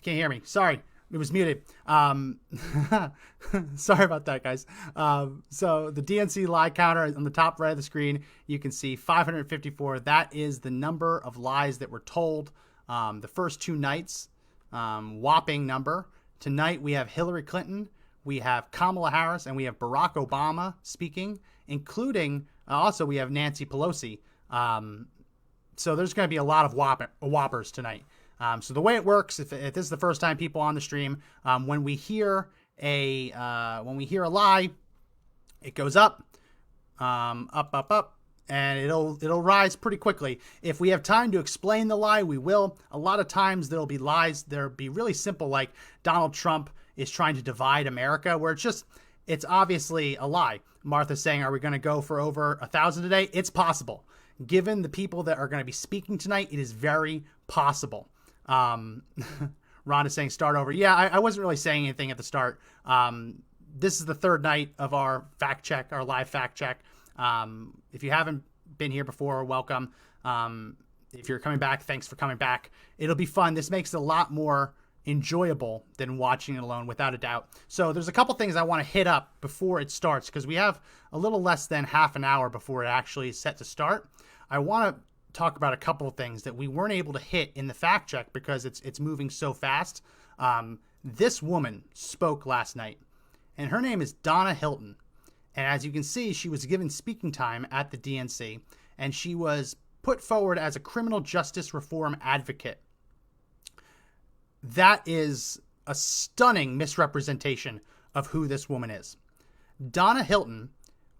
can't hear me. Sorry, it was muted. Sorry about that, guys. So the DNC lie counter on the top right of the screen, you can see 554. That is the number of lies that were told the first two nights. Whopping number. Tonight we have Hillary Clinton, we have Kamala Harris, and we have Barack Obama speaking, including also we have Nancy Pelosi. So there's going to be a lot of whoppers tonight. So the way it works, if this is the first time people on the stream, when we hear a lie, it goes up, up, and it'll rise pretty quickly. If we have time to explain the lie, we will. A lot of times there'll be lies. There'll be really simple, like Donald Trump is trying to divide America, where it's obviously a lie. Martha's saying, "Are we going to go for over 1,000 today?" It's possible. Given the people that are going to be speaking tonight, it is very possible. Ron is saying start over. Yeah, I wasn't really saying anything at the start. This is the third night of our fact check, our live fact check. If you haven't been here before, welcome. If you're coming back, thanks for coming back. It'll be fun. This makes it a lot more enjoyable than watching it alone, without a doubt. So there's a couple things I want to hit up before it starts, because we have a little less than half an hour before it actually is set to start. I want to talk about a couple of things that we weren't able to hit in the fact check because it's moving so fast. This woman spoke last night, and her name is Donna Hilton. And as you can see, she was given speaking time at the DNC, and she was put forward as a criminal justice reform advocate. That is a stunning misrepresentation of who this woman is. Donna Hilton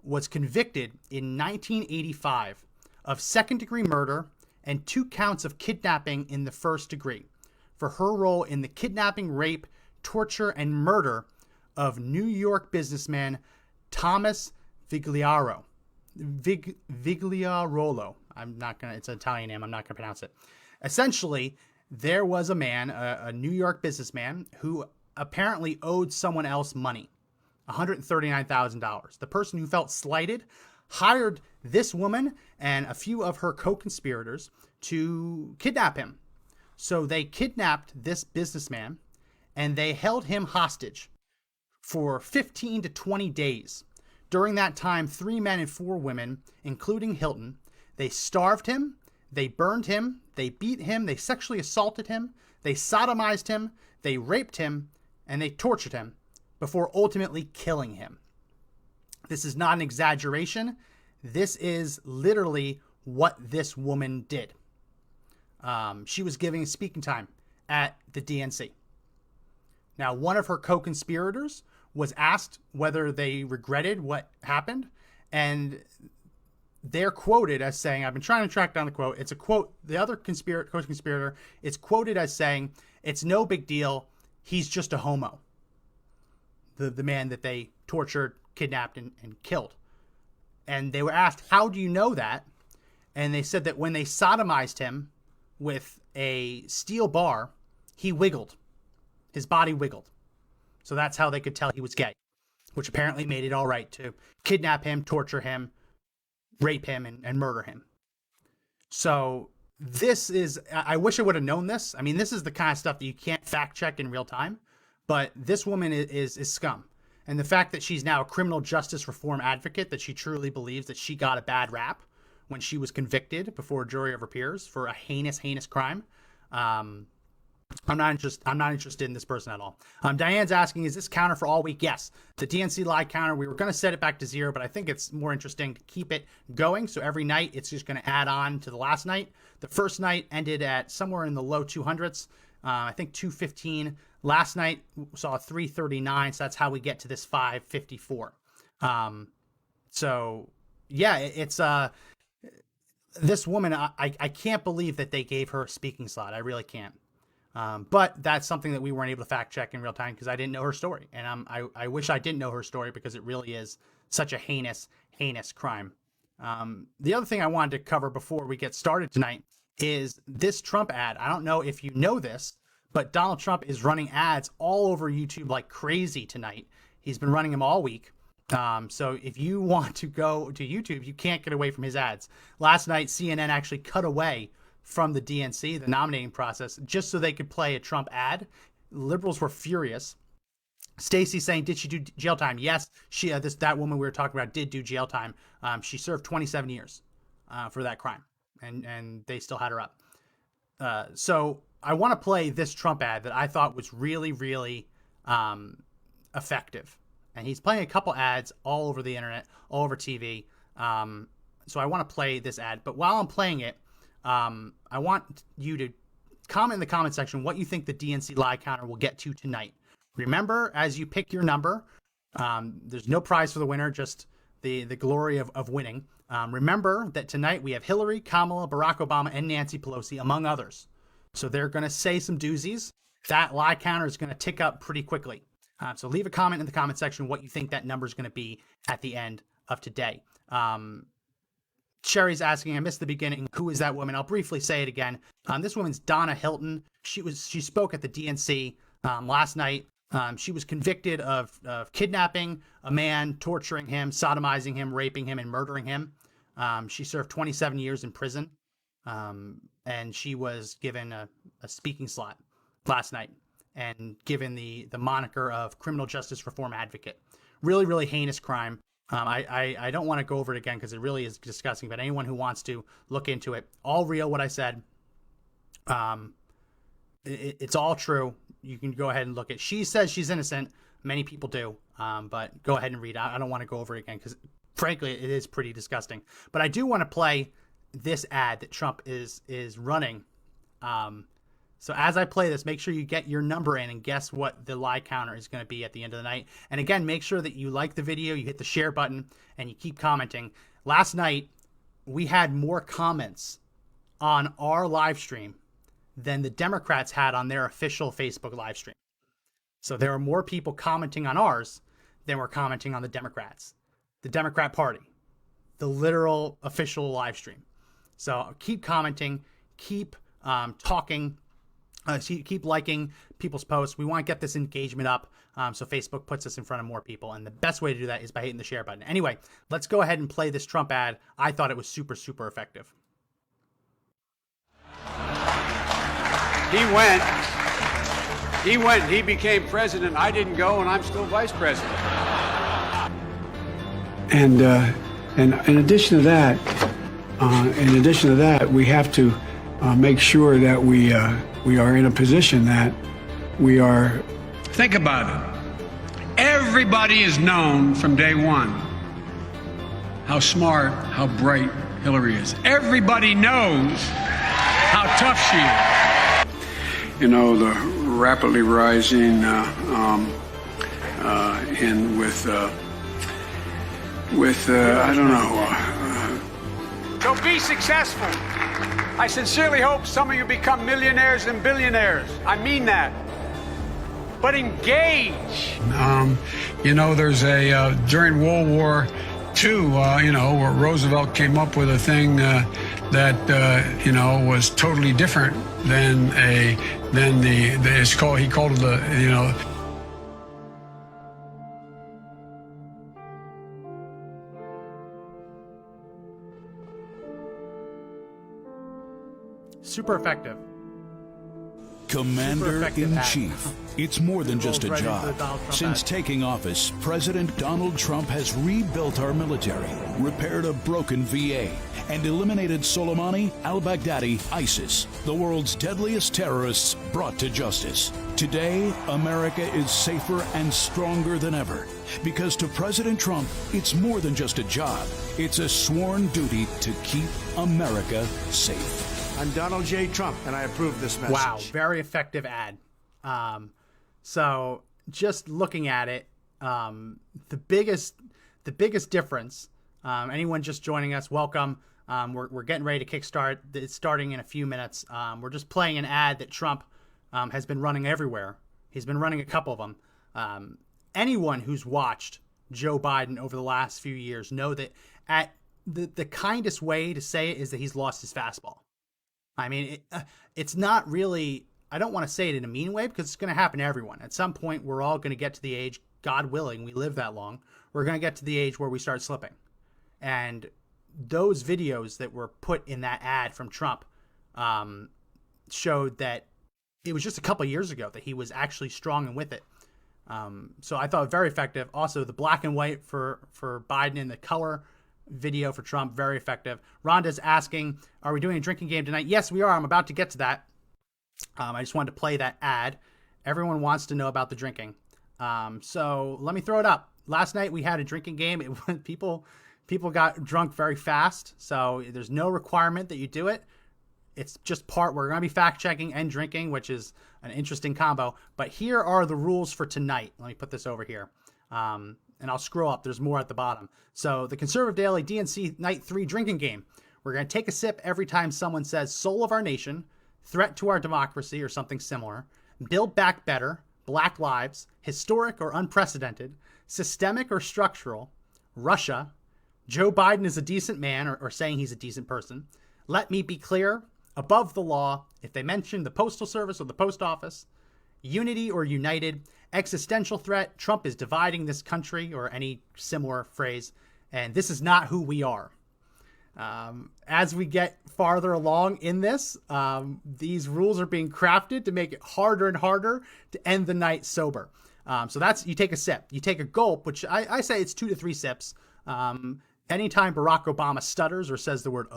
was convicted in 1985 of second-degree murder and 2 counts of kidnapping in the first degree for her role in the kidnapping, rape, torture, and murder of New York businessman Thomas Vigliarolo. It's an Italian name. I'm not going to pronounce it. Essentially, there was a man, a New York businessman, who apparently owed someone else money, $139,000. The person who felt slighted hired this woman and a few of her co-conspirators to kidnap him. So they kidnapped this businessman and they held him hostage for 15 to 20 days. During that time, 3 men and 4 women, including Hilton, they starved him, they burned him, they beat him, they sexually assaulted him, they sodomized him, they raped him, and they tortured him before ultimately killing him. This is not an exaggeration. This is literally what this woman did. She was giving speaking time at the DNC. Now, one of her co-conspirators was asked whether they regretted what happened, and they're quoted as saying, I've been trying to track down the quote. It's a quote. The other co-conspirator is quoted as saying, "It's no big deal. He's just a homo." The man that they tortured, kidnapped, and killed. And they were asked, how do you know that? And they said that when they sodomized him with a steel bar, he wiggled. His body wiggled. So that's how they could tell he was gay, which apparently made it all right to kidnap him, torture him, rape him, and murder him. So this is, I wish I would have known this. I mean, this is the kind of stuff that you can't fact check in real time, but this woman is scum. And the fact that she's now a criminal justice reform advocate, that she truly believes that she got a bad rap when she was convicted before a jury of her peers for a heinous crime. I'm not interested in this person at all. Diane's asking, is this counter for all week? Yes. The DNC lie counter, we were going to set it back to 0, but I think it's more interesting to keep it going. So every night it's just going to add on to the last night. The first night ended at somewhere in the low 200s. I think 215. Last night saw 339. So that's how we get to this 554. So yeah, it's this woman. I can't believe that they gave her a speaking slot. I really can't. But that's something that we weren't able to fact check in real time because I didn't know her story. And I wish I didn't know her story because it really is such a heinous crime. The other thing I wanted to cover before we get started tonight is this Trump ad. I don't know if you know this, but Donald Trump is running ads all over YouTube like crazy tonight. He's been running them all week. So if you want to go to YouTube, you can't get away from his ads. Last night, CNN actually cut away from the DNC, the nominating process, just so they could play a Trump ad. Liberals were furious. Stacy saying, did she do jail time? Yes, she that woman we were talking about did do jail time. She served 27 years for that crime, and they still had her up. So I want to play this Trump ad that I thought was really, really effective. And he's playing a couple ads all over the internet, all over TV. So I want to play this ad. But while I'm playing it, I want you to comment in the comment section what you think the DNC lie counter will get to tonight. Remember, as you pick your number, there's no prize for the winner, just the glory of winning. Remember that tonight we have Hillary, Kamala, Barack Obama, and Nancy Pelosi, among others. So they're going to say some doozies. That lie counter is going to tick up pretty quickly. So leave a comment in the comment section what you think that number is going to be at the end of today. Sherry's asking, I missed the beginning. Who is that woman? I'll briefly say it again. This woman's Donna Hilton. She spoke at the DNC last night. She was convicted of kidnapping a man, torturing him, sodomizing him, raping him, and murdering him. She served 27 years in prison, and she was given a speaking slot last night and given the moniker of criminal justice reform advocate. Really, really heinous crime. I don't want to go over it again because it really is disgusting, but anyone who wants to look into it, all real what I said. It's all true. You can go ahead and look at. She says she's innocent. Many people do, but go ahead and read. I don't want to go over it again because, frankly, it is pretty disgusting. But I do want to play this ad that Trump is running. So as I play this, make sure you get your number in and guess what the lie counter is going to be at the end of the night. And again, make sure that you like the video, you hit the share button, and you keep commenting. Last night, we had more comments on our live stream than the Democrats had on their official Facebook live stream. So there are more people commenting on ours than were commenting on the Democrats, the Democrat Party, the literal official live stream. So keep commenting, keep talking, keep liking people's posts. We want to get this engagement up so Facebook puts us in front of more people. And the best way to do that is by hitting the share button. Anyway, let's go ahead and play this Trump ad. I thought it was super, super effective. He went, he became president. I didn't go, and I'm still vice president. And in addition to that, we have to make sure that we are in a position that we are. Think about it. Everybody is known from day one how smart, how bright Hillary is. Everybody knows how tough she is. You know, the rapidly rising and with I don't know. So be successful. I sincerely hope some of you become millionaires and billionaires. I mean that. But engage. You know, there's a during World War II, where Roosevelt came up with a thing that was totally different than he called it the. Super effective. Commander-in-Chief. It's more than just a job. Since taking office, President Donald Trump has rebuilt our military, repaired a broken VA, and eliminated Soleimani, al-Baghdadi, ISIS, the world's deadliest terrorists brought to justice. Today, America is safer and stronger than ever. Because to President Trump, it's more than just a job. It's a sworn duty to keep America safe. I'm Donald J. Trump, and I approve this message. Wow, very effective ad. So just looking at it, the biggest difference. Anyone just joining us, welcome. We're getting ready to kickstart. It's starting in a few minutes. We're just playing an ad that Trump has been running everywhere. He's been running a couple of them. Anyone who's watched Joe Biden over the last few years know that at the kindest way to say it is that he's lost his fastball. I mean, it's not really, I don't want to say it in a mean way because it's going to happen to everyone. At some point, we're all going to get to the age, God willing, we live that long, we're going to get to the age where we start slipping. And those videos that were put in that ad from Trump showed that it was just a couple of years ago that he was actually strong and with it. So I thought very effective. Also, the black and white for Biden and the color video for Trump, very effective. Rhonda's asking, are we doing a drinking game tonight? Yes, we are. I'm about to get to that. I just wanted to play that ad. Everyone wants to know about the drinking. So let me throw it up. Last night we had a drinking game. People got drunk very fast. So there's no requirement that you do it. It's just we're going to be fact checking and drinking, which is an interesting combo. But here are the rules for tonight. Let me put this over here. And I'll scroll up. There's more at the bottom. So the Conservative Daily DNC Night 3 drinking game. We're going to take a sip every time someone says soul of our nation, threat to our democracy, or something similar, build back better, Black lives, historic or unprecedented, systemic or structural, Russia, Joe Biden is a decent man, or saying he's a decent person, let me be clear, above the law, if they mention the Postal Service or the Post Office, unity or united, existential threat, Trump is dividing this country, or any similar phrase, and this is not who we are. As we get farther along in this, these rules are being crafted to make it harder and harder to end the night sober. So that's, you take a sip, you take a gulp, which I say it's 2 to 3 sips. Anytime Barack Obama stutters or says the word,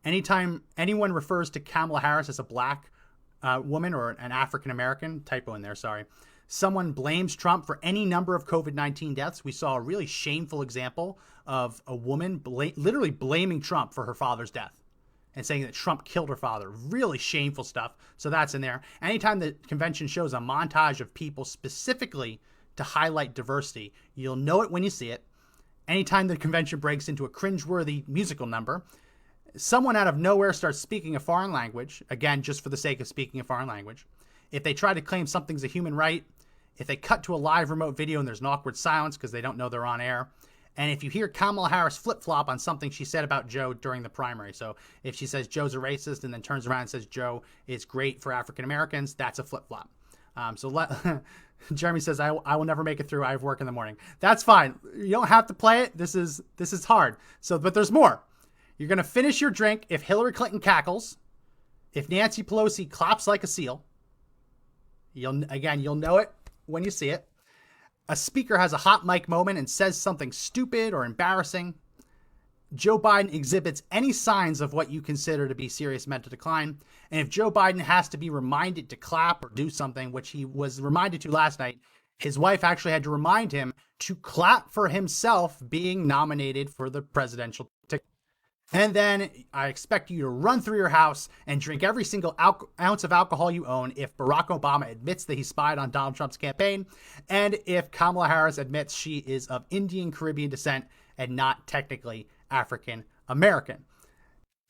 anytime anyone refers to Kamala Harris as a black woman or an African-American, typo in there, sorry. Someone blames Trump for any number of COVID-19 deaths. We saw a really shameful example of a woman literally blaming Trump for her father's death and saying that Trump killed her father. Really shameful stuff. So that's in there. Anytime the convention shows a montage of people specifically to highlight diversity, you'll know it when you see it. Anytime the convention breaks into a cringeworthy musical number, someone out of nowhere starts speaking a foreign language, again, just for the sake of speaking a foreign language. If they try to claim something's a human right, if they cut to a live remote video and there's an awkward silence because they don't know they're on air, and if you hear Kamala Harris flip-flop on something she said about Joe during the primary. So if she says Joe's a racist and then turns around and says Joe is great for African Americans, that's a flip-flop. Jeremy says, I will never make it through. I have work in the morning. That's fine. You don't have to play it. This is hard. But there's more. You're going to finish your drink if Hillary Clinton cackles, if Nancy Pelosi claps like a seal. You'll know it when you see it. A speaker has a hot mic moment and says something stupid or embarrassing. Joe Biden exhibits any signs of what you consider to be serious mental decline. And if Joe Biden has to be reminded to clap or do something, which he was reminded to last night, his wife actually had to remind him to clap for himself being nominated for the presidential ticket. And then I expect you to run through your house and drink every single ounce of alcohol you own if Barack Obama admits that he spied on Donald Trump's campaign, and if Kamala Harris admits she is of Indian Caribbean descent and not technically African American.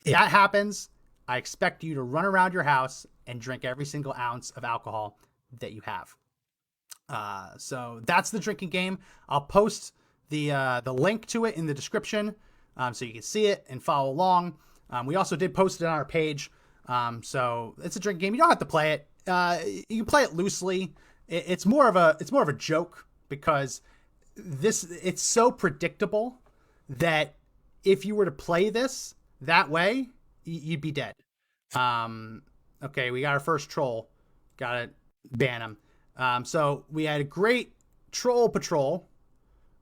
If that happens, I expect you to run around your house and drink every single ounce of alcohol that you have. So that's the drinking game. I'll post the link to it in the description. So you can see it and follow along. We also did post it on our page. So it's a drinking game. You don't have to play it. You can play it loosely. It's more of a joke because it's so predictable that if you were to play this that way, you'd be dead. Okay, we got our first troll. Gotta ban him. So we had a great troll patrol.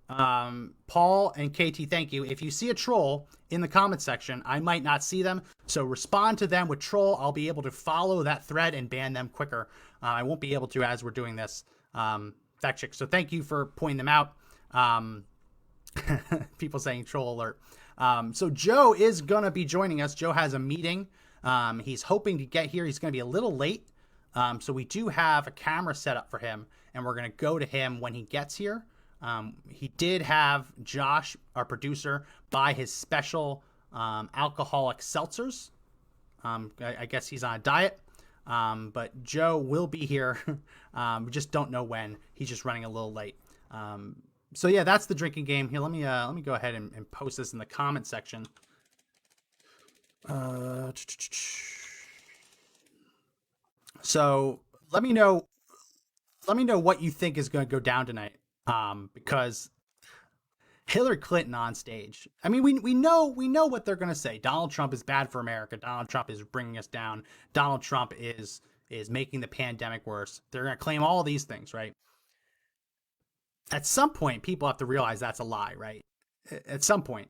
Paul and KT, thank you. If you see a troll in the comment section, I might not see them, so respond to them with troll. I'll be able to follow that thread and ban them quicker. I won't be able to as we're doing this. Fact check. So thank you for pointing them out. People saying troll alert. So Joe is gonna be joining us. Joe has a meeting. He's hoping to get here. He's gonna be a little late. So we do have a camera set up for him, and we're gonna go to him when he gets here. He did have Josh, our producer, buy his special alcoholic seltzers. I guess he's on a diet. But Joe will be here. We just don't know when. He's just running a little late. So yeah, that's the drinking game. Here, let me go ahead and post this in the comment section. So let me know what you think is going to go down tonight. Because Hillary Clinton on stage, I mean, we know what they're going to say. Donald Trump is bad for America. Donald Trump is bringing us down. Donald Trump is is making the pandemic worse. They're going to claim all these things, right? At some point, people have to realize that's a lie, right? At some point.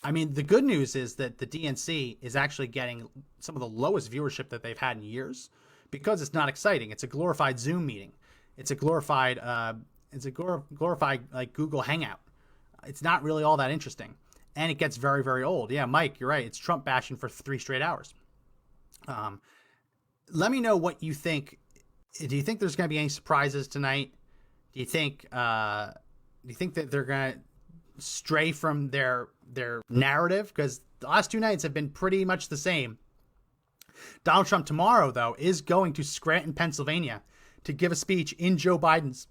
I mean, the good news is that the DNC is actually getting some of the lowest viewership that they've had in years because it's not exciting. It's a glorified Zoom meeting. It's a glorified like Google Hangout. It's not really all that interesting. And it gets very, very old. Yeah, Mike, you're right. It's Trump bashing for 3 straight hours. Let me know what you think. Do you think there's going to be any surprises tonight? Do you think that they're going to stray from their narrative? Because the last 2 nights have been pretty much the same. Donald Trump tomorrow, though, is going to Scranton, Pennsylvania to give a speech in Joe Biden's,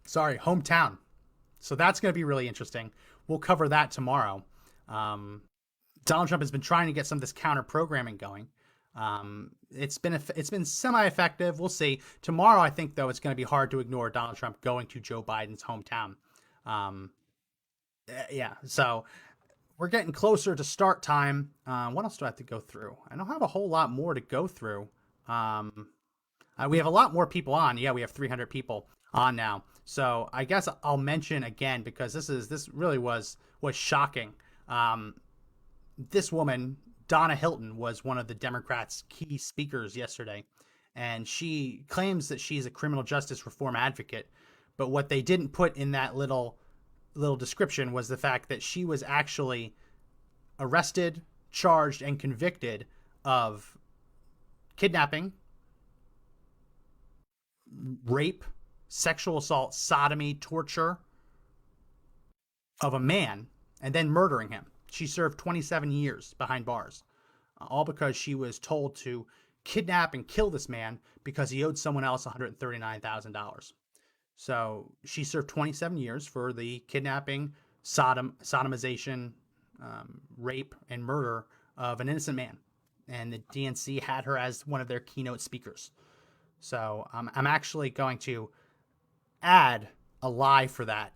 hometown. So that's going to be really interesting. We'll cover that tomorrow. Donald Trump has been trying to get some of this counter programming going. It's been semi-effective. We'll see. Tomorrow, I think, though, it's going to be hard to ignore Donald Trump going to Joe Biden's hometown. So we're getting closer to start time. What else do I have to go through? I don't have a whole lot more to go through. We have a lot more people on. Yeah, we have 300 people on now. So I guess I'll mention again, because this really was shocking. This woman, Donna Hilton, was one of the Democrats' key speakers yesterday, and she claims that she's a criminal justice reform advocate. But what they didn't put in that little description was the fact that she was actually arrested, charged, and convicted of kidnapping, rape, sexual assault, sodomy, torture of a man, and then murdering him. She served 27 years behind bars, all because she was told to kidnap and kill this man because he owed someone else $139,000. So she served 27 years for the kidnapping, sodomization, rape, and murder of an innocent man. And the DNC had her as one of their keynote speakers. So I'm actually going to add a lie for that.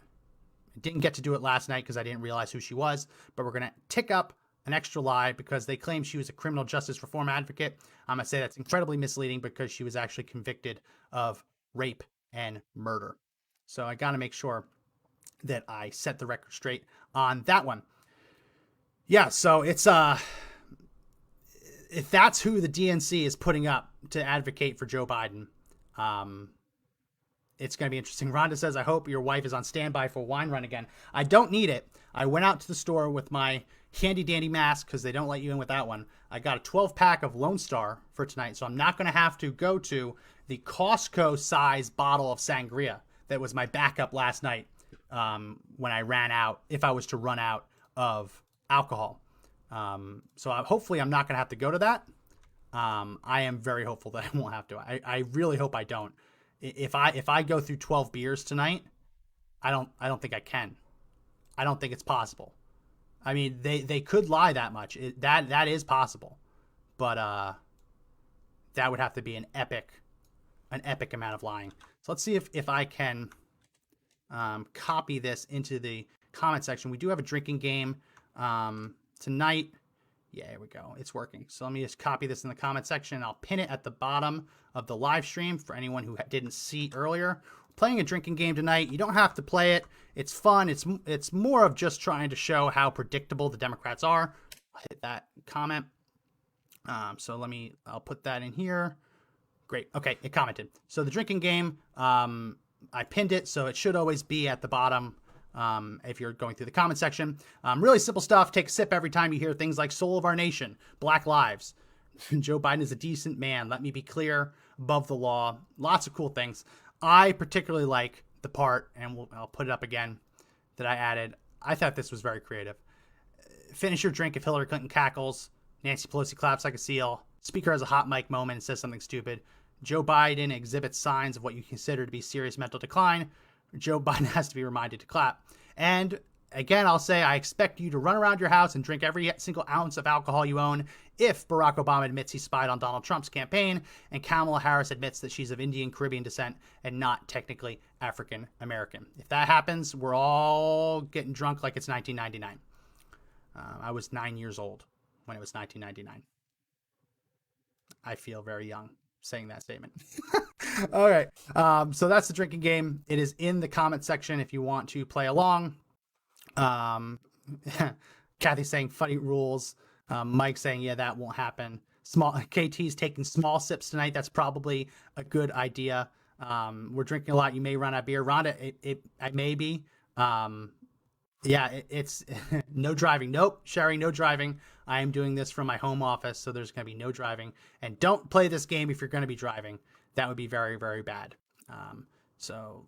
I didn't get to do it last night because I didn't realize who she was, but we're going to tick up an extra lie because they claim she was a criminal justice reform advocate. I'm going to say that's incredibly misleading because she was actually convicted of rape and murder. So I got to make sure that I set the record straight on that one. Yeah, so it's if that's who the DNC is putting up to advocate for Joe Biden, it's going to be interesting. Rhonda says, I hope your wife is on standby for a wine run again. I don't need it. I went out to the store with my handy dandy mask because they don't let you in with that one. I got a 12-pack of Lone Star for tonight, so I'm not going to have to go to the Costco size bottle of sangria that was my backup last night when I ran out, if I was to run out of alcohol. So hopefully I'm not going to have to go to that. I am very hopeful that I won't have to. I really hope I don't. If I go through 12 beers tonight, I don't think I can. I don't think it's possible. I mean, they could lie that much. That is possible, but that would have to be an epic amount of lying. So let's see if I can copy this into the comment section. We do have a drinking game tonight. Yeah, here we go. It's working. So let me just copy this in the comment section, and I'll pin it at the bottom of the live stream for anyone who didn't see earlier. We're playing a drinking game tonight. You don't have to play it. It's fun. It's more of just trying to show how predictable the Democrats are. I'll hit that comment. So I'll put that in here. Great. Okay, it commented. So the drinking game, I pinned it, so it should always be at the bottom. If you're going through the comment section, really simple stuff. Take a sip every time you hear things like soul of our nation, Black lives, Joe Biden is a decent man, let me be clear, above the law, lots of cool things. I particularly like the part, and I'll put it up again, that I added. I thought this was very creative. Finish your drink if Hillary Clinton cackles, Nancy Pelosi claps like a seal, Speaker has a hot mic moment and says something stupid, Joe Biden exhibits signs of what you consider to be serious mental decline, Joe Biden has to be reminded to clap. And again, I'll say I expect you to run around your house and drink every single ounce of alcohol you own if Barack Obama admits he spied on Donald Trump's campaign and Kamala Harris admits that she's of Indian Caribbean descent and not technically African American. If that happens, we're all getting drunk like it's 1999. I was 9 years old when it was 1999. I feel very young. saying that statement. All right. So that's the drinking game. It is in the comment section if you want to play along. Kathy's saying funny rules. Mike saying, yeah, that won't happen. KT's taking small sips tonight. That's probably a good idea. We're drinking a lot. You may run out of beer. Rhonda, I may be. It's no driving. Nope. Sherry, no driving. I am doing this from my home office, so there's going to be no driving. And don't play this game if you're going to be driving. That would be very, very bad. So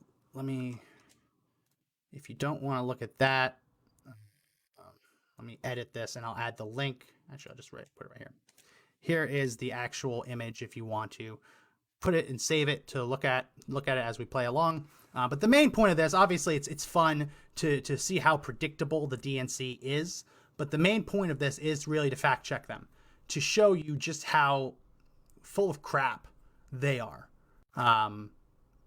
if you don't want to look at that, let me edit this and I'll add the link. Actually, I'll just put it right here. Here is the actual image if you want to put it and save it to look at it as we play along. But the main point of this, obviously, it's fun to see how predictable the DNC is. But the main point of this is really to fact check them, to show you just how full of crap they are,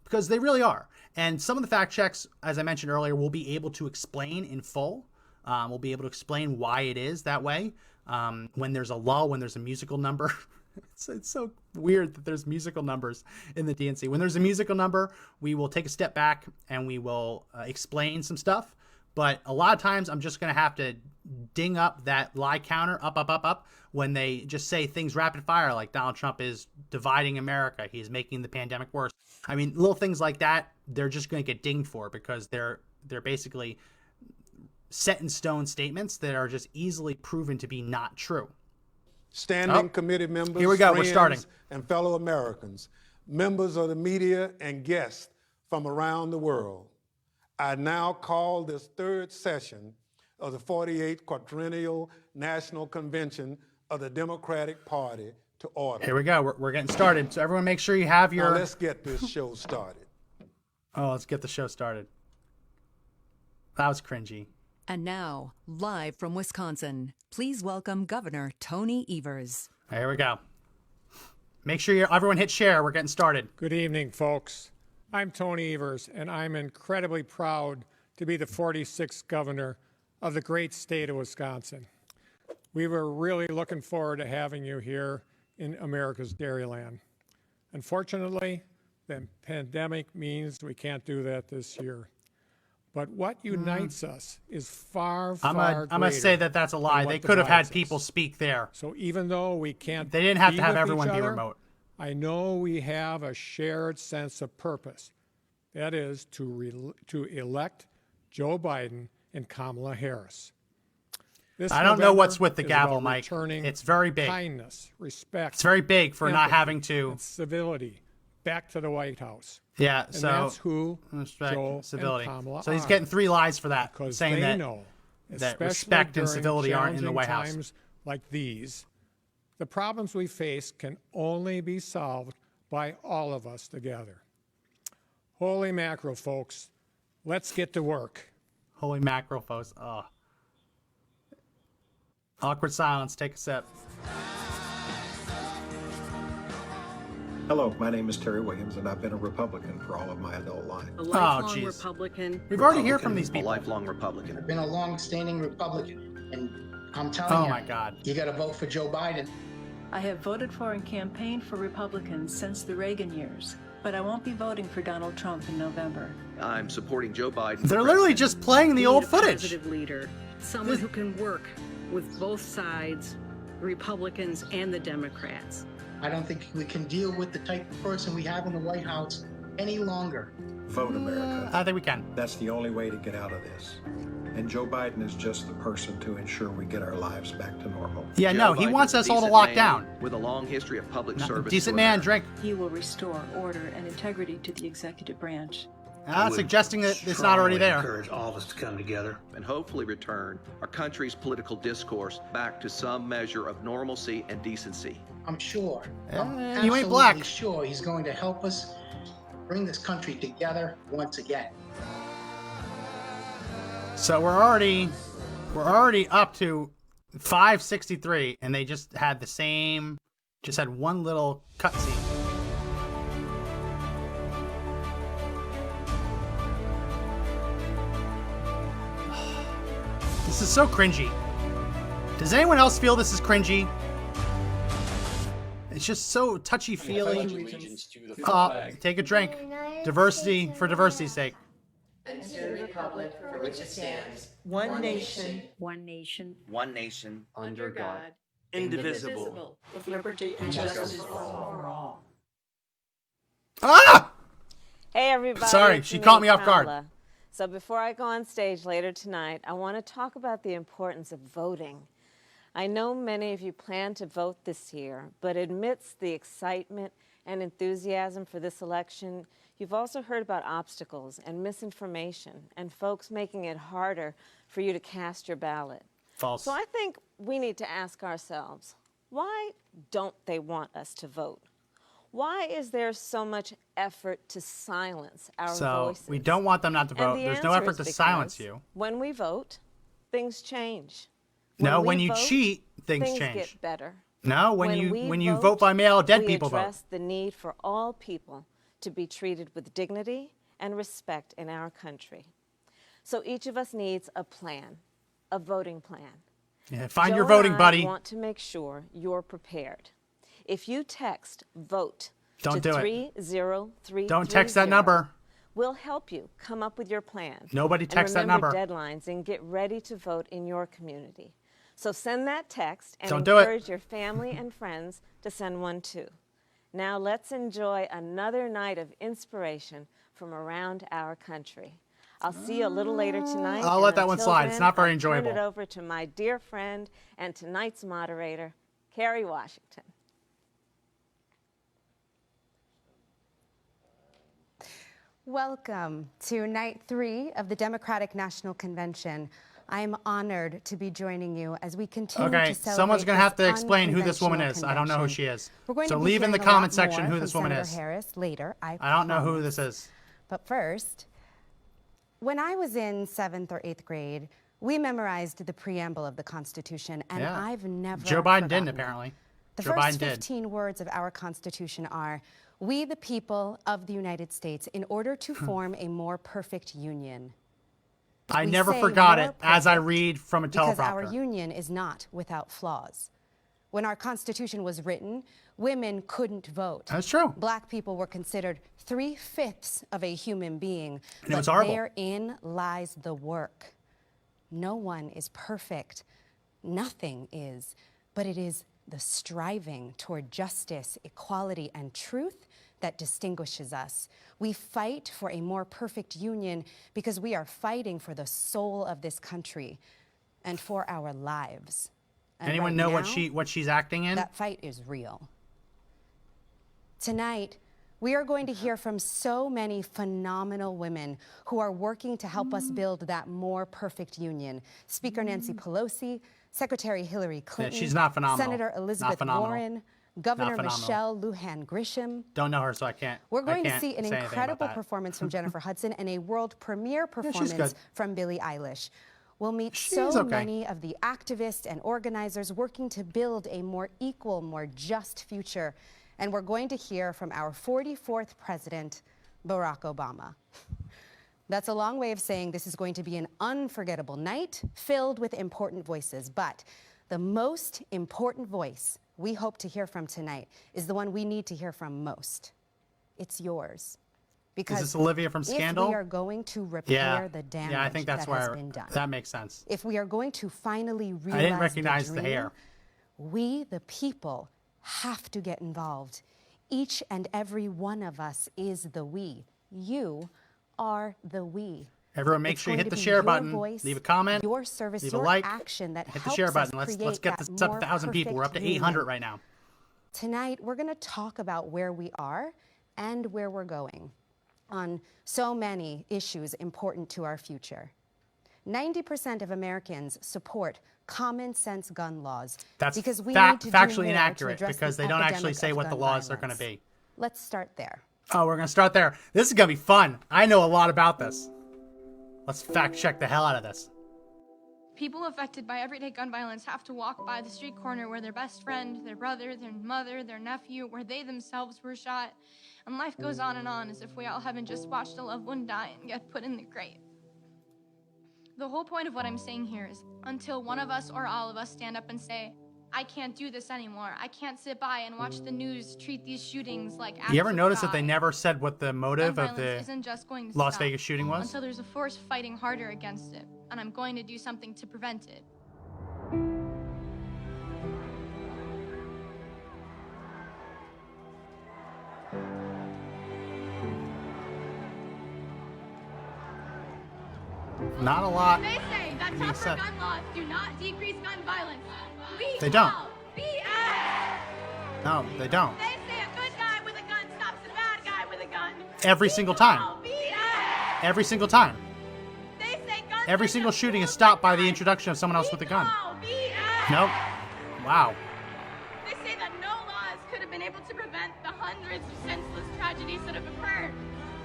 because they really are. And some of the fact checks, as I mentioned earlier, we'll be able to explain in full. We'll be able to explain why it is that way. When there's a lull, when there's a musical number. It's so weird that there's musical numbers in the DNC. When there's a musical number, we will take a step back and we will explain some stuff. But a lot of times I'm just going to have to ding up that lie counter up when they just say things rapid fire, like Donald Trump is dividing America. He's making the pandemic worse. I mean, little things like that, they're just going to get dinged for because they're basically set in stone statements that are just easily proven to be not true. Standing committee members, here we go. Friends, we're starting. And fellow Americans, members of the media and guests from around the world, I now call this third session of the 48th Quadrennial National Convention of the Democratic Party to order. Here we go. We're getting started. So everyone make sure you have your... Now let's get this show started. Let's get the show started. That was cringy. And now, live from Wisconsin, please welcome Governor Tony Evers. Here we go. Make sure everyone hit share. We're getting started. Good evening, folks. I'm Tony Evers, and I'm incredibly proud to be the 46th governor of the great state of Wisconsin. We were really looking forward to having you here in America's Dairyland. Unfortunately, the pandemic means we can't do that this year. But what unites us is far I'm gonna say that that's a lie. They could have had people speak there. So even though we can't, they didn't have to have with everyone each be other, remote. I know we have a shared sense of purpose. That is to elect Joe Biden and Kamala Harris. I don't know what's with the gavel, Mike. It's very big. Kindness, respect. It's very big for not having to. And civility back to the White House. Yeah, and so that's who respect, Joe civility. and Kamala so he's are, getting 3 lies for that, saying they know, that respect and civility aren't in the White House. Times like these, the problems we face can only be solved by all of us together. Holy mackerel, folks. Let's get to work. Holy mackerel, folks. Oh. Awkward silence. Take a sip. Hello, my name is Terry Williams, and I've been a Republican for all of my adult life. A lifelong Republican. We've already heard from these people. A lifelong Republican. I've been a long-standing Republican, and I'm telling you, my God, you got to vote for Joe Biden. I have voted for and campaigned for Republicans since the Reagan years, but I won't be voting for Donald Trump in November. I'm supporting Joe Biden. They're literally just playing the old footage. A positive leader, someone who can work with both sides, the Republicans and the Democrats. I don't think we can deal with the type of person we have in the White House any longer. Vote America. I think we can. That's the only way to get out of this. And Joe Biden is just the person to ensure we get our lives back to normal. Yeah, Joe no, he Biden wants is a us all to decent lock man down. With a long history of public service. Decent man, drink. He will restore order and integrity to the executive branch. Suggesting that it's not already there. Encourage all of us to come together and hopefully return our country's political discourse back to some measure of normalcy and decency. I'm sure. I'm you ain't black. absolutely sure he's going to help us bring this country together once again. So we're already up to 563, and they just had the same, just had one little cutscene. This is so cringy. Does anyone else feel this is cringy? It's just so touchy-feely. allegiance to the flag. Take a drink. Diversity for diversity's sake. And to the republic for which it stands, one nation, Under God. indivisible, with liberty and justice for all. Ah! Hey everybody. Sorry, it's she caught me off Kamala. guard. So before I go on stage later tonight, I want to talk about the importance of voting. I know many of you plan to vote this year, but amidst the excitement and enthusiasm for this election, you've also heard about obstacles and misinformation and folks making it harder for you to cast your ballot. False. So I think we need to ask ourselves, why don't they want us to vote? Why is there so much effort to silence our voices? We don't want them not to vote. And the There's no answer effort is to silence because you. When we vote, things change. No, we when you vote, cheat, things change. get better. No, when we you vote by mail, dead people we vote. address the need for all people to be treated with dignity and respect in our country. So each of us needs a plan, a voting plan. Yeah, find Joe your voting and I buddy. Want to make sure you're prepared. If you text VOTE Don't to do it. 30330, Don't text that number. We'll help you come up with your plan. Nobody text that and remember number. deadlines and get ready to vote in your community. So send that text and Don't do it. encourage your family and friends to send one too. Now let's enjoy another night of inspiration from around our country. I'll see you a little later tonight. I'll and let that one until slide. then, It's not very I'll enjoyable. Turn it over to my dear friend and tonight's moderator, Kerry Washington. Welcome to night 3 of the Democratic National Convention. I'm honored to be joining you as we continue Okay, to celebrate someone's going to have to this explain who this woman is. unconventional I don't know who convention. she is. We're going So to be leave in the hearing a lot comment section more who from this woman Senator is. Harris later, I don't know who promise. this is. But first, when I was in 7th or 8th grade, we memorized the preamble of the Constitution, and Yeah. I've never Joe Biden didn't, forgotten it. apparently. The Joe first Biden did. 15 words of our Constitution are, "We, the people of the United States, in order to form a more perfect union." I We never say forgot more it as I perfect read from a because our teleprompter. union is not without flaws. When our Constitution was written, women couldn't vote. That's true. Black people were considered 3/5 of a human being. And it was but horrible. therein lies the work. No one is perfect. Nothing is. But it is the striving toward justice, equality, and truth that distinguishes us. We fight for a more perfect union because we are fighting for the soul of this country and for our lives. And Anyone right know now, what she's acting in? that fight is real. Tonight, we are going to hear from so many phenomenal women who are working to help us build that more perfect union. Speaker Nancy Pelosi, Secretary Hillary Clinton, she's not phenomenal. Senator Not Elizabeth phenomenal. Warren, Governor Not phenomenal. Michelle Lujan Grisham. Don't know her, so I can't. We're going I to can't see an say anything about incredible that. performance from Jennifer Hudson and a world premiere she's performance good. from Billie Eilish. We'll meet She's so okay. many of the activists and organizers working to build a more equal, more just future. And we're going to hear from our 44th president, Barack Obama. That's a long way of saying this is going to be an unforgettable night filled with important voices. But the most important voice we hope to hear from tonight is the one we need to hear from most. It's yours. Because Is this Olivia from Scandal? if we are going to repair the damage Yeah, I think that's that has where been done, that makes sense. if we are going to finally realize I didn't recognize the the dream, hair. we, the people, have to get involved. Each and every one of us is the we. You are the we. Everyone, make It's sure you going hit to the be share your button, voice, leave a comment, your service, leave a your like, action that hit the helps share us button. Let's create get that this up more 1,000 people. We're up to perfect 800 union. right now. Tonight, we're going to talk about where we are and where we're going on so many issues important to our future. 90% of Americans support common sense gun laws That's because we need to do factually more to inaccurate address because the they don't actually epidemic say of what the gun laws are going to violence. be. Let's start there. Oh, we're going to start there. This is going to be fun. I know a lot about this. Let's fact check the hell out of this. People affected by everyday gun violence have to walk by the street corner where their best friend, their brother, their mother, their nephew, where they themselves were shot. And life goes on as if we all haven't just watched a loved one die and get put in the grave. The whole point of what I'm saying here is until one of us or all of us stand up and say, I can't do this anymore. I can't sit by and watch the news treat these shootings like acts You ever of notice God. that they never said what the motive Gun of violence the isn't just going to Las stop Vegas shooting was? until there's a force fighting harder against it, and I'm going to do something to prevent it. Not a lot. They say that being tougher said. gun laws do not decrease gun violence. We They don't. call BS. No, they don't. They say a good guy with a gun stops a bad guy with a gun. Every single time. Call BS. Every single time. They say guns Every single shooting is stopped by the introduction of someone else with a gun. call BS. Nope. Wow. They say that no laws could have been able to prevent the hundreds of senseless tragedies that have occurred.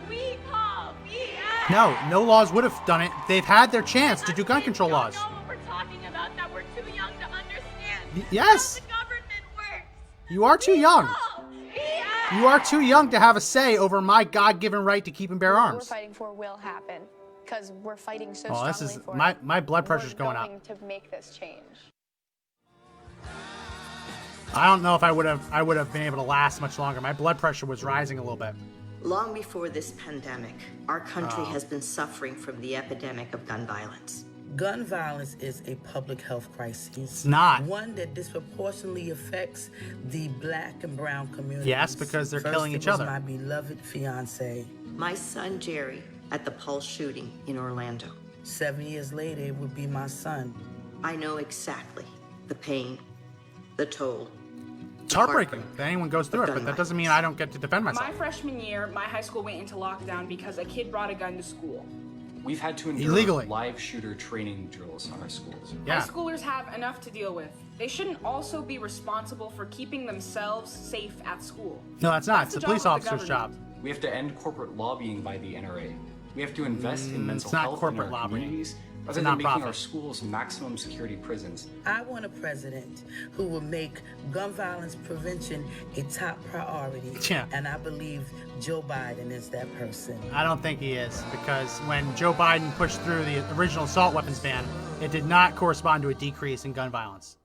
We call BS. No laws would have done it. They've had their chance to do gun control laws. We don't know what we're talking about, that we're too young to understand Yes. how the government works. You are too young. Call BS. You are too young to have a say over my God-given right to keep and bear What arms. we're fighting for will happen because we're fighting so Oh, this strongly is for my it. blood pressure's We're going up. going to make this change. I don't know if I would have been able to last much longer. My blood pressure was rising a little bit. Long before this pandemic, our country has been suffering from the epidemic of gun violence. Gun violence is a public health crisis. It's not. One that disproportionately affects the black and brown communities. Yes, because they're First, killing it each was other. my beloved fiance. My son Jerry at the Pulse shooting in Orlando. 7 years later, it would be my son. I know exactly the pain, the toll. It's heartbreaking that anyone goes through it, gun but that doesn't mean I don't get to defend myself. My freshman year, my high school went into lockdown because a kid brought a gun to school. We've had to endure Illegally. live shooter training drills in our schools. Yeah. High schoolers have enough to deal with. They shouldn't also be responsible for keeping themselves safe at school. No, that's not. It's the the police job of the officer's job. government. We have to end corporate lobbying by the NRA. We have to invest in mental it's not health in corporate our lobbying. communities It's a rather than making nonprofit. our schools maximum security prisons. I want a president who will make gun violence prevention a top priority. Yeah. And I believe Joe Biden is that person. I don't think he is, because when Joe Biden pushed through the original assault weapons ban, it did not correspond to a decrease in gun violence,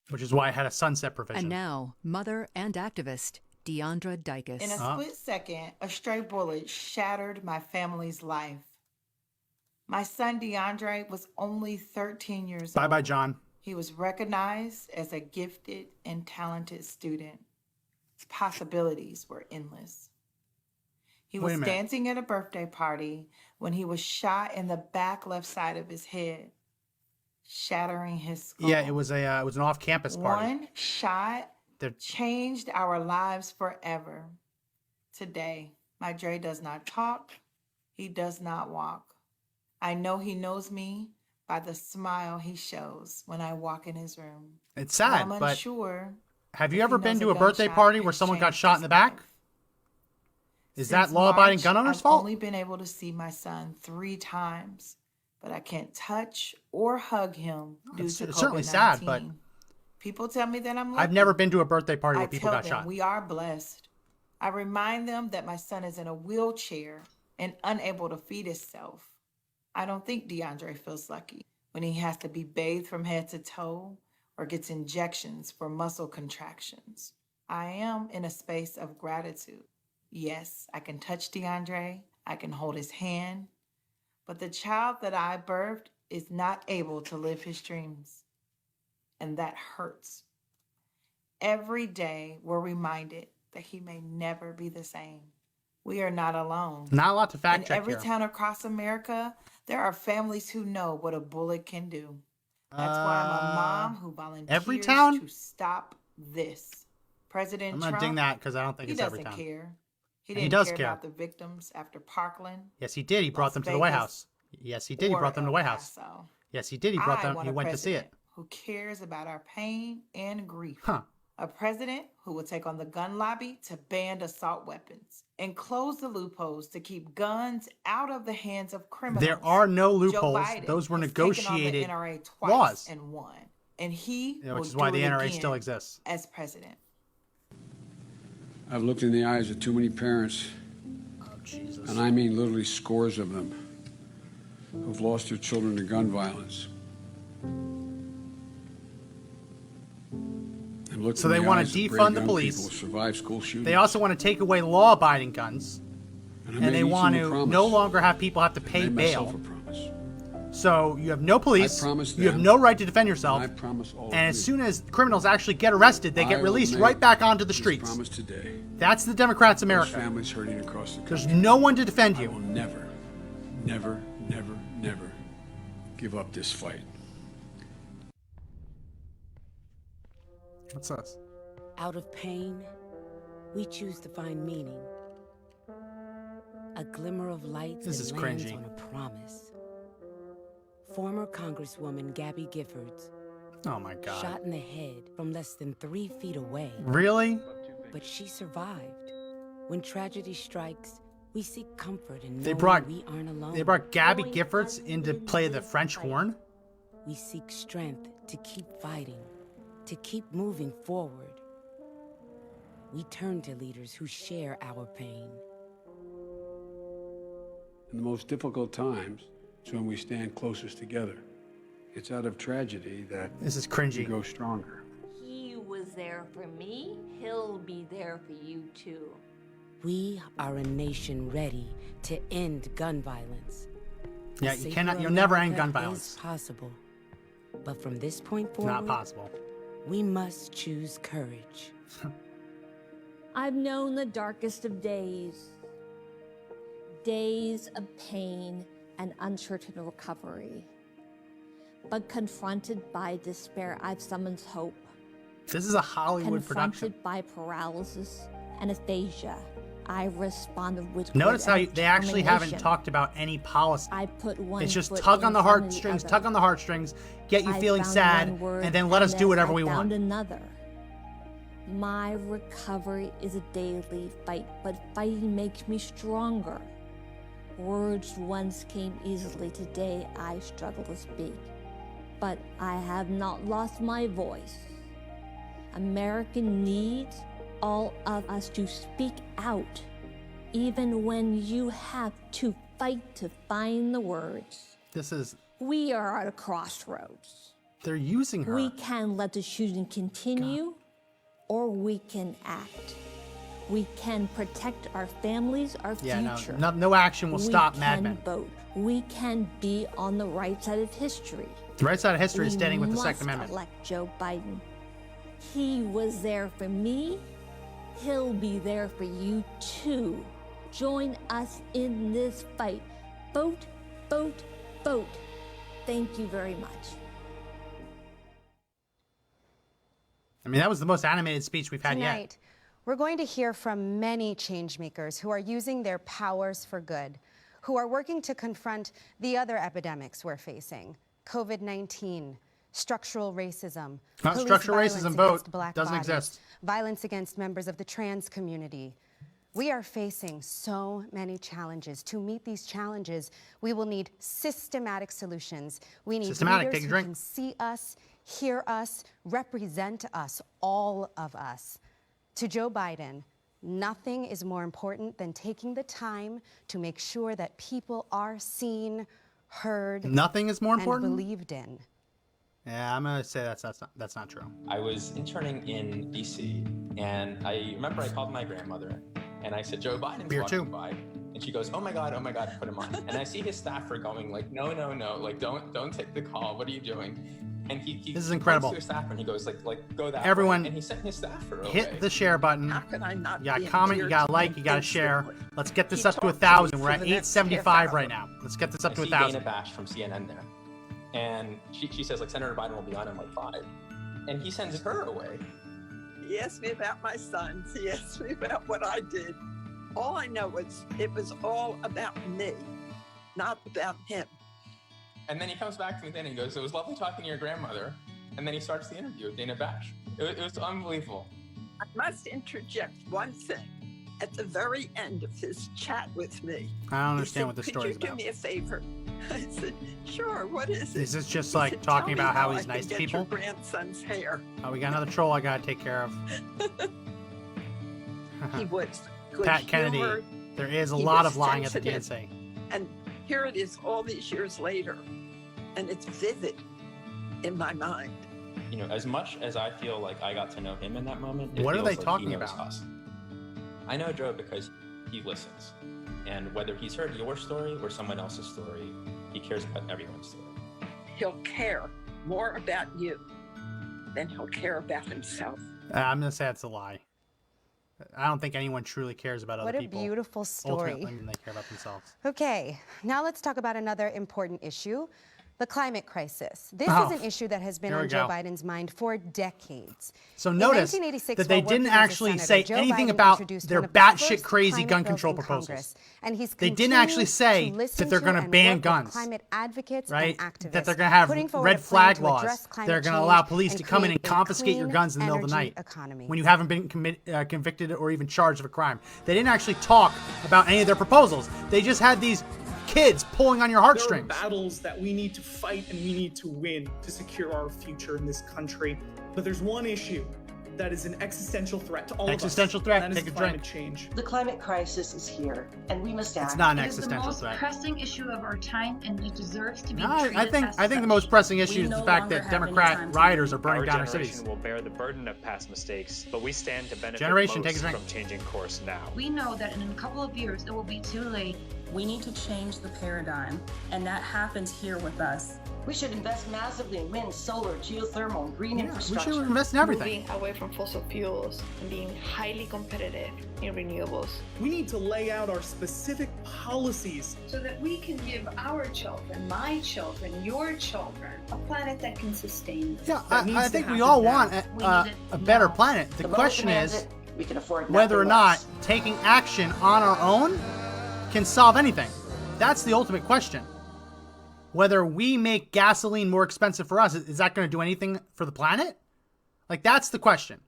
which is why it had a sunset provision. And now, mother and activist Deandra Dykes. In a split second, a stray bullet shattered my family's life. My son DeAndre was only 13 years old. Bye-bye, John. He was recognized as a gifted and talented student. His possibilities were endless. He Wait a was minute. dancing at a birthday party when he was shot in the back left side of his head, shattering his skull. Yeah, it was an off-campus party. One shot changed our lives forever. Today, my Dre does not talk. He does not walk. I know he knows me by the smile he shows when I walk in his room. It's sad, I'm but unsure have you if ever he been knows to a birthday gunshot party where has someone got changed shot in his the back? life. Is Since that law-abiding March, gun owners' I've fault? only been able to see my son 3 times, but I can't touch or hug him due It's to COVID-19. certainly sad, but People tell me that I'm lucky. I've never been to a birthday party where I people tell got them shot. we are blessed. I remind them that my son is in a wheelchair and unable to feed himself. I don't think DeAndre feels lucky when he has to be bathed from head to toe or gets injections for muscle contractions. I am in a space of gratitude. Yes, I can touch DeAndre, I can hold his hand, but the child that I birthed is not able to live his dreams, and that hurts. Every day, we're reminded that he may never be the same. We are not alone. Not a lot to fact In check every here. town across America, there are families who know what a bullet can do. That's why I'm a mom who volunteers every town? to stop this. President I'm Trump, not ding that because I don't think he it's every doesn't town. care. He And didn't he does care care. about the victims after Parkland. Yes, he did. He brought Las them to the White Vegas, House. Yes, he did. He or brought them to the El White House. Paso. Yes, he did. He brought I them. want He a went to see it. president who cares about our pain and grief. Huh. A president who will take on the gun lobby to ban assault weapons and close the loopholes to keep guns out of the hands of criminals. There are no Joe loopholes. Biden Those were has taken on the negotiated NRA twice laws. and won, and he Yeah, will which is why do the it NRA again still exists. as president. I've looked in the eyes of too many parents, and I mean literally scores of them, who've lost their children to gun violence. So they want to defund the police. They also want to take away law-abiding guns. And they want to no longer have people have to pay bail. So you have no police, you have no right to defend yourself, and as soon as criminals actually get arrested, they get released right back onto the streets. That's the Democrats' America. Families hurting across the country. There's no one to defend you. I will never, never, never, never give up this fight. What's this? Out of pain, we choose to find meaning. A glimmer of light This is lands cringy. on a promise. Former Congresswoman Gabby Giffords. Oh my God. Shot in the head from less than 3 feet away. Really? But she survived. When tragedy strikes, we seek comfort in They knowing brought we aren't alone. They brought Gabby Giffords in to play the French horn. We seek strength to keep fighting, to keep moving forward. We turn to leaders who share our pain. In the most difficult times, it's when we stand closest together. It's out of tragedy that this is cringy. We grow stronger. He was there for me. He'll be there for you too. We are a nation ready to end gun violence. Yeah, you cannot. You'll never end gun violence. It's possible, but from this point forward, Not possible. We must choose courage. I've known the darkest of days. Days of pain and uncertain recovery. But confronted by despair, I've summoned hope. This is a Hollywood production. Confronted by paralysis and aphasia, I responded with Notice how grit and they actually haven't determination. talked about any policy. I put one It's just foot tug in on the front of heartstrings, other. tug on the heartstrings, get you I feeling found sad, one word, and then let us do whatever I we found want. Another. My recovery is a daily fight, but fighting makes me stronger. Words once came easily. Today I struggle to speak, but I have not lost my voice. America needs all of us to speak out, even when you have to fight to find the words. This is. We are at a crossroads. They're using her. We can let the shooting continue, or we can act. We can protect our families, our future. No action will stop Mad Men. We can vote. We can be on the right side of history. The right side of history is standing with the Second We Amendment. must elect Joe Biden. He was there for me. He'll be there for you too. Join us in this fight. Vote, vote, vote. Thank you very much. I mean, that was the most animated speech we've had Tonight, yet. we're going to hear from many changemakers who are using their powers for good, who are working to confront the other epidemics we're facing: COVID-19, structural racism, Not police structural violence racism, against vote. Black Doesn't bodies, exist. violence against members of the trans community. We are facing so many challenges. To meet these challenges, we will need systematic solutions. We need Systematic, leaders take a who drink. can see us, hear us, represent us, all of us. To Joe Biden, nothing is more important than taking the time to make sure that people are seen, heard, Nothing is more and important? believed in. Yeah, I'm gonna say that's not true. I was interning in DC, and I remember I called my grandmother, and I said, Joe Biden's Beer walking too. by. And she goes, oh my God, put him on. And I see his staffer going like, no, like don't take the call. What are you doing? And he This is incredible. points to his staffer and he goes like go that Everyone way. And he sent his staffer away. Hit the share button. could I not You got be to comment, you endeared got to to like, him you got to share. instantly? Let's get this He up to talked to 1,000. me We're for at the next 875 half right hour. now. Let's get this up to I see 1,000. Dana Bash from CNN there. And she says like Senator Biden will be on in like 5. And he sends her away. He asked me about my sons. He asked me about what I did. All I know is it was all about me, not about him. And then he comes back to me then and he goes, it was lovely talking to your grandmother. And then he starts the interview with Dana Bash. It was unbelievable. I must interject one thing. At the very end of his chat with me, I don't he understand said, what the "Could story's you do about. me a favor?" I said, "Sure. What is it?" Is this just He like said, talking "Tell about me how I he's can nice to get people? Your grandson's hair. Oh, we got another troll I got to take care of. He was good Pat Kennedy. humored. There is a He lot was of lying at the sensitive. DNC. And here it is all these years later, and it's vivid in my mind. You know, as much as I feel like I got to know him in that moment, it What are feels they like talking he knows about? us. I know Joe because he listens. And whether he's heard your story or someone else's story, he cares about everyone's story. He'll care more about you than he'll care about himself. I'm going to say that's a lie. I don't think anyone truly cares about other What a people. beautiful story. Ultimately, they care about themselves. Okay, now let's talk about another important issue, the climate crisis. This Oh, is an issue that has been here we on Joe go. Biden's mind for decades. So In notice 1986, that they while didn't working as a actually senator, say Joe anything Biden about introduced their one of the batshit first crazy climate gun bills control in proposals. Congress, and he's They didn't actually continued say to listen that they're to going to and ban work with guns, climate advocates right? and activists, That they're going to have putting forward red a plan flag to laws. address climate They're going to change allow police and to come in and create a confiscate your clean guns in the middle of the energy night economy. when you haven't been convicted or even charged of a crime. They didn't actually talk about any of their proposals. They just had these kids pulling on your heartstrings. There are battles that we need to fight and we need to win to secure our future in this country. But there's one issue that is an existential threat to all Existential of us. threat, and that is take a climate drink. change. The climate crisis is here, and we must act. It's not an It is the existential most threat. pressing issue of our time, and it deserves to be No, treated I as think such. the most pressing issue We is no the fact longer that have any Democrat time to rioters are lose. burning Our down our generation cities. will bear the burden of past mistakes, but we stand to benefit Generation, take a most drink. from changing course now. We know that in a couple of years it will be too late. We need to change the paradigm, and that happens here with us. We should invest massively in wind, solar, geothermal, and green We infrastructure. should invest in everything. Moving away from fossil fuels and being highly competitive in renewables. We need to lay out our specific policies So that we can give our children, my children, your children, a planet that can sustain. Yeah, That needs I to think we happen all now. want We a need it better now. planet. The The vote question demands is it. We can afford whether or nothing not less. taking action on our own can solve anything. That's the ultimate question. Whether we make gasoline more expensive for us, is that going to do anything for the planet? Like, that's the question.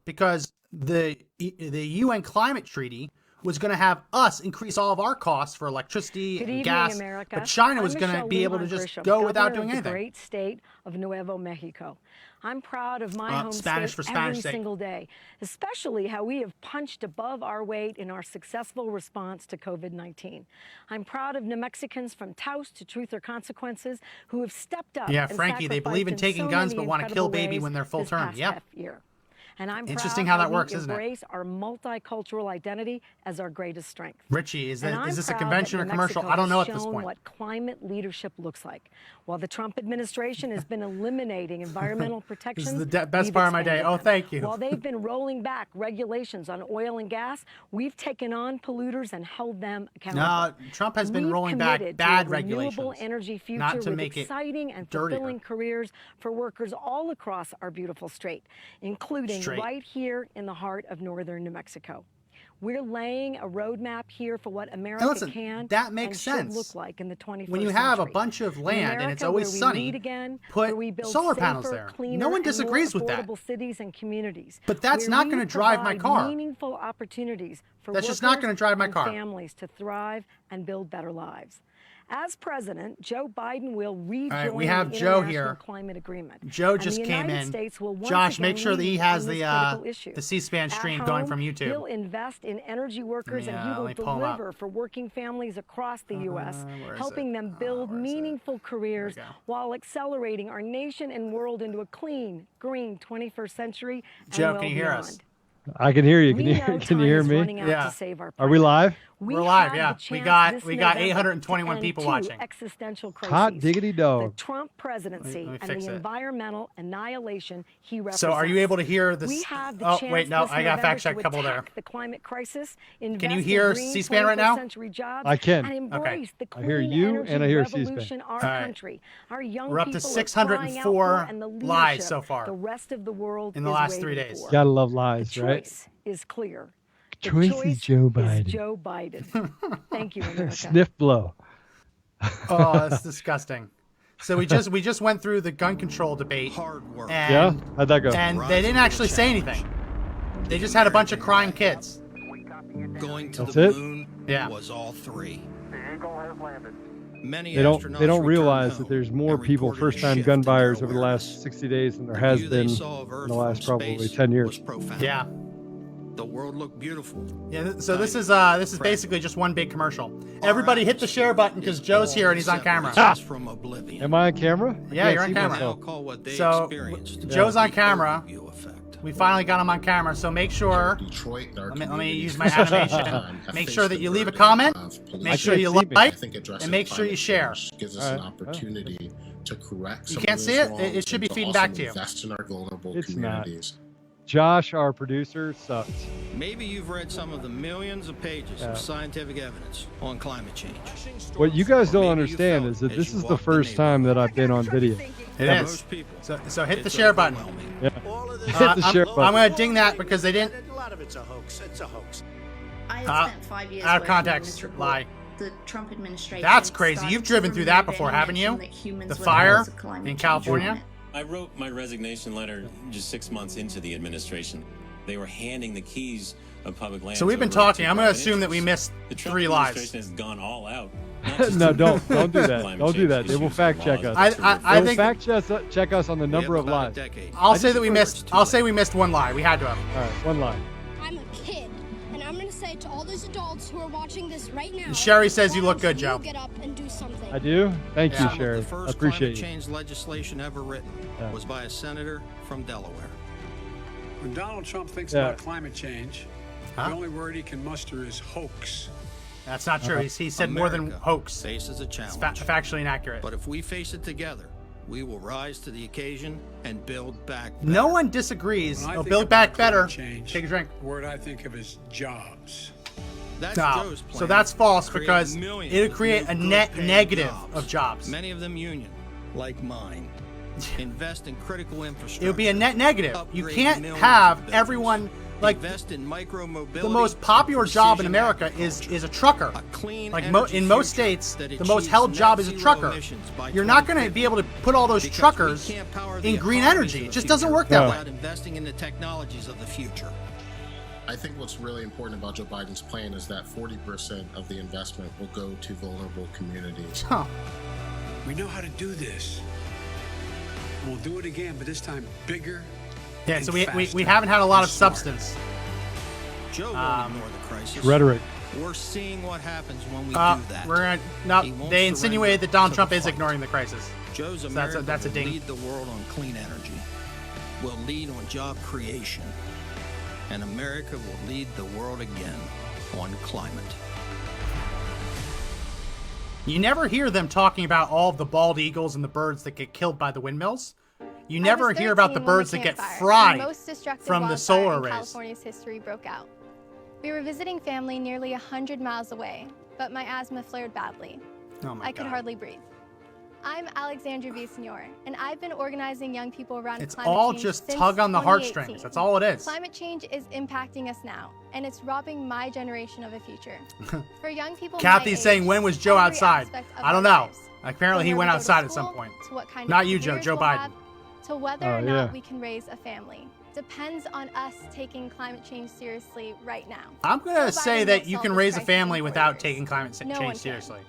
Because the UN climate treaty was going to have us increase all of our costs for electricity Good and evening, gas, America. but China was I'm going to Michelle be able to Lujan just Grisham, go without governor doing of the anything. great state of Nuevo Mexico. I'm proud of my home Spanish state for Spanish every sake. single day, especially how we have punched above our weight in our successful response to COVID-19. I'm proud of New Mexicans from Taos to Truth or Consequences who have stepped up. Yeah, and Frankie, they believe in sacrificed taking so guns many but want to kill incredible baby ways when they're full this term. past Yep. half year. And I'm Interesting proud how that we works, isn't it? embrace our multicultural identity as our greatest strength. Richie, is And I'm this a proud convention that or New commercial? Mexico I don't know has at this shown point. what climate leadership looks like. While the Trump administration has been eliminating environmental protections, This is the best we've part of my day. expanded Oh, them. thank you. While they've been rolling back regulations on oil and gas, we've taken on polluters and held them accountable. No, Trump has been We've rolling back committed bad to a renewable regulations, energy future not to with make it exciting and dirtier. fulfilling careers for workers all across our beautiful state, including Straight. right here in the heart of northern New Mexico. We're laying a roadmap here for what America listen, can that makes and sense. should look like in the 21st When you have a century. bunch of In land and it's America, always where we sunny, lead again, put where we build solar safer, panels there. cleaner, No one and more disagrees with that. affordable cities and communities. But that's where not we gonna drive my provide car. Meaningful opportunities for That's just not workers gonna drive my and car. families to thrive and build better lives. As president, Joe Biden will rejoin right, we have the Joe International here. Climate Agreement. Joe And just the came United in. States will once Josh, again make sure that he lead has on the this critical issue. C-SPAN At stream going home, from YouTube. He'll invest in energy workers and he let will me pull him up. deliver for working families across the U.S., where is helping it? them build meaningful careers while accelerating our nation and world into a clean, green 21st century and Joe, well can you hear beyond. us? I can hear you. Can We you know can you hear time is me? running out to save our Are we live? We're live, have yeah. the We chance got this 821 November people to end watching. two existential crises. Hot diggity dog. The Trump presidency Let me and fix the it. environmental annihilation he represents. So are you able to hear this? We have the Oh, chance wait, no, this I got November fact check to a couple there. attack the climate crisis, Can you invest hear in green C-SPAN right now? 21st century jobs, I can. and Okay. embrace the I clean hear you energy and I hear C-SPAN. revolution our All right. country, our young We're up to people are crying out 604 for, and the lives leadership so far the rest of the world in the is last 3 waiting days. for. Gotta love lies, The right? choice is clear. The Choice is choice Joe is Biden. Joe Biden. Thank you, America. Sniff blow. Oh, that's disgusting. So we just went through the gun control debate. And, Yeah? How'd that go? And they didn't actually say anything. They just had a bunch of crying kids. Going to That's the it? moon Yeah. was all three. Many They don't astronauts realize returned that there's home more and people reported a first-time shift gun in their buyers over the awareness. last 60 days than there has view they been saw of in Earth the last from probably space 10 years. was profound. Yeah. the world look beautiful. Yeah, so this is basically just one big commercial. Everybody hit the share button because Joe's here and he's on camera. From oblivion. Am I on camera? Yeah, you're on camera. So Joe's on camera. We finally got him on camera, so make sure. Let me use my animation. Make sure that you leave a comment. Make sure you like, and make sure you share. Gives us an opportunity to correct. You can't see it. It should be feeding back to you. Invest in our vulnerable It's communities. Josh, our producer, sucks. Maybe you've read some of the millions of pages of scientific evidence on climate change. What you guys don't understand is that this is the first time that I've been on video. It is. So hit the share button. Yeah. Hit the share button. I'm going to ding that because they didn't. A lot of it's a hoax. It's a hoax. I had spent 5 years out of working on context. this report. Lie. The Trump administration. That's crazy. started You've to driven through remove that before, any haven't you? mention that humans The were the fire cause of climate in change. California. I wrote my resignation letter just 6 months into the administration. They were handing the keys of public land. So we've been talking. I'm going to assume that we missed the Trump 3 lives. administration has gone all out. No, don't do that. Don't do that. They will fact check us. I think fact check us on the number of lies. I'll say that we missed. I'll say we missed 1 lie. We had to have. All right, 1 lie. I'm a kid, and I'm gonna say to all those adults who are watching this right now. Sherry says you look good, Joe. Get up and do something. I do. Thank you, Sherry. The first I appreciate climate you. change legislation ever written was by a senator from Delaware. When Donald Trump thinks Yeah. about climate change, the only word he can muster is hoax. That's not true. He said more than America hoax. faces a It's challenge. factually inaccurate. But if we face it together, we will rise to the occasion and build back better. No one disagrees. When I Oh, think build about back climate better. change, Take a drink. The word I think of is jobs. That's No. Joe's plan. So that's false Create because millions it'll of create new a net good-paying negative jobs, of jobs. Many of them union, like mine. Invest in critical infrastructure. It would be a net negative. You Upgrade can't millions have of everyone like Invest in micro-mobility, the most popular job in precision America is a trucker. clean Like energy in most future states, that the most achieves held net job is a zero trucker. emissions by You're not going to 2050. be able to put all those Because truckers we can't power the in green economies energy. of It the just doesn't future work that way. without investing in the technologies of the future. I think what's really important about Joe Biden's plan is that 40% of the investment will go to vulnerable communities. Huh. We know how to do this. We'll do it again, but this time bigger. Yeah, and so we faster haven't had a lot and of smarter. substance. Joe won't ignore the crisis. Rhetoric. We're seeing what happens when we do that. We're gonna, no, He won't they insinuated surrender that Donald to Trump the is fight. ignoring the crisis. Joe's So America that's a will ding. lead the world on clean energy. Will lead on job creation. And America will lead the world again on climate. You never hear them talking about all of the bald eagles and the birds that get killed by the windmills. You never hear about the birds that get fried from the solar rays. California's history broke out. We were visiting family nearly 100 miles away, but my asthma flared badly. Oh my I could God. hardly breathe. I'm Alexandra Villasenor, and I've been organizing young people around It's climate all change just since tug on the 2018. heartstrings. That's all it is. Climate change is impacting us now, and it's robbing my generation of a future. For young people my Kathy's age, saying, when was Joe every outside? aspect of I don't our know. lives, Apparently from he where went we go to outside at some school, point. to what kind of Not you, Joe. careers Joe we'll Biden. have, to whether Oh, or not yeah. we can raise a family. Depends on us taking climate change seriously right now. I'm going to Joe say Biden that won't you solve can this raise a crisis family in 4 without years. taking climate No one change can. seriously.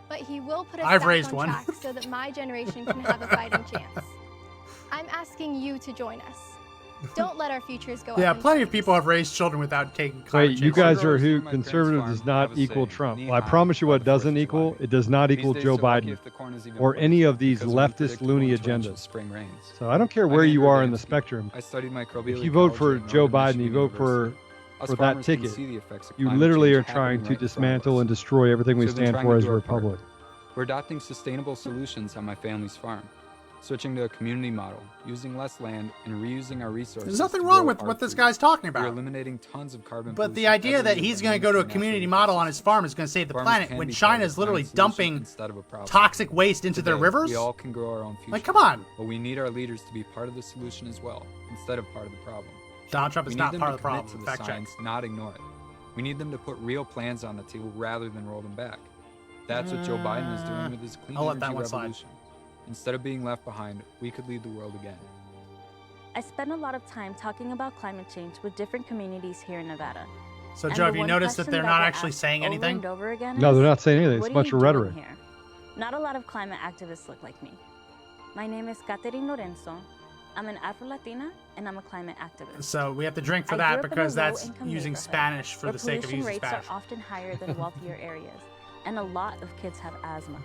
But he will put us I've back raised on one. track so that my generation can have a fighting chance. I'm asking you to join us. Don't let our futures go Yeah, up in plenty of flames. people have raised children without taking climate Wait, change. you guys are seriously. who conservative does not equal Trump. Well, I promise you what doesn't equal. It does not equal Joe Biden or any of these leftist loony agendas. So I don't care where you are in the spectrum. I studied microbiology. If you vote for Joe Biden, you vote for that ticket. You literally are trying to dismantle and destroy everything we stand for as a republic. We're adopting sustainable solutions on my family's farm, switching to a community model, using less land, and reusing our resources. There's nothing to wrong grow with our what this food. guy's talking We're about. eliminating tons of carbon But the pollution idea every that year he's by going to go to a managing community natural model on his farm is going to save the Farmers planet can when be part China of is the literally climate solution dumping instead of a problem. toxic waste into their Today, rivers? We all can grow our own future. Like, come on. But we need our leaders to be part of the solution as well, instead of part of the problem. Donald Trump is We not need them part to of the commit problem. to the Fact check. science, not ignore it. We need them to put real plans on the table rather than roll them back. That's what Joe Biden is doing with his clean I'll let that energy one slide. revolution. Instead of being left behind, we could lead the world again. I spend a lot of time talking about climate change with different communities here in Nevada. So, And Joe, the have you one noticed that question they're I not get actually asked saying over anything? and over again No, is, they're not saying anything. It's "What a are bunch you of doing rhetoric. here?" Not a lot of climate activists look like me. My name is Catherine Lorenzo, I'm an Afro-Latina, and I'm a climate activist. So we have to drink for I that grew up in because a that's low-income using neighborhood Spanish for where the sake of pollution using rates Spanish. are often higher than wealthier areas, and a lot of kids have asthma.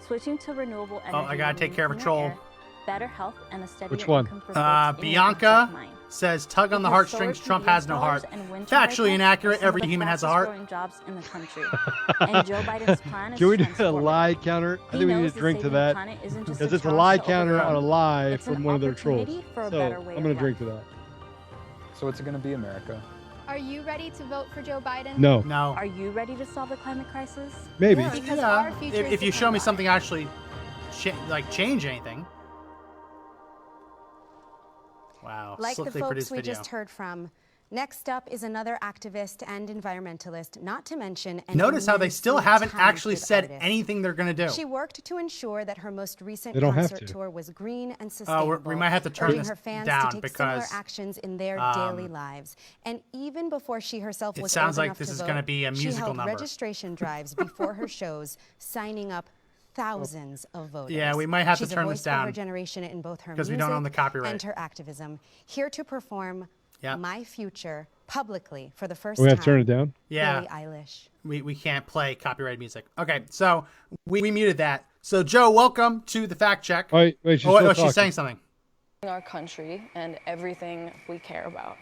Switching to renewable energy. Oh, I gotta take care of a cleaner troll. air, better health, and a steadier Which one? income for folks in Bianca like mine. says, tug on the Because heartstrings, solar Trump PV has no heart. installers and wind Factually turbines inaccurate, are some of every the human has a fastest heart. growing jobs in the country. And Joe Biden's plan is Can we do a transformative. lie counter? I He think we need knows to drink to saving the that planet isn't just because a it's a challenge lie to counter overcome. on a lie It's from an one of their trolls. opportunity for a So better way I'm gonna of drink life. to that. So it's going to be America. Are you ready to vote for Joe Biden? No. No. Are you ready to solve the climate crisis? Maybe. Because our future is If you show me dependent on something actually change anything. Wow. Like the slickly folks produced we video. just heard from, next up is another activist and environmentalist, not to mention an Notice how they still immensely haven't actually talented said artist. anything they're going to do. She worked to ensure that her most recent They don't have concert to. tour was green and Oh, sustainable. we might have to turn urging this her fans down to take because similar actions in their daily lives. And even before she herself it was sounds old like enough this to is vote, gonna be a musical she held number. registration drives before her shows, signing up thousands of voters. Yeah, we might have to She's turn a this voice for her down generation in both her because we music don't own the copyright. and her activism. Here to perform Yep. My Future publicly for the first We have time. to turn it down? Yeah. Billie Eilish. We can't play copyrighted music. Okay, so we muted that. So Joe, welcome to the fact check. Wait, she's still she's talking. saying something. Our country and everything we care about.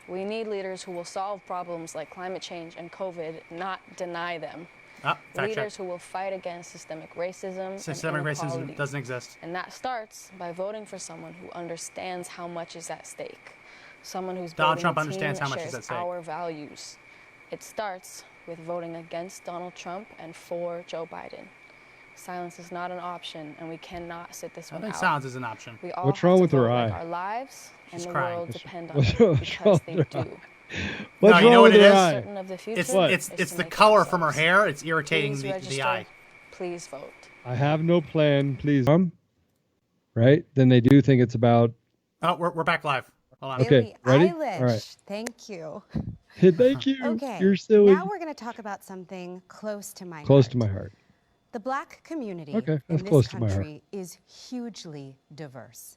We need leaders who will solve problems like climate change and COVID, not deny them. Fact Leaders check. who will fight against systemic racism Systemic and racism inequality. doesn't exist. And that starts by voting for someone who understands how much is at stake. Someone who's Donald building Trump a team understands that how much is shares at stake. our values. It starts with voting against Donald Trump and for Joe Biden. Silence is not an option, and we cannot sit this I one think out. silence is an option. We all What's have wrong to with her vote like eye? Our lives and She's the crying. world depend on What's it wrong because they with her do. What's No, you know wrong what with it her is? eye? Certain of the future It's is to the make color from her ourselves. hair. It's irritating Please the register. eye. Please vote. I have no plan. Please. Right? Then they do think it's about. Oh, we're back live. Hold on. Okay, Billie ready? Eilish. All right. Thank you. Thank you. Okay. You're silly. Now we're going to talk about something close to my Close heart. to my heart. The black community Okay, in that's this close to my heart. country is hugely diverse.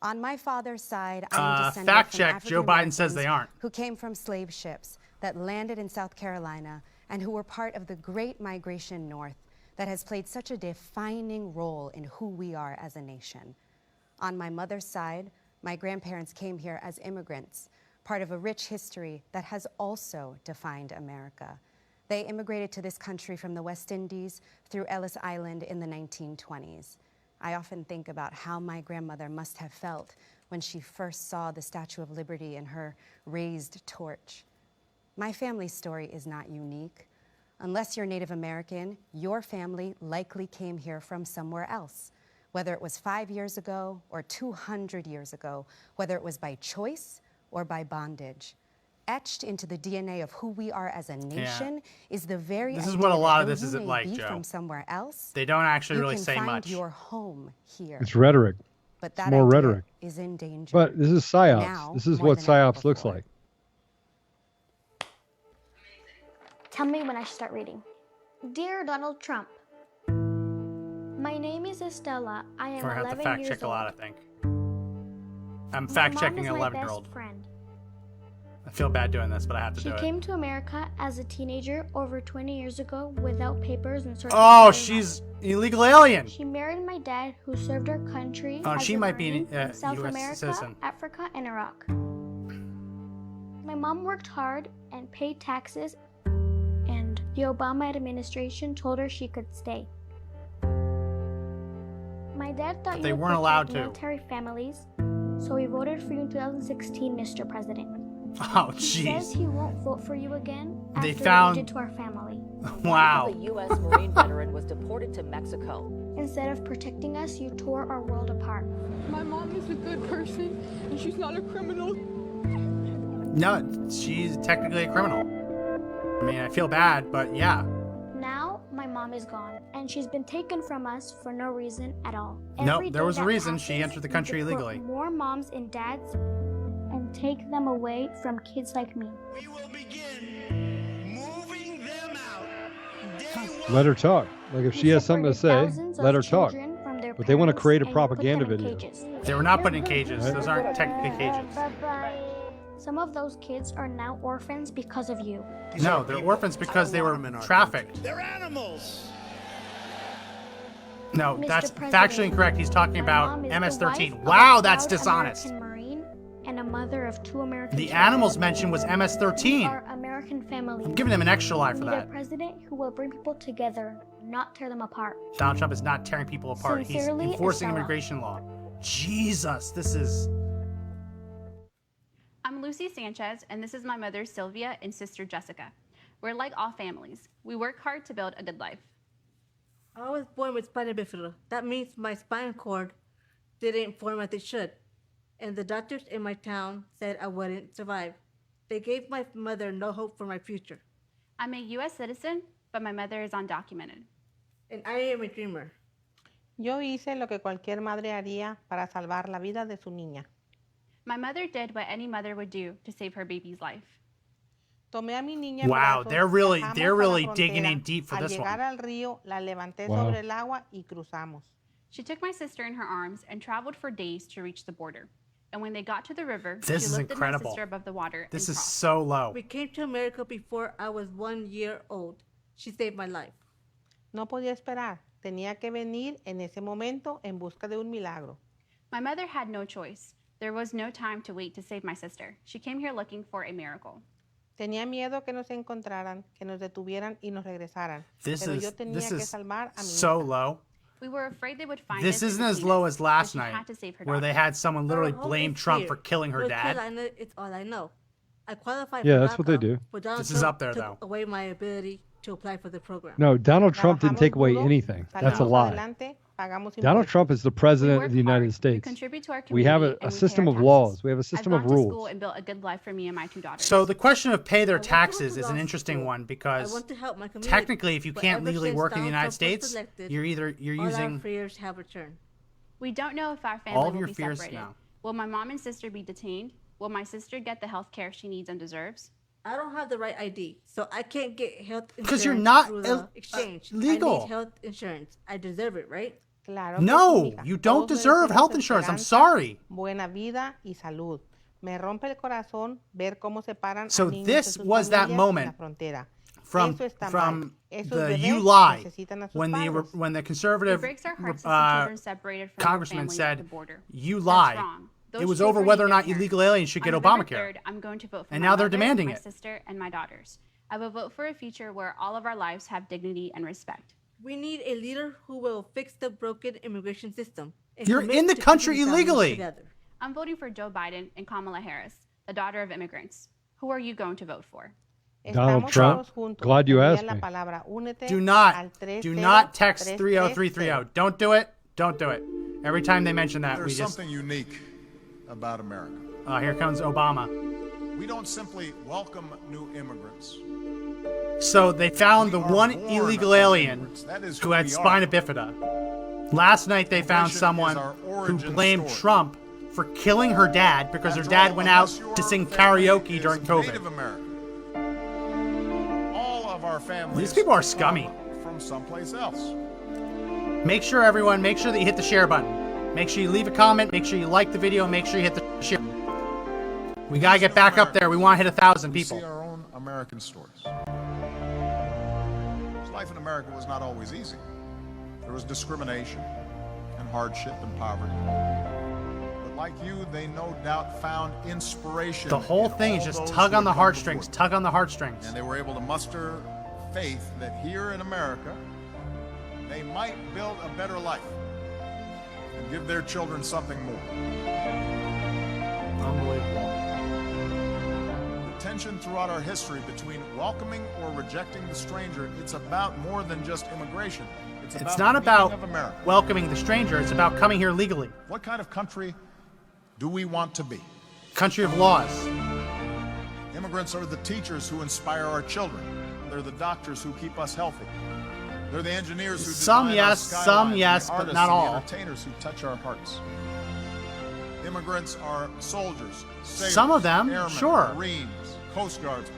On my father's side, I'm descended fact from check, African Joe Biden says they Americans aren't. who came from slave ships that landed in South Carolina and who were part of the great migration north that has played such a defining role in who we are as a nation. On my mother's side, my grandparents came here as immigrants, part of a rich history that has also defined America. They immigrated to this country from the West Indies through Ellis Island in the 1920s. I often think about how my grandmother must have felt when she first saw the Statue of Liberty and her raised torch. My family's story is not unique. Unless you're Native American, your family likely came here from somewhere else, whether it was 5 years ago or 200 years ago, whether it was by choice or by bondage. Etched into the DNA of who we are as a nation is the very This is idea what a lot that of though this you is may like, be Joe. from somewhere else, They don't actually you really can say find much. your home here. It's rhetoric. But It's that more idea rhetoric. is in danger. But this is psyops. Now, This is more what than ever psyops looks before. like. Tell me when I should start reading. Dear Donald Trump, my name is Estella. I am We're gonna have 11 to fact years check a old. lot, I think. I'm My fact mom checking is an my 11 best year old. friend. I feel bad doing this, but I have to She do it. came to America as a teenager over 20 years ago without papers and searching Oh, for a she's illegal alien. She married my dad, who served our country Oh, as she a might be an, Marine in South US America, citizen. Africa, and Iraq. My mom worked hard and paid taxes, and the Obama administration told her she could stay. My dad thought They you would weren't allowed protect to. military families, so he voted for you in 2016, Mr. President. Oh, He says jeez. he won't vote for you again They after found- what you did to our family. Wow. The U.S. Marine veteran was deported to Mexico. Instead of protecting us, you tore our world apart. My mom is a good person, and she's not a criminal. No, she's technically a criminal. I mean, I feel bad, but yeah. Now, my mom is gone, and she's been taken from us for no reason at all. Nope, Every there day was a that reason she passes, entered the we country deport illegally. More moms and dads and take them away from kids like me. Let her talk. Like if she has something to say, Thousands let her of talk. children from their but they want to create a and you put them propaganda in video. cages. They were not put in cages. Those aren't technically cages. Some of those kids are now orphans because of you. No, they're orphans because they were trafficked. They're animals. No, Mr. that's President, factually incorrect. He's talking my about mom is the MS-13. wife Wow, of a that's proud dishonest. American Marine and a mother of 2 American The children. animals mentioned was We MS-13. are American family. I'm giving him an extra life for We need that. a president who will bring people together, not tear them apart. Donald Trump is not tearing people apart. Sincerely, He's enforcing Estella. immigration law. Jesus, this is... I'm Lucy Sanchez, and this is my mother, Sylvia, and sister, Jessica. We're like all families. We work hard to build a good life. I was born with spina bifida. That means my spinal cord didn't form as it should. And the doctors in my town said I wouldn't survive. They gave my mother no hope for my future. I'm a U.S. citizen, but my mother is undocumented. And I am a dreamer. Yo hice lo que cualquier madre haría para salvar la vida de su niña. My mother did what any mother would do to save her baby's life. Tomé a mi niña en Wow, brazos, they're really bajamos a la digging frontera. in deep for Al this llegar one. al río, la levanté Wow. sobre el agua y cruzamos. She took my sister in her arms and traveled for days to reach the border. And when they got to the river, This she is lifted incredible. my sister above the water This and is crossed. so low. We came to America before I was 1 year old. She saved my life. No podía esperar. Tenía que venir en ese momento en busca de un milagro. My mother had no choice. There was no time to wait to save my sister. She came here looking for a miracle. Tenía miedo que nos encontraran, que nos detuvieran y nos regresaran. This Pero is yo tenía que is salvar a mi so hija. low. We were afraid they would find This us and isn't as defeat low us, as last but she night, had to save her where they daughter. had someone literally Our hope blame is Trump here. for killing her Because dad. I know it's all I know. I qualify Yeah, for that's what they DACA, do. but Donald This is Trump up there, took though. away my ability to apply for the program. No, Donald Trump didn't take away anything. That's a Salimos lie. adelante, pagamos Donald impuestos. Trump is the president of the United States. Contribute to our We have community a and we system pay of our laws. taxes. We have a system I've of gone to school rules. and built a good life for me and my 2 daughters. So the question of pay their I taxes want is to an law interesting school. one I because want to help my community, technically, if you but can't ever legally since work in the Donald United Trump was States, elected, you're all our using fears have returned. We don't know if our all family of will your be fears separated. now. Will my mom and sister be detained? Will my sister get the health care she needs and deserves? I don't have the right ID, so I can't get health insurance Because you're not through the exchange. legal. I need health insurance. I deserve it, right? Claro que No, sí, mija. you don't Todos deserve merecemos health insurance. I'm esperanza, sorry. Buena vida y salud. Me rompe el corazón ver cómo separan So a niños this de sus was that familias en moment la frontera. from Eso está mal. from Esos the bebés you lie necesitan a sus when padres. the It conservative breaks our hearts to see children separated from their congressman families at the said border. you That's lie. wrong. It Those was over children whether or need their not parents. illegal aliens should get On November Obamacare. 3rd, I'm going to vote for And my now they're mother, demanding my it. sister, and my daughters. I will vote for a future where all of our lives have dignity and respect. We need a leader who will fix the broken immigration system. and You're commit in the to country keeping families illegally. together. I'm voting for Joe Biden and Kamala Harris, the daughter of immigrants. Who are you going to vote for? Donald Estamos Trump. todos juntos. Glad you Envía asked la me. palabra únete Do al not 30 text 30330. 330. Don't do it. Don't do it. Every time they mention that, we There's just something unique about America. here comes Obama. We don't simply welcome new immigrants. So they found the one born illegal of alien immigrants. That is who who had we spina are. bifida. Last night they found Immigration is someone our who origin blamed story. Trump for killing her dad because her After dad all, went out unless your to sing family karaoke is during Native COVID. American. All of our families These people are scummy. come from someplace else. Make sure that you hit the share button. Make sure you leave a comment. Make sure you like the video. Make sure you hit the share. We gotta get back up there. We want to hit 1,000 We people. see our own American stories. Life in America was not always easy. There was discrimination and hardship and poverty. But like you, they no doubt found inspiration. The whole in thing is all just those tug who on the had come heartstrings. before Tug on the heartstrings. them. And they were able to muster faith that here in America, they might build a better life and give their children something more. Unbelievable. The tension throughout our history between welcoming or rejecting the stranger, it's about more than just immigration. It's not the about meaning of America. welcoming the stranger. It's about coming here legally. What kind of country do we want to be? Country of laws. Immigrants are the teachers who inspire our children. They're the doctors who keep us healthy. They're the engineers who Some design yes, our some skylines, yes, the but artists not and all. the entertainers who touch our hearts. Immigrants are soldiers, sailors, Some of them, airmen, sure. Marines, Coast Guards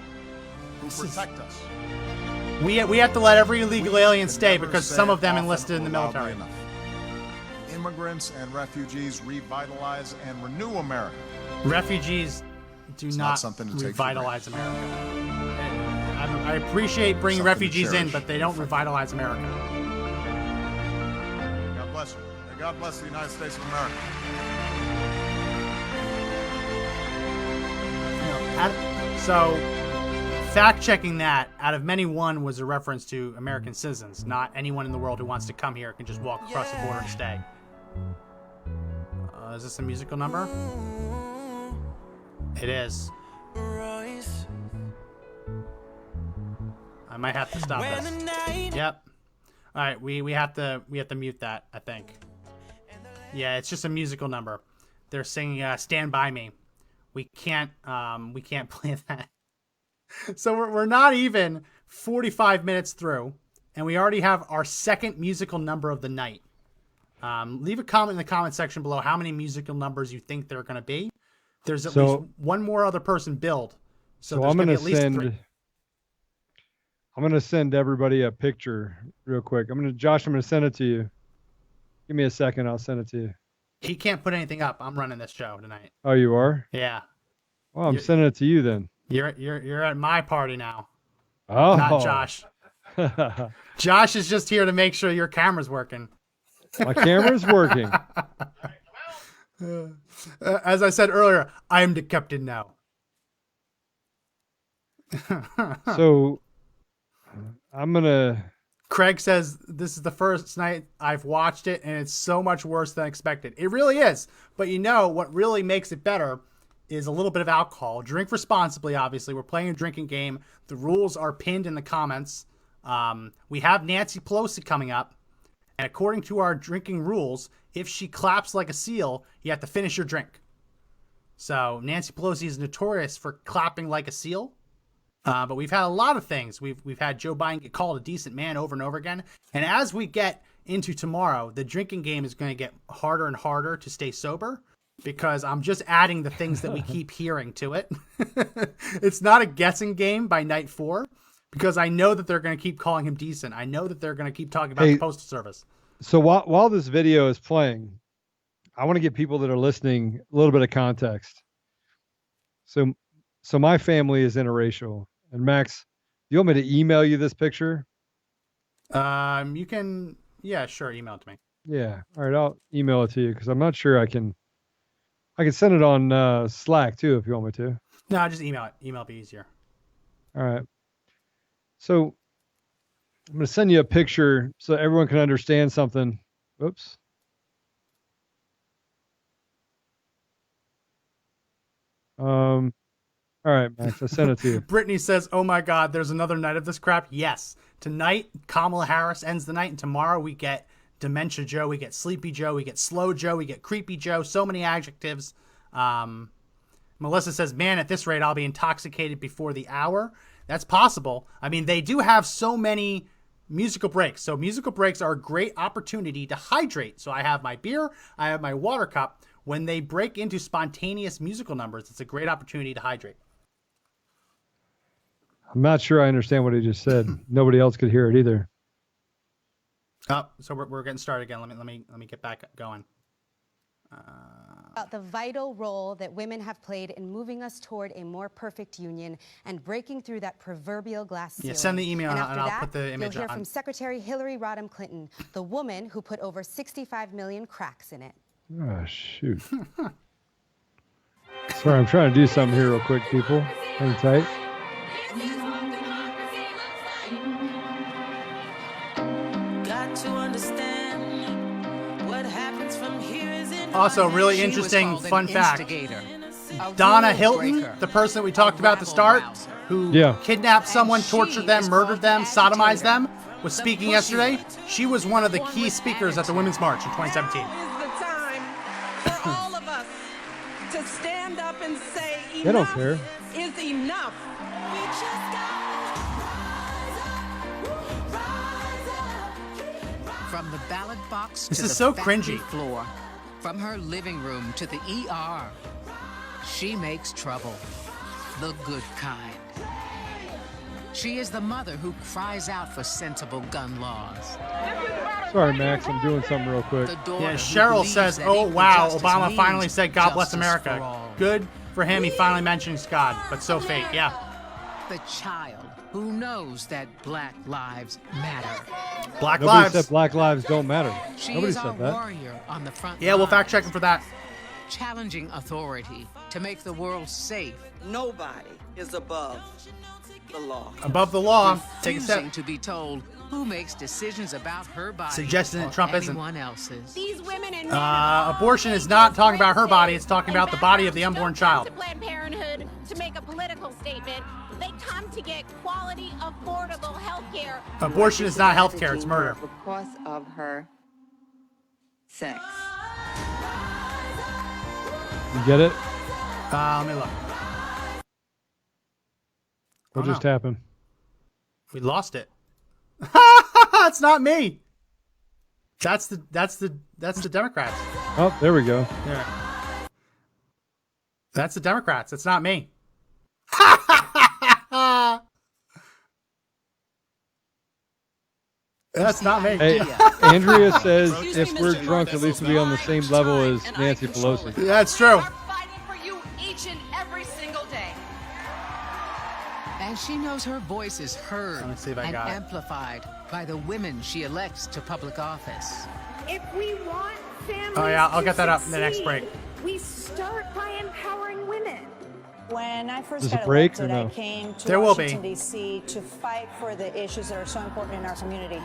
who protect us. We have to let every illegal alien stay Never because say some of it them often enlisted in the or loudly military. enough. immigrants and refugees revitalize and renew America. Refugees do not something to take for revitalize America. I appreciate bringing Something to refugees in, cherish. but they don't revitalize America. God bless you. And God bless the United States of America. So, fact checking that, out of many, one was a reference to American citizens. Not anyone in the world who wants to come here can just walk across the border and stay. Is this a musical number? It is. I might have to stop this. Yep. All right, we have to mute that, I think. Yeah, it's just a musical number. They're singing "Stand By Me." We can't play that. So we're not even 45 minutes through, and we already have our second musical number of the night. Leave a comment in the comment section below how many musical numbers you think there are going to be. There's at least one more other person billed, so there's going to be at least 3. I'm going to send everybody a picture real quick. Josh, I'm going to send it to you. Give me a second. I'll send it to you. He can't put anything up. I'm running this show tonight. Oh, you are? Yeah. Well, I'm sending it to you then. You're at my party now. Oh. Not Josh. Josh is just here to make sure your camera's working. My camera's working. As I said earlier, I am the captain now. So I'm going to... Craig says, this is the first night I've watched it, and it's so much worse than expected. It really is. But you know, what really makes it better is a little bit of alcohol. Drink responsibly, obviously. We're playing a drinking game. The rules are pinned in the comments. We have Nancy Pelosi coming up. And according to our drinking rules, if she claps like a seal, you have to finish your drink. So Nancy Pelosi is notorious for clapping like a seal. But we've had a lot of things. We've had Joe Biden get called a decent man over and over again. And as we get into tomorrow, the drinking game is going to get harder and harder to stay sober because I'm just adding the things that we keep hearing to it. It's not a guessing game by night 4 because I know that they're going to keep calling him decent. I know that they're going to keep talking about the Postal Service. So while this video is playing, I want to give people that are listening a little bit of context. So my family is interracial. And Max, you want me to email you this picture? You can, yeah, sure, email it to me. Yeah, all right, I'll email it to you because I'm not sure I can send it on Slack too if you want me to. No, just email it. Email will be easier. All right. So I'm going to send you a picture so everyone can understand something. Oops. All right, Max, I sent it to you. Brittany says, oh my God, there's another night of this crap. Yes. Tonight, Kamala Harris ends the night, and tomorrow we get Dementia Joe, we get Sleepy Joe, we get Slow Joe, we get Creepy Joe, so many adjectives. Melissa says, man, at this rate, I'll be intoxicated before the hour. That's possible. I mean, they do have so many musical breaks. So musical breaks are a great opportunity to hydrate. So I have my beer, I have my water cup. When they break into spontaneous musical numbers, it's a great opportunity to hydrate. I'm not sure I understand what he just said. Nobody else could hear it either. Oh, so we're getting started again. Let me get back going. About the vital role that women have played in moving us toward a more perfect union and breaking through that proverbial glass ceiling. Yeah, send the email and I'll put the image you'll hear on. from Secretary Hillary Rodham Clinton, the woman who put over 65 million cracks in it. Oh, shoot. Sorry, I'm trying to do something here real quick, people. Hang tight. Also, really interesting fun fact. Donna Hilton, the person that we talked about at the start, who kidnapped someone, tortured them, murdered them, sodomized them, was speaking yesterday. She was one of the key speakers at the Women's March in 2017. For all of us to stand up and say They don't care. Is enough. From the ballot box This to is the so factory cringy. floor, from her living room to the ER, she makes trouble, the good kind. She is the mother who cries out for sensible gun laws. Sorry, Max, I'm doing something real quick. Yeah, Cheryl says, "Oh wow, Obama finally said God bless America. Good for him. He finally mentions God, but so fake." Yeah. The child who knows that Black lives matter. Black Nobody lives. said Black lives don't matter. She Nobody is our said that. warrior on the front Yeah, we'll lines, fact check him for that. challenging authority to make the world safe. Nobody is above the law. Above the law. Take a Refusing step. to be told who makes decisions about her body. Suggesting that or Trump isn't. anyone else's. These women and Abortion is not talking about her body. It's talking about the body of the unborn child. to Planned Parenthood to make a political statement. They come to get quality, affordable health care. Abortion is not health care. It's murder. Because of her sex. You get it? Let me look. What Oh, just no. happened? We lost it. It's not me. That's the Democrats. Oh, there we go. Yeah. That's the Democrats. It's not me. That's not me. Hey, Andrea says if we're drunk, at least we'll be on the same level as Nancy Pelosi. That's true. Each and every single day. And she knows her voice is heard Let me see if I and got it. amplified by the women she elects to public office. If we want families Oh yeah, I'll to get that up in the next break. succeed, we start by empowering women. When I first There's a got break or elected, no? I came to There will be. Washington, D.C. to fight for the issues that are so important in our community.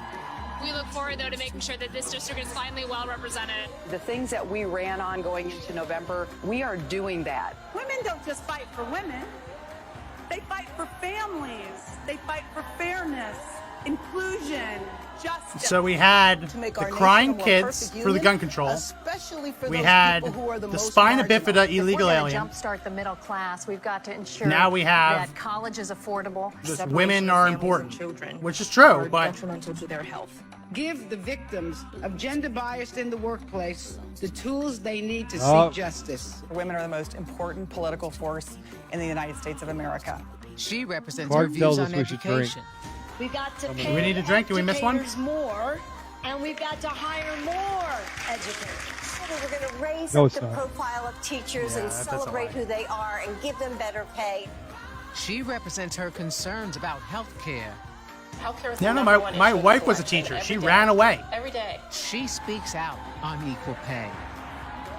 We look forward, though, to making sure that this district is finally well represented. The things that we ran on going into November, we are doing that. Women don't just fight for women. They fight for families. They fight for fairness, inclusion, justice. So we had To make the our nation crying a more kids perfect for the union, gun control. especially for We those had people who are the the most spina marginal. bifida If we're illegal gonna alien. Jumpstart the middle class. We've got to ensure Now we have that college is affordable. Just women are important, which is true, but detrimental to their health. Give the victims of gender bias in the workplace the tools they need to Oh. seek justice. Women are the most important political force in the United States of America. She represents Clark her views tells on us we should drink. education. We've got to Do pay we need to drink? Did we miss one? educators more, and we've got to hire more educators. We're going to raise No, up it's the not. profile of teachers Yeah, and that's a celebrate lie. who they are and give them better pay. She represents her concerns about health care. Healthcare is yeah, the no, number one my issue in wife this was a election teacher. every She day. ran away. Every day. She speaks out on equal pay.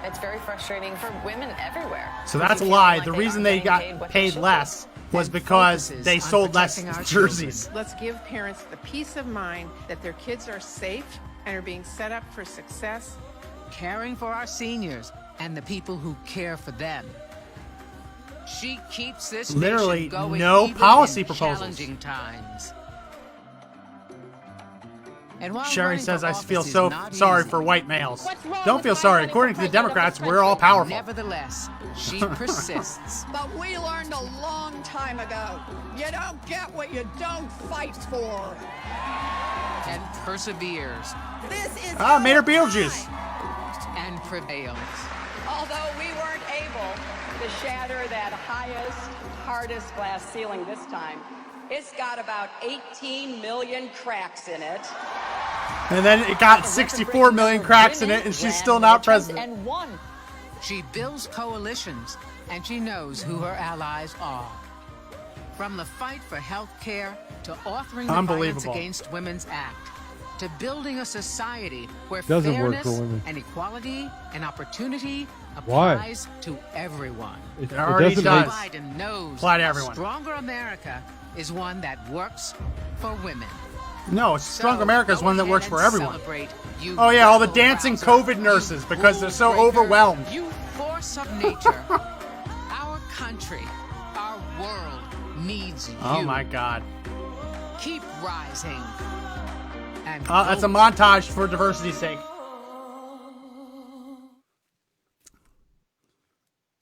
It's very frustrating for women everywhere. So that's a lie. The reason they got paid less was because focuses they on sold less protecting our jerseys. Let's give parents the peace of mind that their kids are safe and are being set up for success. Caring for our seniors and the people who care for them. She keeps this Literally nation going no even policy in proposals. challenging times. And while Sherry running says, for I office feel is so not sorry easy. for white males. What's wrong Don't with feel my sorry. running According for to the president of Democrats, this we're all country? powerful. Nevertheless, she persists. But we learned a long time ago, you don't get what you don't fight for. And perseveres This is Mayor our Beetlejuice. time. and prevails. Although we weren't able to shatter that highest, hardest glass ceiling this time, it's got about 18 million cracks in it. And then it got 64 million cracks in it, and she's still not president. And won. She builds coalitions, and she knows who her allies are. From the fight for health care to authoring the Violence Unbelievable. Against Women's Act, to building a society where Doesn't work fairness for women. and equality and opportunity Why? applies to everyone. It already doesn't does. make Biden knows Apply to a everyone. stronger America is one that works for women. No, Stronger So, America is go one that ahead works for and everyone. celebrate, you Oh yeah, all the rabble dancing rouser, COVID nurses you because they're so rule breaker, overwhelmed. You force of nature. Our country, our world needs you. Oh my God. Keep rising. And That's a vote. montage for diversity's sake.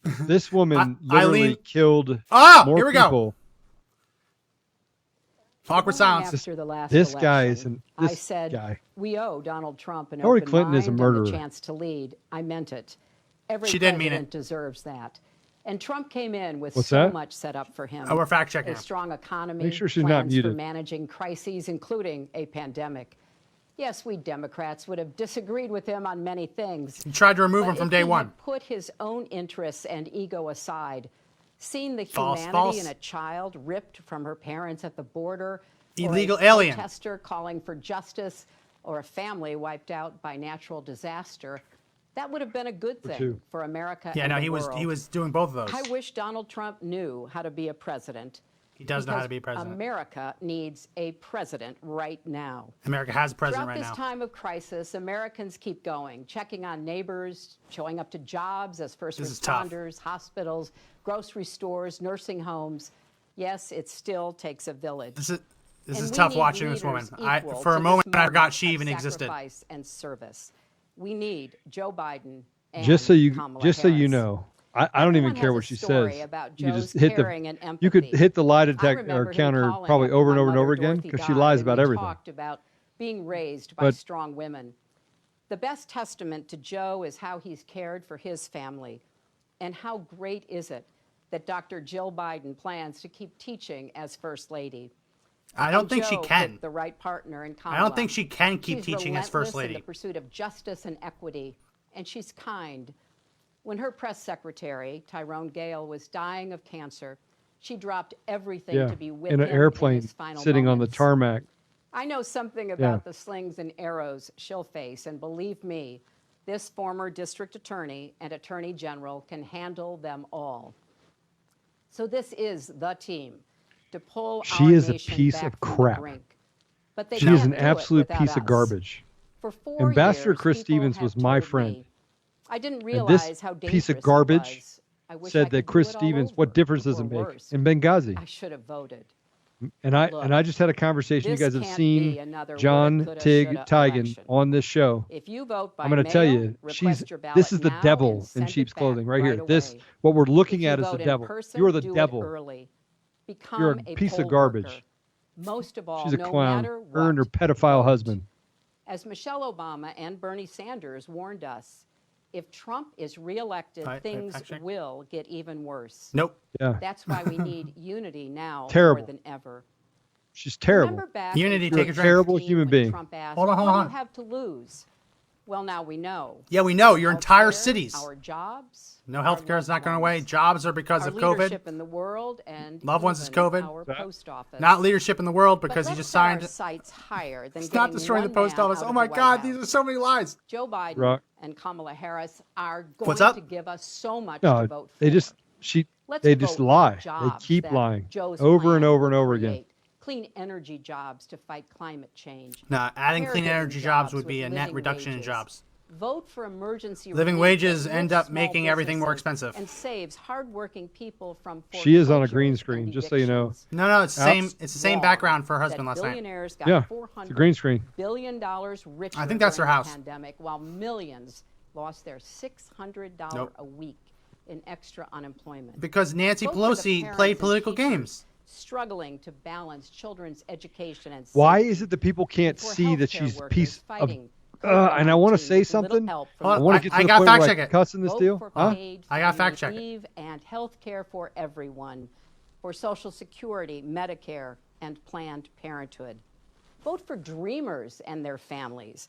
This woman I- literally Eileen- killed Ah, more here we go. people. Awkward silence. After the last This election, guy is an I this said guy. we owe Donald Trump an Hillary open Clinton is a mind murderer. and the chance to lead. I meant it. Every She didn't mean president it. deserves that. And Trump came in with What's so that? much set up for him. Oh, we're fact checking. A strong economy, Make sure she's not plans for muted. managing crises, including a pandemic. Yes, we Democrats would have disagreed with him on many things. You tried to remove but him from if day he one. had put his own interests and ego aside, seen the False, humanity false. in a child ripped from her parents at the border, Illegal or a alien. protester calling for justice, or a family wiped out by natural disaster, that would have been a good thing two. for America Yeah, and no, the he world. was doing both of those. I wish Donald Trump knew how to be a president. He does know how to because be president. America needs a president right now. America has a president Throughout right this now. time of crisis, Americans keep going, checking on neighbors, showing up to jobs as first This is tough. responders, hospitals, grocery stores, nursing homes. Yes, it still takes a village. This is And we tough need watching this woman. leaders equal For to a this moment, I forgot moment she of even existed. sacrifice and service. We need Joe Biden and Just so you Kamala know, I don't even Everyone care has what a she story says. about You Joe's just hit caring and you could empathy. hit the lie I detector remember or him counter calling probably after over and my over and mother over again Dorothy because she died, lies and about we everything. talked about being raised by But- strong women. The best testament to Joe is how he's cared for his family, and how great is it that Dr. Jill Biden plans to keep teaching as First Lady. I don't And think she Joe can. picked the right partner in I Kamala. don't think she can keep She's teaching as First relentless in Lady. the pursuit of justice and equity, and she's kind. When her press secretary, Tyrone Gale, was dying of cancer, she dropped everything Yeah, to be with in him an airplane in his final sitting on the moments. tarmac. I know something Yeah. about the slings and arrows she'll face, and believe me, this former district attorney and attorney general can handle them all. So this is the team to pull She our is a nation piece back of from the crap. brink. But they She is can't an do it absolute without piece of us. garbage. For 4 Ambassador years, Chris people Stevens have was my told friend. me, I didn't And realize this how dangerous piece of it garbage was. I wish I said could that do Chris it all Stevens, over, what difference does or it make worse. in Benghazi? I should have voted. And I Look, just had a conversation. You this guys have can't seen be another John woulda, coulda, Tig shoulda Tigan election. on this show. If you vote by I'm going to tell mail, you, request your ballot this is the now devil and in send sheep's it back clothing right here. right This, away. what we're If looking you at is the vote in devil. person, You're the do it devil. early. Become You're a a piece of poll garbage. worker. Most of all, She's a no clown. matter Her and her what, pedophile vote. husband. As Michelle Obama and Bernie Sanders warned us, if Trump is reelected, things fact check. will get even worse. Nope. Yeah. That's why we need unity now Terrible. more than ever. She's terrible. Remember back Unity, in take a You're a drink. terrible 2015 human when being. Trump asked, Hold on, hold what do on. you have to lose? Well, now we know. Yeah, we know. Your entire Healthcare, cities. Our jobs. No our healthcare is loved not going ones, away. Jobs are because our of COVID. leadership in the world, and Loved ones is even COVID. Our post office. Not leadership in the world But because he let's just set our signed. sights higher than It's not getting destroying the one post man office. out Oh of my the God, White these are House. so many lies. Joe Biden Rock. and Kamala Harris are going What's up? to give us so much No, to vote for. they just Let's they vote just for the lie. They jobs keep that lying Joe's over and plan over and will over again. create. Clean energy jobs to fight climate change. Nah, adding clean Caregiving energy jobs would with be a net living reduction in wages. jobs. Vote for emergency Living relief wages that end lifts up making small everything more businesses expensive. and saves hardworking people from She is on a foreclosures green and screen, just so you know. evictions. No, it's the same. Outs. It's the same Wrong background for her husband that last night. billionaires got Yeah, it's a $400 green screen. billion richer I think that's during her the house. pandemic, while millions lost their $600 Nope. a week in extra unemployment. Because Nancy Vote for the Pelosi parents played and political teachers games. struggling to balance children's education and Why safety, is it that people can't for see that healthcare she's a workers piece of? fighting And I want to COVID-19 say with little something. help from I Hold on, want to get to I the gotta point fact where check I it. cuss in this Vote deal. for Huh? paid I gotta family fact check it. leave and health care for everyone, for Social Security, Medicare, and Planned Parenthood. Vote for dreamers and their families.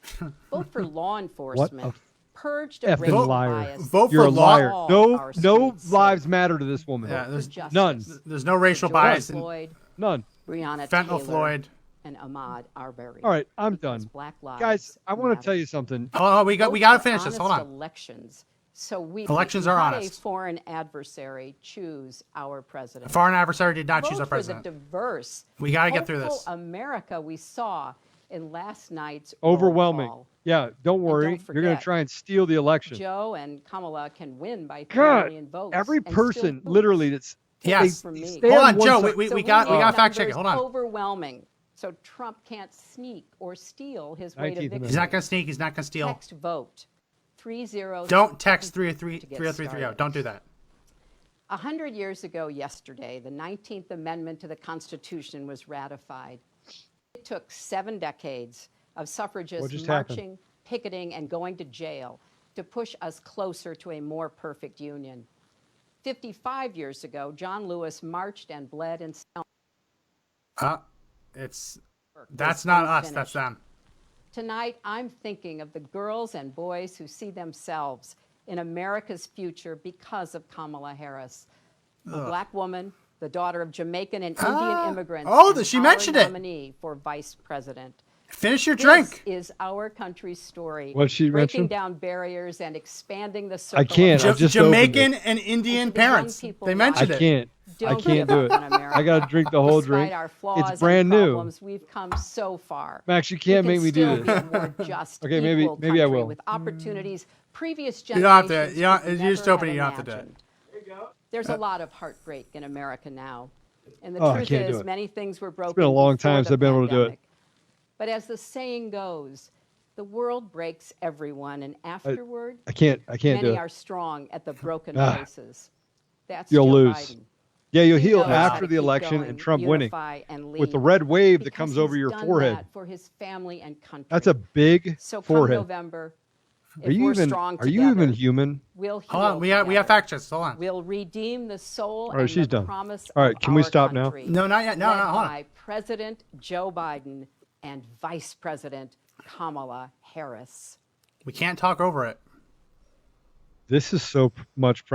Vote for law enforcement. Purge the Effing racial liar. bias. Vote You're for a law- liar. All No, our no streets lives safe. matter to this woman. Yeah, For there's justice. none. There's no racial George bias. Floyd, None. Breonna Fentanyl Taylor, Floyd. and Ahmaud Arbery. All right, I'm Because done. Black lives Guys, I want to matter. tell you something. Oh, we got Vote to for finish this. Hold honest on. Elections. So we Elections we are had honest. a foreign adversary choose our president. A foreign adversary did not Vote choose our for president. the diverse, We gotta get through hopeful this. America we saw in last night's Overwhelming. roll call. Yeah, don't worry. don't You're going to forget, try and steal the election. Joe and Kamala can win by 3 God, million votes. every and still person, lose. literally, that's Yes. From they me. stay Hold on, one Joe. side. We So got need fact check it. numbers Hold on. Overwhelming, so Trump can't sneak or steal his way to 19th victory. Amendment. He's not going to sneak. He's not going to steal. Text vote 30. Don't text to get 30330. started. Don't do that. 100 years ago yesterday, the 19th Amendment to the Constitution was ratified. It took 7 decades of What suffragists just marching, happened? picketing, and going to jail to push us closer to a more perfect union. 55 years ago, John Lewis marched and bled in Selma. That's not us, that's them. Tonight, I'm thinking of the girls and boys who see themselves in America's future because of Kamala Harris, a black woman, the daughter of Jamaican and Indian immigrants. Oh, she mentioned it. Nominee for vice president. Finish your drink. This is our country's story. What'd she breaking mention? down barriers and expanding the circle. I can't. I just Jamaican and Indian parents. They mentioned it. I can't do it. I got to drink the whole drink. It's brand new. We've come so far. Max, you can't make me do this. Okay, maybe I will. With opportunities previous generations. You don't have to. You just open it. You don't have to do it. There's a lot of heartbreak in America now, and the truth can't do is, it. many things were broken. It's been a long time since I've been able to do it. But as the saying goes, the world breaks everyone, and afterward, I can't do many it. are strong at the broken places. That's You'll Joe lose. Biden. Yeah, you'll heal knows how after to the keep election going, and Trump winning unify, and with the lead, red wave that because comes over he's your done forehead. that for his family and country. That's a big So come forehead. November, Are you even human? We'll Hold on, we have fact checks. Hold on. We'll redeem the soul All right, and she's the done. promise All right, of can we our stop now? country, No, not yet. No, led hold on. by President Joe Biden and Vice President Kamala Harris. We can't talk over it. This is so much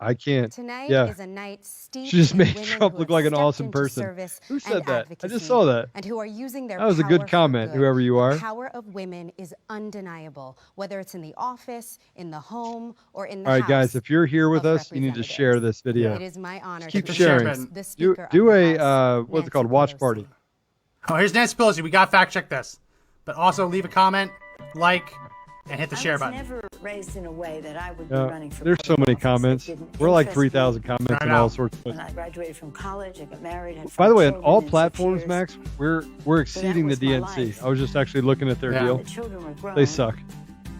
I can't. Tonight yeah. is a night steeped She just in made women Trump who look have like an stepped awesome into person. service Who and said that? I advocacy, just saw that. and who are using their That was a power good for comment, good. whoever you are. The power of women is undeniable, whether it's in the office, in the home, or in the All right, House guys, if you're here with of us, you need to share this video. It is my honor Keep to sharing. introduce the Do, Speaker do of the a House, what's it called? Watch party. Oh, here's Nancy Pelosi. We got fact check this, but also leave a comment, like, and hit the share button. I was never raised in a way that I would be Yeah, running for there's so public many office. comments. It didn't We're like interest 3,000 me. comments and all sorts of. When I graduated from college, I got married, had By the way, on 5 all children in 6 platforms, years. Max, we're exceeding the was my DNC. life. I was just actually looking at their When deal. the children were grown, They suck.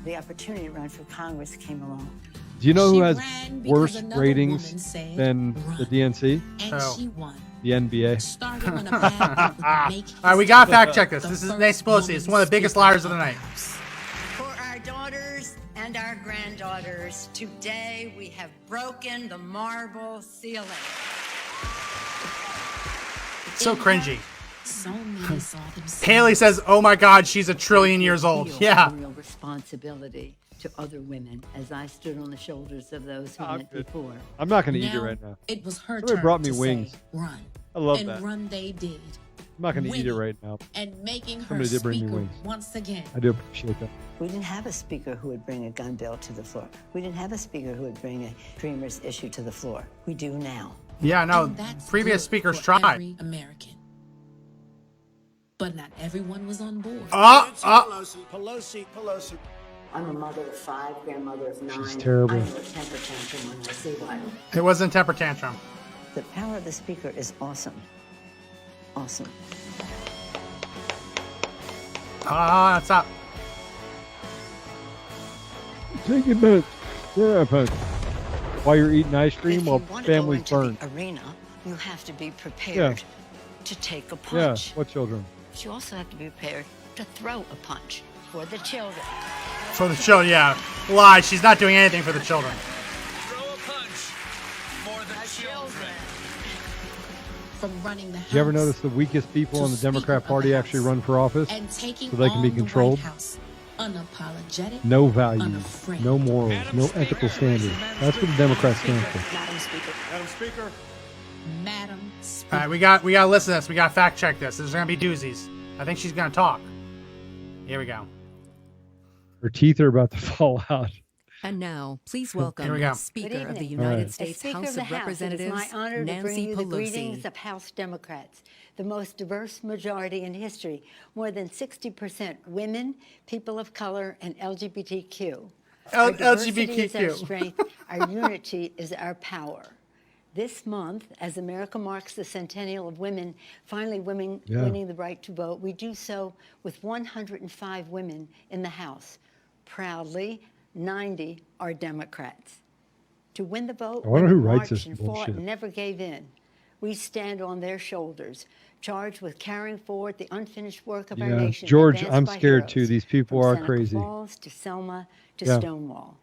The opportunity to run for Congress came along. Do you know who She has ran because worse another ratings woman said, than the DNC? And she won. The NBA. All right, we got fact check this. This is Nancy Pelosi. It's one of the biggest liars of the night. For our daughters and our granddaughters, today we have broken the marble ceiling. So cringy. So many saw themselves. Haley says, "Oh my God, she's a trillion years old." Feel Yeah. a real responsibility to other women as I stood on the shoulders of those who went before. I'm not going to eat it right now. It was her Somebody turn brought me to wings. say, run. I love And that. run they did. I'm not going to eat it right now. And making her Somebody did bring me speaker wings. once again. I do appreciate that. We didn't have a speaker who would bring a gun bill to the floor. We didn't have a speaker who would bring a Dreamers issue to the floor. We do now. Yeah, no. Previous speakers tried. Every American. But not everyone was on board. Pelosi. I'm a mother of 5, grandmother of 9. She's terrible. I know a temper tantrum when I see one. It wasn't a temper tantrum. The power of the speaker is awesome. Awesome. That's up. Take it back. Yeah, but while you're eating ice cream, while Want to go families into burn. the arena, you have to be prepared to take a punch. Yeah, what children? But you also have to be prepared to throw a punch for the children. For the children, yeah. Lie. She's not doing anything for the children. From running the Did you ever notice the weakest people in the Democrat Party actually run for office and taking so they can be on the controlled? White House, unapologetic, No values, no morals, no ethical standards. That's what the Democrats stand for. Madam Speaker. Madam Speaker. Madam Speaker. All right, we got to listen to this. We got to fact check this. There's gonna be doozies. I think she's gonna talk. Here we go. Her teeth are about to fall out. And now, please Here we welcome go. Speaker of the Good United All right. States Speaker House of the of House, Representatives, it is my honor to bring Nancy you the Pelosi. greetings of House Democrats, the most diverse majority in history, more than 60% women, people of color, and LGBTQ. Our diversity is our LGBTQ. strength, our unity is our power. This month, as America marks the centennial of women finally winning the right to vote, we do so with 105 women in the House. Proudly, 90 are Democrats. To win the vote, I wonder who women writes this marched and fought bullshit. and never gave in. We stand on their shoulders, charged with carrying forward the unfinished work of our Yeah, nation. George, advanced I'm by scared heroes, too. These people from are Seneca crazy. Falls to Selma to Yeah. Stonewall.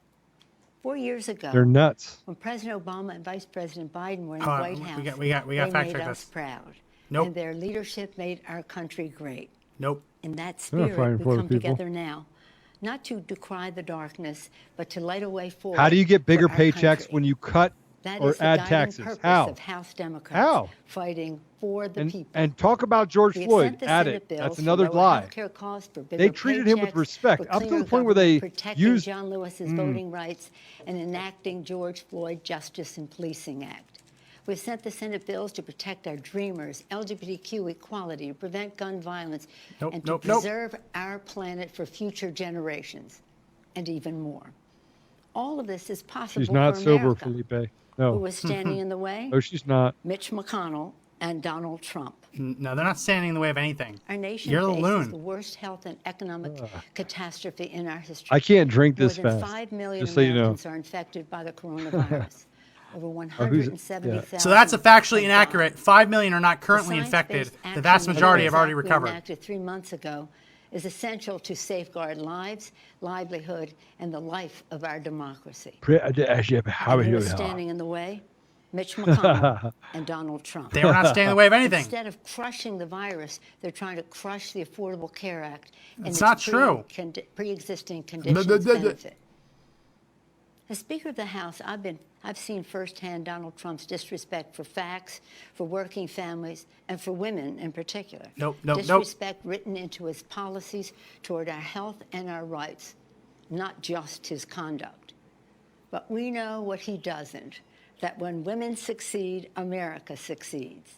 4 years ago, They're nuts. when President Obama and Vice President Biden were in the Hold on, White House, we got they fact made check us this. proud. Nope. And their leadership made our country great. Nope. In that They're not spirit, fighting we for the come people. together now, not to decry the darkness, but to light a way forward. How do you get bigger for our paychecks country. when you cut That or is the add guiding taxes? purpose How? of House Democrats How? fighting for the people. And talk about George We have Floyd. sent the Add Senate it. bills That's for another lower lie. healthcare costs, for They bigger treated him with paychecks, respect, for up to the cleaner point where they government, protecting used. John Lewis's voting rights and enacting George Floyd Justice and Policing Act. We've sent the Senate bills to protect our dreamers, LGBTQ equality, to prevent gun violence, and to preserve our planet for future generations, and even more. All of this is possible She's not for sober, America. Felipe. No. Who was standing in the way? No, she's not. Mitch McConnell and Donald Trump. No, they're not standing in the way of anything. Our nation You're the faces loon. the worst health and economic catastrophe in our history. I can't drink this More than fast. 5 million Just so you know. Americans are infected by the coronavirus. Over 170,000. So that's factually inaccurate. 5 million are not currently The infected. Science-Based The vast Action majority have Plan already we recovered. enacted 3 months ago is essential to safeguard lives, livelihood, and the life of our democracy. And who is standing in the way? Mitch McConnell and Donald Trump. They were not standing in the way of anything. Instead of crushing the virus, they're trying to crush the Affordable Care Act and It's not true. Pre-existing conditions benefit. As Speaker of the House, I've seen firsthand Donald Trump's disrespect for facts, for working families, and for women in particular. Disrespect written into his policies toward our health and our rights, not just his conduct. But we know what he doesn't, that when women succeed, America succeeds.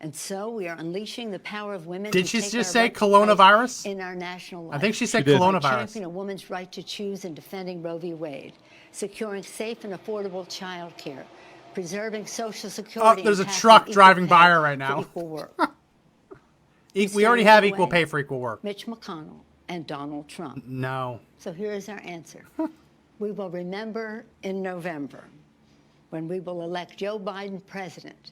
And so we are unleashing the power of women. Did to she take just our say rightful coronavirus? place in our national life. I think she said By coronavirus. championing a woman's right to choose and defending Roe v. Wade, securing safe and affordable child care, preserving Social Security. Oh, there's a and passing truck equal driving pay by her right for now. equal work. We already have equal pay for equal work. Mitch McConnell and Donald Trump. No. So here is our answer. We will remember in November when we will elect Joe Biden president,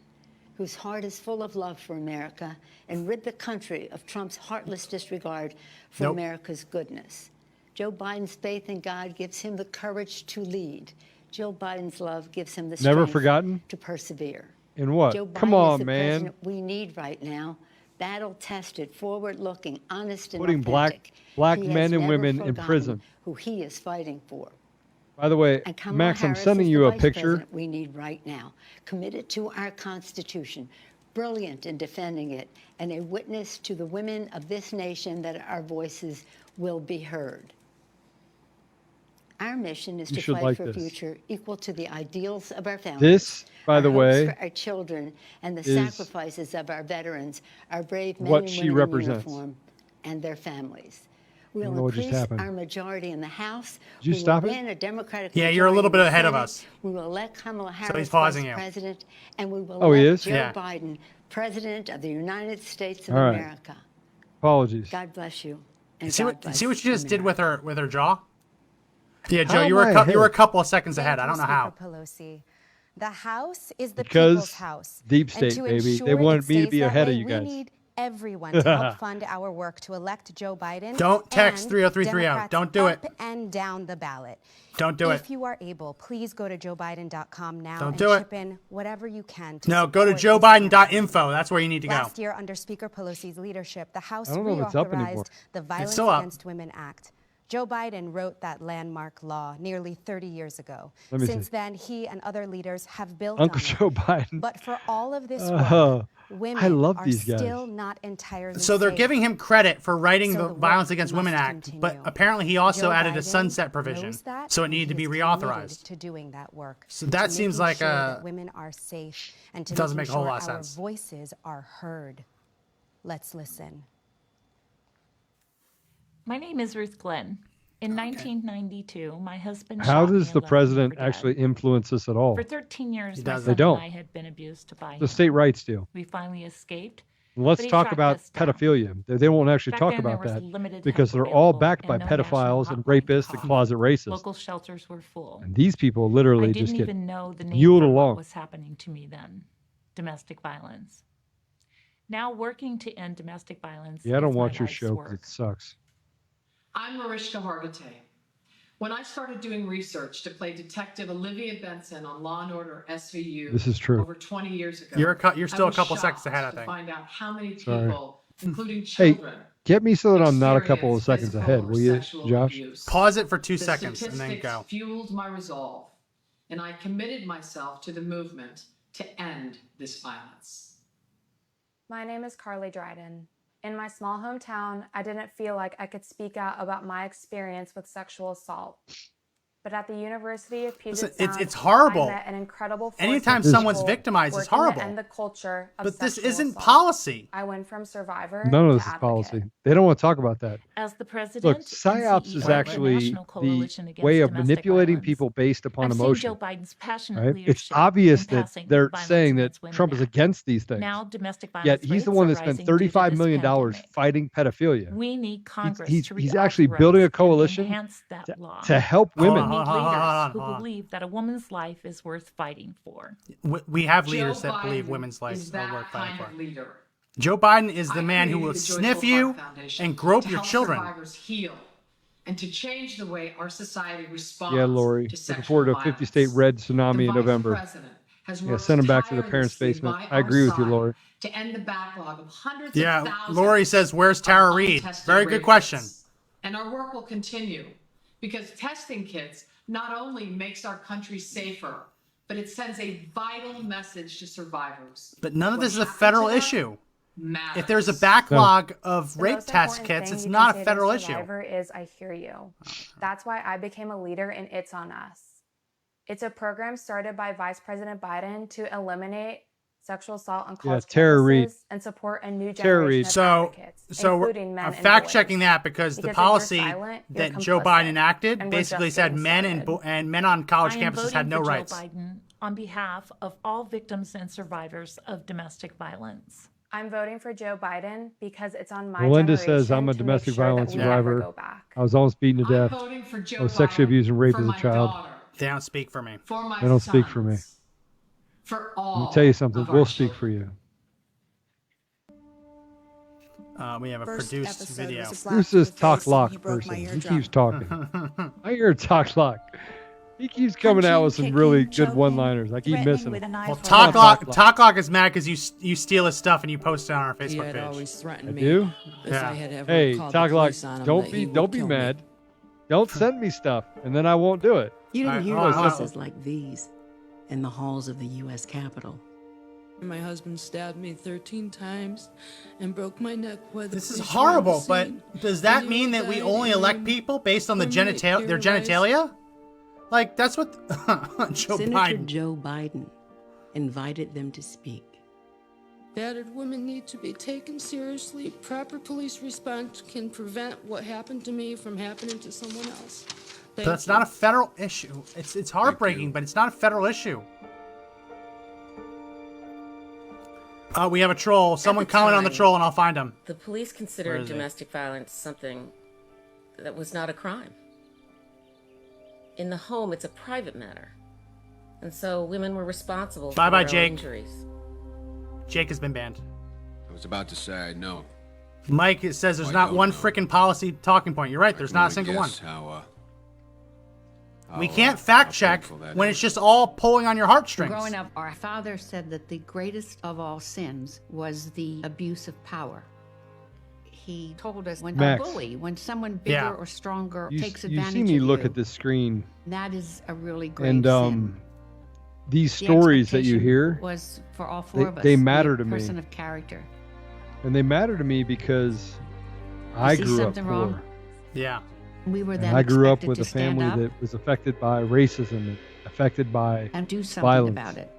whose heart is full of love for America, and rid the country of Trump's heartless disregard for America's goodness. Joe Biden's faith in God gives him the courage to lead. Joe Biden's love gives him the strength to persevere. In what? Joe Biden Come is on, the man. president we need right now. Battle-tested, forward-looking, honest, and Putting authentic. black He has men and never women in forgotten prison. who he is fighting for. By the way, And Kamala Max, I'm Harris sending is you the a vice picture. president we need right now, committed to our Constitution, brilliant in defending it, and a witness to the women of this nation that our voices will be heard. Our mission is You to should fight like for a this. future equal to the ideals of our families. This, by our the hopes way, for our children and the is sacrifices of our veterans, our brave men what and she women represents. in uniform, and their families. I don't We'll know what just increase happened. our majority in the House. Did you we stop will it? win a Democratic Yeah, you're a little majority in bit the ahead of Senate. us. We will elect Kamala he's Harris pausing vice you. president, and we will Oh, he elect is? Joe Yeah. Biden president of the United States of All right. America. Apologies. God bless you. And See God what bless see what she just did America. with her jaw? Yeah, How Joe, am you were I you were a ahead? couple of seconds ahead. Thank I don't you, know how. Speaker Pelosi. The House is the Because people's house. deep And state, to baby. ensure They it wanted me to stays be that ahead of way, you we guys. need everyone to help fund our work to elect Joe Biden. Don't text and 30330. Democrats Don't do it. up and down the ballot. Don't do it. If you are able, please go to joebiden.com now Don't and do it. chip in whatever you can. To No, go to support this joebiden.info. That's where you need to go. Last year, under Speaker Pelosi's leadership, the House I don't know if it's up anymore. reauthorized the Violence still up. Against Women Act. Joe Biden wrote that landmark law nearly 30 years ago. Let me Since see. then, he and other leaders have built Uncle on it. Joe Biden. But for all of this Oh, work, women I love are these guys. still not entirely So they're safe. giving him credit for writing So the the work Violence Against Women must Act, but continue. apparently he also Joe added a Biden sunset provision, knows that, so it and needed to he be is committed reauthorized. to doing that work. So that to seems making like sure a- that women are safe and to doesn't making make a whole sure lot of our sense. voices are heard. Let's listen. My name is Ruth Glenn. In 1992, my husband How shot me does and the left me president for dead. actually influence this at all? For 13 years, He my doesn't. son They don't. and I had been abused by The him. state rights deal. We finally escaped. Let's but he talk tracked about us down. pedophilia. They won't actually Back talk then, there about was that limited because help they're all available backed and by no national pedophiles and hotline to rapists and call. closet racists. Local shelters were full. And these people literally I just didn't get even know the name muled for along. what was happening to me then. Domestic violence. Now working to end domestic violence. Yeah, I don't is my watch your life's show because work. it sucks. I'm Mariska Hargitay. When I started doing research to play Detective Olivia Benson on Law & Order SVU This is true. over 20 years ago, You're still I a was couple shocked seconds ahead, I to think. find out how many Sorry. people, including Hey, children, get me so that I'm not a couple of experience seconds physical ahead, or will you, sexual Josh? abuse. Pause it for 2 The seconds and then statistics go. fueled my resolve, and I committed myself to the movement to end this violence. My name is Carly Dryden. In my small hometown, I didn't feel like I could speak out about my experience with sexual assault. But at the University of Puget Sound, it's horrible. I met an incredible force Anytime of someone's people victimized, it's working horrible. to end the culture of But this sexual isn't assault. policy. I went from survivor None of to this is advocate. policy. They don't want to talk about that. As the president Look, and PSYOPs CEO is of the actually National the Coalition Against way of Domestic manipulating Violence, people based upon I've seen emotion. Joe Biden's passionate Right? leadership It's obvious in that passing they're Violence saying that Against Women Trump is Act. against these things. Now domestic Yet violence he's the rates one are that spent rising due to $35 this million pandemic. fighting pedophilia. We need Congress to He's actually reauthorize building a and coalition enhance that law. to help women. We need Hold leaders who on. believe that a woman's life is worth fighting for. We have Joe leaders that believe Biden women's lives is are that worth fighting kind for. of leader. Joe Biden is the I man who created will the Joyful sniff Heart you Foundation and grope to your help children. survivors heal and to change the way our society responds Yeah, Lori. to Looking sexual forward to a violence. 50-state red The tsunami in Vice November. President has Yeah, worked send them back to their parents' tirelessly basement. by I agree our with you, side Lori. to end the backlog of hundreds of Yeah, thousands Lori says, "Where's Tara of Reid?" untested Very good rape question. kits. And our work will continue because testing kits not only makes our country safer, but it sends a vital message to survivors. But none of What this is a happened federal to them issue. matters. If there's a backlog of The rape most test important kits, thing it's you not can a say federal to issue. survivor is I hear you. That's why I became a leader in It's on Us. It's a program started by Vice President Biden to eliminate sexual assault on college Tara Reid. campuses and support a new Tara generation Reid. of So advocates, we're including men I'm and fact boys. checking that because the Because if you're policy silent, you're that Joe complicit, Biden enacted and we're basically just said getting men started. and men on college I am campuses had voting no for rights. Joe Biden on behalf of all victims and survivors of domestic violence. I'm voting for Joe Biden because it's on my Melinda generation says, I'm a to make domestic sure that violence we never survivor. go back. I was almost beaten to death. voting for Joe I was sexually Biden abused and raped for as a my child. daughter, They don't speak for me. for my They don't speak for me. sons, for Let all me tell you something. of our We'll speak for you. We have a First produced episode was video. a slap Who's to the this talk face, and lock he broke person? my He eardrum. keeps talking. I hear talk lock. He keeps coming out with some really good one-liners. I keep missing them. Well, Talk Lock is mad because you steal his stuff and you post it on our Facebook page. always threatened I me do? if I had ever Hey, called talk the lock. police on him, Don't that he be would kill me. mad. Don't send me stuff, and then I won't do it. You don't Alright, hear hold on. voices like these in the halls of the U.S. Capitol. My husband stabbed me 13 times and broke my neck. This is horrible, but does that mean that we only elect people based on the their genitalia? Like, that's what Joe Senator Biden. Joe Biden invited them to speak. Battered women need to be taken seriously. Proper police response can prevent what happened to me from happening to someone else. But that's not a federal issue. It's heartbreaking, but it's not a federal issue. We have a troll. Someone comment on the troll and I'll find him. The police Where considered is he? domestic violence something that was not a crime. In the home, it's a private matter. And so women were responsible for Bye-bye, their own Jake. injuries. Jake has been banned. I was about to say I know. Mike, it says there's I not don't one know. freaking policy talking point. You're right. There's not a single one. We can't fact check when it's just all pulling on your heartstrings. Growing up, our father said that the greatest of all sins was the abuse of power. He told us when Max. a bully, when someone bigger Yeah. or stronger You, takes you advantage see me of look you, at this screen, that is a really great and sin. these The stories that you expectation hear, was for all four of us. they to be matter a to me. person of character. And they matter to me because I see grew up something poor. wrong? Yeah. We were And then I grew up expected with to a stand family up that was affected by racism, and affected by and do something violence. about it.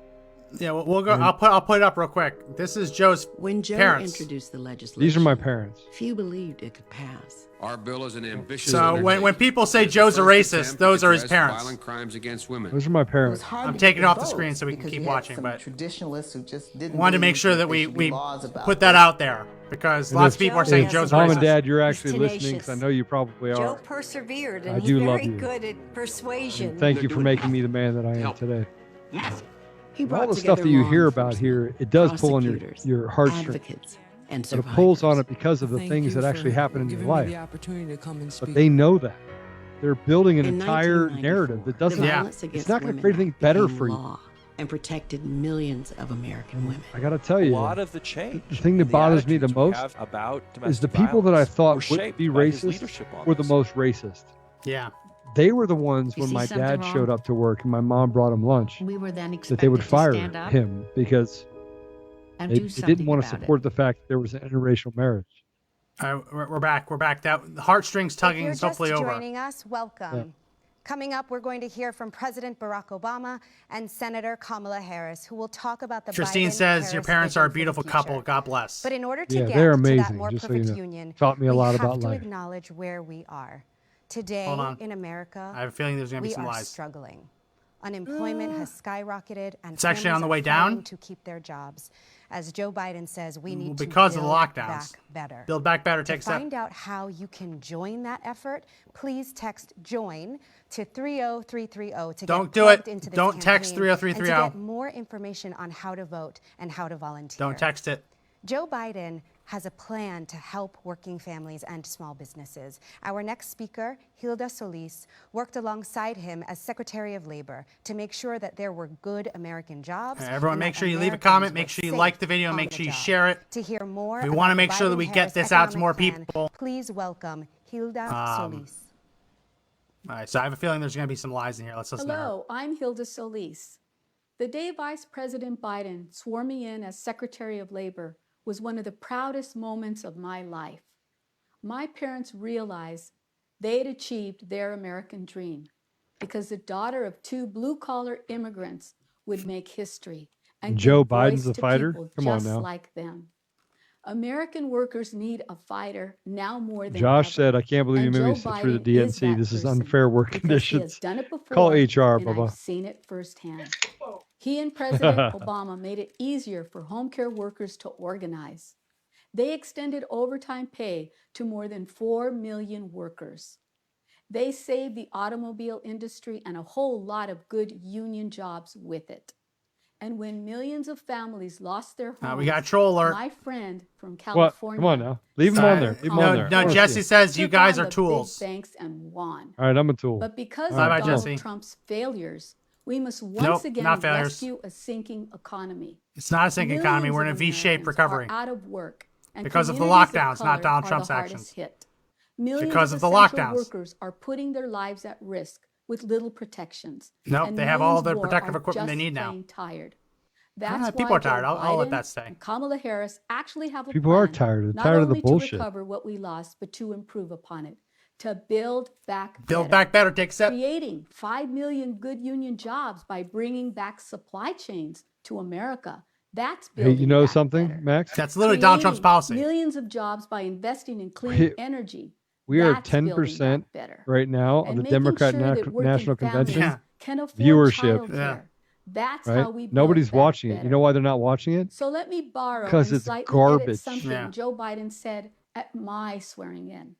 Yeah, we'll go. I'll put it up real quick. This is Joe's When Joe parents. introduced the legislation, These are my parents. few believed it could pass. Our bill is an ambitious. So when people say Joe's a racist, those are his parents. Violent crimes against women. Those are my parents. I'm taking it off the screen so we can keep watching, but traditionalists who just didn't wanted to make believe sure that there should be we laws about put that this. out there because lots of people are saying Joe's Mom racist. and Dad, you're He's actually listening because I tenacious. know you probably Joe are. persevered, I and do he's love very you. good at persuasion. And thank you for making me the man that I am today. He And brought all the stuff together that you law hear about enforcement, here, it does pull on prosecutors, your heartstrings. advocates, and But it pulls on survivors. it because of the Thank things you that actually for happen in your giving me life. the opportunity to come and But speak. they know that. they're building an In entire 1994, narrative that doesn't. the Violence It's Against not going to Women create anything Act better became for you. law and protected millions of American women. I got to tell you, A lot of the change. the thing that in the bothers me the attitudes we most have about is the domestic people that I violence thought were would shaped be by his racist leadership on were the this. most racist. Yeah. They were the ones You when see my something dad wrong? showed up to work and my mom brought him lunch We were then that they would expected to fire stand up him because and they do didn't something want to about support the fact that there was an interracial marriage. We're back. We're back. That the heartstrings tugging If you're is hopefully just over. joining us, welcome. Yeah. Coming up, we're going to hear from President Barack Obama and Senator Kamala Harris, who will talk about the Christine Biden says your Harris parents vision are a for the beautiful couple. future. God bless. But in order to Yeah, get they're to that amazing, more just so perfect you know. union, Taught me a we lot have about to life. acknowledge where we are. Today Hold on. in America, I have a feeling there's going to be we some are lies. struggling. Unemployment has skyrocketed, and It's actually families on the are way fighting down? to keep their jobs. As Joe Biden says, we need Because to of the build lockdowns. back better. Build back better. To Take a step. find out how you can join that effort, please text JOIN to 30330 to Don't get do plugged it. into this Don't text campaign and to 30330. get more information on how to vote and how to volunteer. Don't text it. Joe Biden has a plan to help working families and small businesses. Our next speaker, Hilda Solis, worked alongside him as Secretary of Labor to make sure that there were good American jobs. Everyone, and make that sure you leave a Americans comment. were Make sure you safe like the video. on Make the sure you job. share it. To hear more We about want to the make sure that we Biden-Harris get this out to more economic plan, people. Please welcome Hilda Solis. All right, so I have a feeling there's going to be some lies in here. Let's listen to her. Hello, I'm Hilda Solis. The day Vice President Biden swore me in as Secretary of Labor was one of the proudest moments of my life. My parents realized they had achieved their American dream because the daughter of two blue-collar immigrants would make history and Joe give voice Biden's a to fighter? people Come on just now. like them. American workers need a fighter now more than Josh ever. said, "I can't believe you And made me Joe sit through the Biden is DNC. that This is person unfair work because he has conditions." done it before, Call HR, and Bubba. I've seen it firsthand. He and President Obama made it easier for home care workers to organize. They extended overtime pay to more than 4 million workers. They saved the automobile industry and a whole lot of good union jobs with it. And when millions of families lost their homes, We got a troll alert. my friend from What? California, Come on now. Leave him on there. Leave him on there. I No, wanna see Jesse it. says you took guys on are the tools. big banks and won. All right, I'm a tool. But because All right, of Donald Jesse. Trump's failures, we must once Nope, again not failures. rescue a sinking economy. It's not a sinking economy. Millions We're in a of V-shaped Americans recovery. are out of work, and Because of the communities lockdowns, not color Donald are Trump's the hardest actions. hit. Millions Because of the essential lockdowns. workers are putting their lives at risk with little protections. Nope, and they have all millions the more protective are equipment they just need now. plain tired. That's people why are tired. Joe I'll let Biden that stay. and Kamala Harris actually have a People are plan, tired. They're not tired of the only bullshit. to recover what we lost, but to improve upon it, to build back Build better. back better. Take a step. Creating 5 million good union jobs by bringing back supply chains to America. That's Hey, building you know back something, better. Max? That's literally Donald Trump's Creating policy. Millions of jobs by investing in clean We- energy. We are That's building 10% back better. right now of And the making Democrat sure that working National families Convention can afford viewership. childcare. That's Right? how we build Nobody's back watching it. better. You know why they're not watching it? So let me borrow 'Cause and it's slightly garbage. edit something Yeah. Joe Biden said at my swearing in.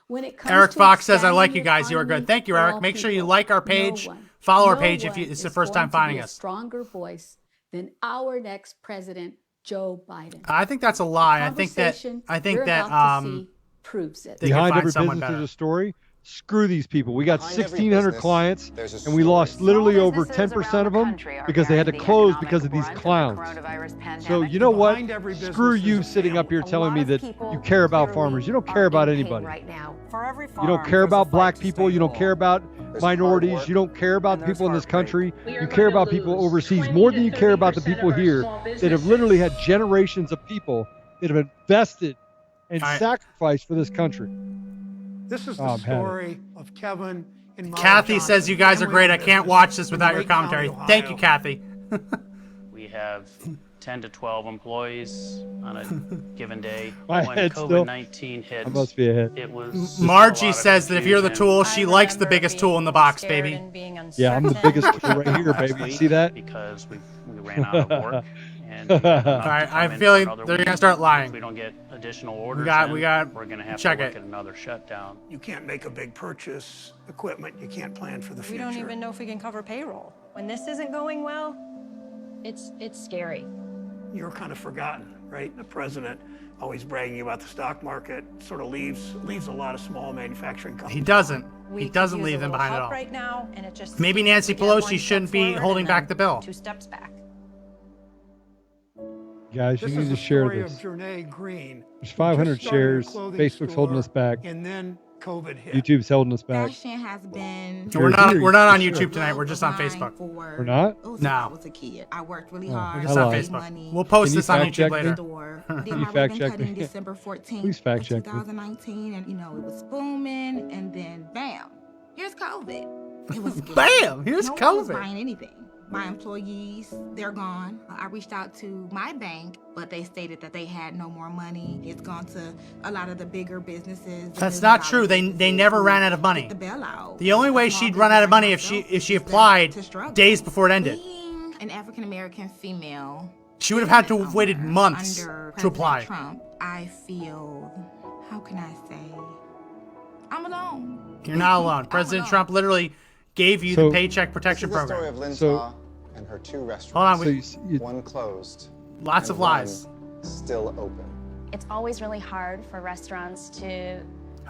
When it comes Eric to Fox says, "I like expanding you the guys. You are good." economy Thank you, for Eric. all Make sure you people, like our no page, one- follow our no page if one it's the is first going time to finding be a us. stronger voice than our next president, Joe Biden. I think that's a lie. I think that Conversation you're about to see proves it. they can Behind find every someone business better. there's a story. Screw these people. We got Behind every 1,600 business, clients, there's a and we story. lost literally Small over businesses 10% of around them the country are because they had to bearing the close economic because of these brunt of the clowns. coronavirus So pandemic. you know what? Behind every Screw business you is a sitting up here family. telling me that you care about farmers. You don't care about anybody. Right now. For every You don't farm, care there's a about fight black to people. stay You don't whole. care about There's hard minorities. work, You don't care about and the there's people in this heartbreak. country. We are You care going to about people lose overseas 20 more to than you care about the 30% people of our here small that have literally had generations of people that have invested and sacrificed for this country. This is Oh, the I'm happy. story of Kevin and Molly Kathy Johnson, says you guys are family great. I owned can't business watch this in without your Lake County, commentary. Ohio. Thank you, Kathy. We have 10 to 12 employees on a given day. My When head still- COVID-19 hit, I must be a hit. it was Margie a lot of says that if you're the confusion. tool, she likes the biggest tool in the box, baby. Yeah, I'm the biggest tool right here, Last baby. week See that? Because we ran out of work. And All enough to right, come I in have a for feeling another they're week. gonna start lying. If we don't get additional orders, We got. we're going to have check to look it. at another shutdown. You can't make a big purchase, equipment, you can't plan for the We future. don't even know if we can cover payroll. When this isn't going well, it's scary. You're kind of forgotten. right? The president always bragging about the stock market sort of leaves a lot of small manufacturing companies. He doesn't. We He doesn't could use leave a them little behind at help all. right now, and it just Maybe seems Nancy we get one Pelosi step shouldn't be forward holding and back then the bill. 2 steps back. Guys, you This need is to the share story this. of Jernay Green. There's who 500 just started a shares. clothing Facebook's holding store, us back. and then COVID hit. YouTube's holding us back. Fashion has been. We're not on YouTube tonight. We're just on Facebook. We're not? Since No. I was a kid. I worked really Oh, hard. We're just on lied. Facebook. Money. We'll post Can you this on fact YouTube check later. me? Store. Can Did you my fact ribbon check cutting me? December 14th, Please fact of check me. 2019, and it was booming, and then bam, here's COVID. It was scary. Bam! Here's no one was COVID. buying anything. My employees, they're gone. I reached out to my bank, but they stated that they had no more money. It's gone to a lot of the bigger businesses. That's not true. They never ran out of money. The bailout. The only way she'd run out of money if she applied days before it ended. Being an African American female, She would have had to have waited months under to apply. President Trump, I feel, how can I say, I'm alone. You're not alone. President Trump literally gave you the Paycheck Protection This is the story Program. of Lynn Saw and her 2 restaurants. Hold on. One closed. Lots and of lies. one still open. It's always really hard for restaurants to.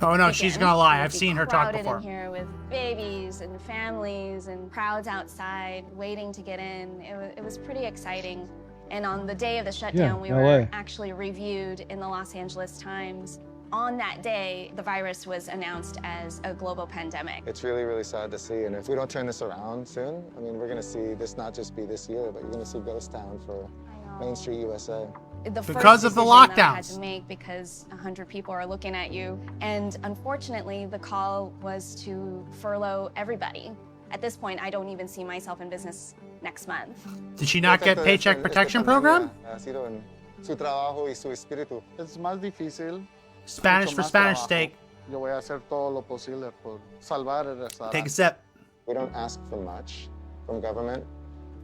Oh no, she's gonna lie. I've be seen her talk crowded before. in here with babies and families and crowds outside waiting to get in. It was pretty exciting. And on the day of the shutdown, we LA. were actually reviewed in the Los Angeles Times. On that day, the virus was announced as a global pandemic. It's really, really sad to see. And if we don't turn this around soon, I mean, we're going to see this not just be this year, but you're going to see Ghost Town for Main Street USA. The Because first of the decision that I had lockdowns. to make because 100 people are looking at you. And unfortunately, the call was to furlough everybody. At this point, I don't even see myself in business next month. Did she not get Paycheck Protection Program? Ha sido en su trabajo y su espíritu. Es más difícil. Spanish mucho for más Spanish trabajo. steak. Yo voy a hacer todo lo posible por salvar el restaurante. Take a sip. We don't ask for much from government,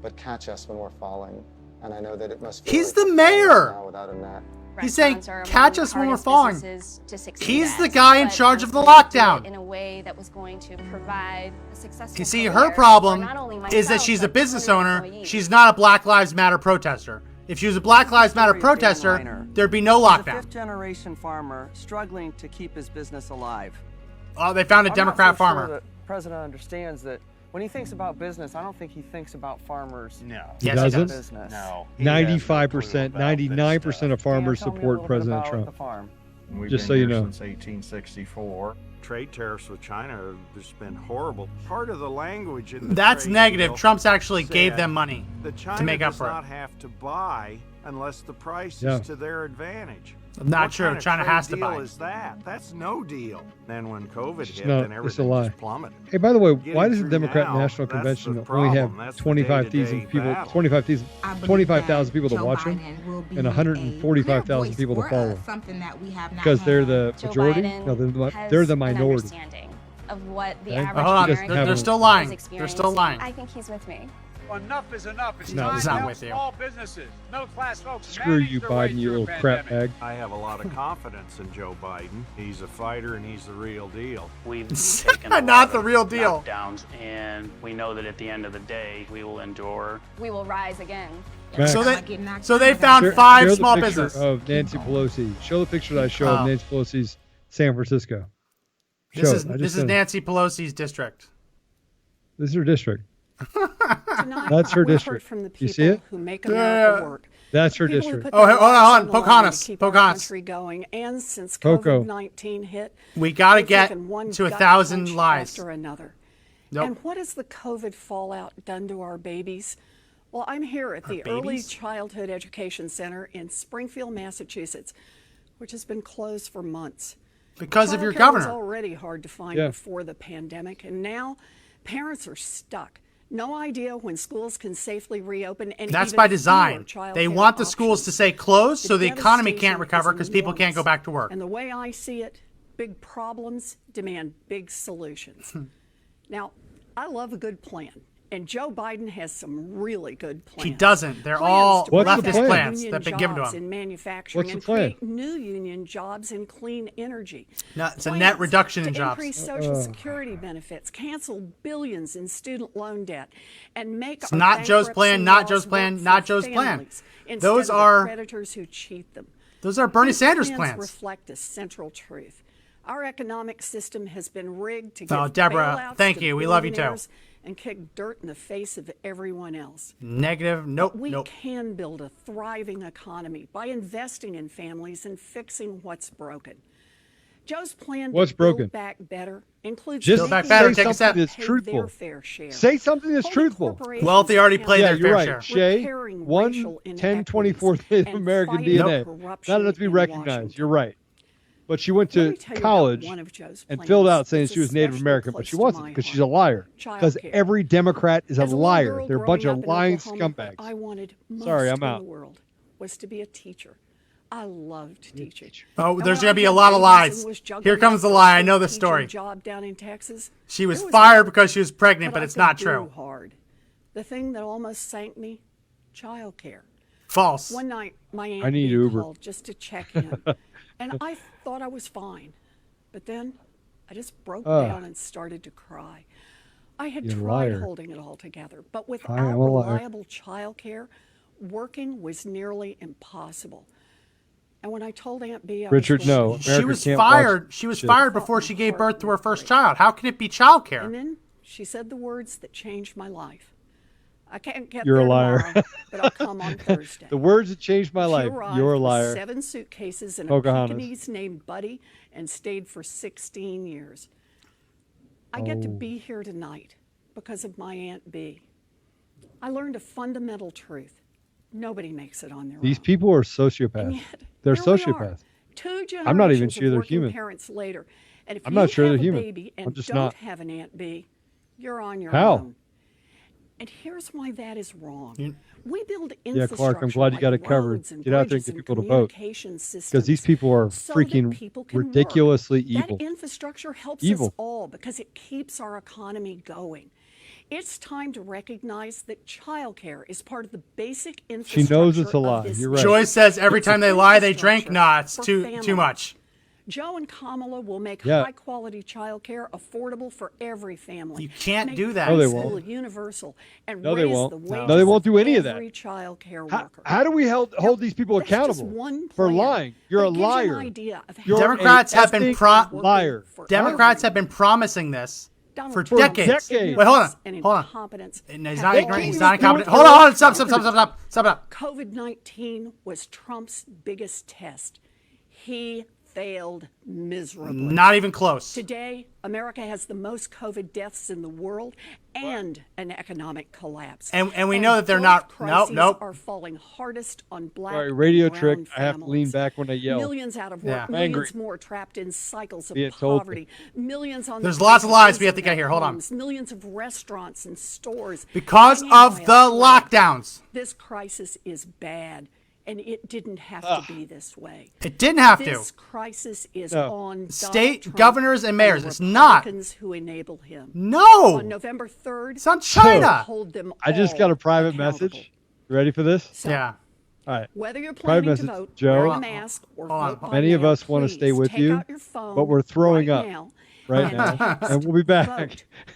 but catch us when we're falling. And I know that it must feel He's like the we're falling mayor. now without a net. He's saying, Restaurants are among catch the us when we're hardest falling. businesses to succeed He's at, the guy in but charge I of the was going to do lockdown. it in a way that was going to provide a successful You see, career her for problem not only is that myself, she's a but business other owner. employees. She's not a Black Lives Matter protester. If she was a Black Lives Matter protester, there'd be no He's a lockdown. fifth-generation farmer struggling to keep his business alive. Oh, they found a I'm Democrat not so farmer. Sure that the president understands that when he thinks about business, I don't think he thinks about farmers. He Yes, doesn't? Business. No. 95%, 99% of farmers support President Trump. We've Just been so you here know. since 1864. Trade tariffs with China have just been horrible. Part of the language in the That's trade negative. deal Trump's actually said gave them money that China to make up does for not it. have to buy unless the price Yeah. is to their advantage. Not What true. kind of China trade has to deal buy. Is that? That's no deal. Then when COVID It's hit, not- then it's a everything lie. just plummeted. Hey, by the way, Getting why does the through Democrat now, National that's Convention the only problem. have That's the 25,000 day-to-day people, battle. 25,000 people to watch them, and 145,000 people to follow? Something that we have not Because they're the Joe majority? Biden No, they're has the an minority. understanding of what the Okay. average Hold on. American They're They're still is lying. They're still experiencing. lying. I think he's with me. Enough is enough. It's No, time he's to not help with you. small businesses, middle class folks. Screw manage you, their way Biden, you through a little crap pandemic. bag. I have a lot of confidence in Joe Biden. He's a fighter and he's the real deal. We've taken a Not lot the of real deal. knockdowns, and we know that at the end of the day, we will endure. We will rise again. Max. So they found Share- 5 share the small picture business. of Nancy Pelosi. Show the picture that I showed Oh. of Nancy Pelosi's San Francisco. This Show is it. I just this is sent it. Nancy Pelosi's district. This is her district. Tonight, That's her we've heard district. from the You people see it? who make America work. That's her People who district. put Oh, their hold on, lives hold on. the line Pocahontas, to keep our Pocahontas. country going. And since Poco. COVID-19 hit, We got to they've get taken one to gut 1,000 punch lies. after another. Nope. And what has the COVID fallout done to our babies? Well, I'm here at the Early babies? Childhood Education Center in Springfield, Massachusetts, which has been closed for months. Because of your Childcare was governor. already hard to find Yeah. before the pandemic, and now parents are stuck. No idea when schools can safely reopen, and That's even by fewer design. They childcare want the schools to options. stay closed so the economy devastation can't recover is because people can't go enormous. back to work. And the way I see it, big problems demand big solutions. Now, I love a good plan, And Joe Biden has some really good plans. He doesn't. They're Plans all to bring leftist back plans union that have been given to jobs him. in manufacturing What's the and plan? create new union jobs in clean energy. No, it's a Plans net reduction in to jobs. increase Social Security benefits, cancel billions in student loan debt, and make It's our not Joe's plan, bankruptcy not laws Joe's plan, work not for Joe's plan. families instead Those of are- the creditors who cheat them. Those are Bernie These Sanders' plans plans. reflect a central truth. Our economic system has been rigged to Oh, give Deborah, bailouts thank to you. We love you too. billionaires and kick dirt in the face of everyone else. Negative. Nope. We Nope. can build a thriving economy by investing in families and fixing what's broken. Joe's plan What's to build broken? back better includes Just Build back making better, say take a something step. that's pay truthful. their fair share. Say something that's Holding truthful. corporations Wealthy already played Yeah, their you're fair right. share. Shay, Repairing one racial 10/24 inequities Native and American fighting DNA. corruption Not enough to be in recognized. Washington. You're right. But she went Let to me tell you about college one of Joe's and plans filled out saying that's she was Native especially American, but close she to wasn't my because she's a heart. liar. Because Childcare. every Democrat is a As a little liar. girl They're a bunch growing of up in lying Oklahoma, what scumbags. I wanted most Sorry, I'm in out. the world was to be a teacher. I loved teaching. Oh, And there's when gonna I be a had lot of babies lies. and was juggling Here comes my the lie. I first know the teaching story. job down in Texas, She was it fired hard, because she was pregnant, but I it's could not do true. hard. The thing that almost sank me, childcare. False. One night, my Aunt I need B Uber. called just to check in, and I thought I was fine. But then I just broke down and started to cry. I had You're a tried liar. holding it all together, but I without am a liar. reliable childcare, working was nearly impossible. And when I told Aunt B I Richard, was going no. to She America was can't watch fired. She was shit. fired before she gave birth to her first child. How can it be childcare? And then she said the words that changed my life. I can't get You're a there liar. tomorrow, but I'll come on Thursday. The words that changed my She life. arrived You're a with liar. 7 suitcases and Pocahontas. a Pekingese named Buddy and stayed for 16 years. I get to Oh. be here tonight because of my Aunt B. I learned a fundamental truth. Nobody makes it on their These own. people are And sociopaths. yet, They're here we are, sociopaths. 2 I'm not even generations sure of they're working human. parents later. And if I'm you not sure have they're a human. baby I'm and just don't not. have an Aunt B, you're on your How? own. And here's why that is wrong. You- We build Yeah, infrastructure Clark, I'm glad you like got it covered. roads and Get out there and bridges get and people to vote. communication systems Because these people are so that freaking people can work. ridiculously evil. That infrastructure helps Evil. us all because it keeps our economy going. It's time to recognize that childcare is part of the basic She infrastructure. knows it's a of lie. this You're right. nation. Joyce says every It's time they lie, they drink. infrastructure Nah, it's for too families. much. Joe and Kamala will make Yeah. high-quality childcare affordable for every family. You can't Make do that. No, they preschool won't. universal and No, they raise won't. the No, wages they won't do any of that. every childcare How, worker. how do we hold these people That's just accountable one for plan, lying? You're but a it gives you an liar. idea of You're Democrats a have been ethnic liar. Democrats have been promising this Donald for Trump's decades. decades. Wait, hold on. and Hold on. incompetence No, he's have not all ignorant. He's these not people incompetent. in Hold on, hold on. power. Stop. COVID-19 was Trump's biggest test. He failed miserably. Not even close. Today, America has the most COVID deaths in the world and an economic collapse. And we know that they're not. Crises Nope. are falling hardest on black Sorry, radio and brown trick. families. I have to lean back when I yell. Millions out of work, Yeah. millions Angry. more trapped in cycles of Being told. poverty, millions on There's the lots of brink lies we have to losing get here. their Hold on. homes, millions of restaurants and stores Because hanging by of a the thread. lockdowns. This crisis is bad, and it didn't have to be this way. It didn't have to. This crisis is No. on Donald State Trump governors and mayors. the It's not. Republicans who enable him. No. On November 3rd, It's on China. hold them I just all got a private accountable. message. You ready for this? So, Yeah. All right. whether you're Private planning to message. vote, Joe. wear a mask, or Hold on. vote by Many of mail, us want to stay please with take you, out your phone but we're throwing right up now right and now, text and we'll be back.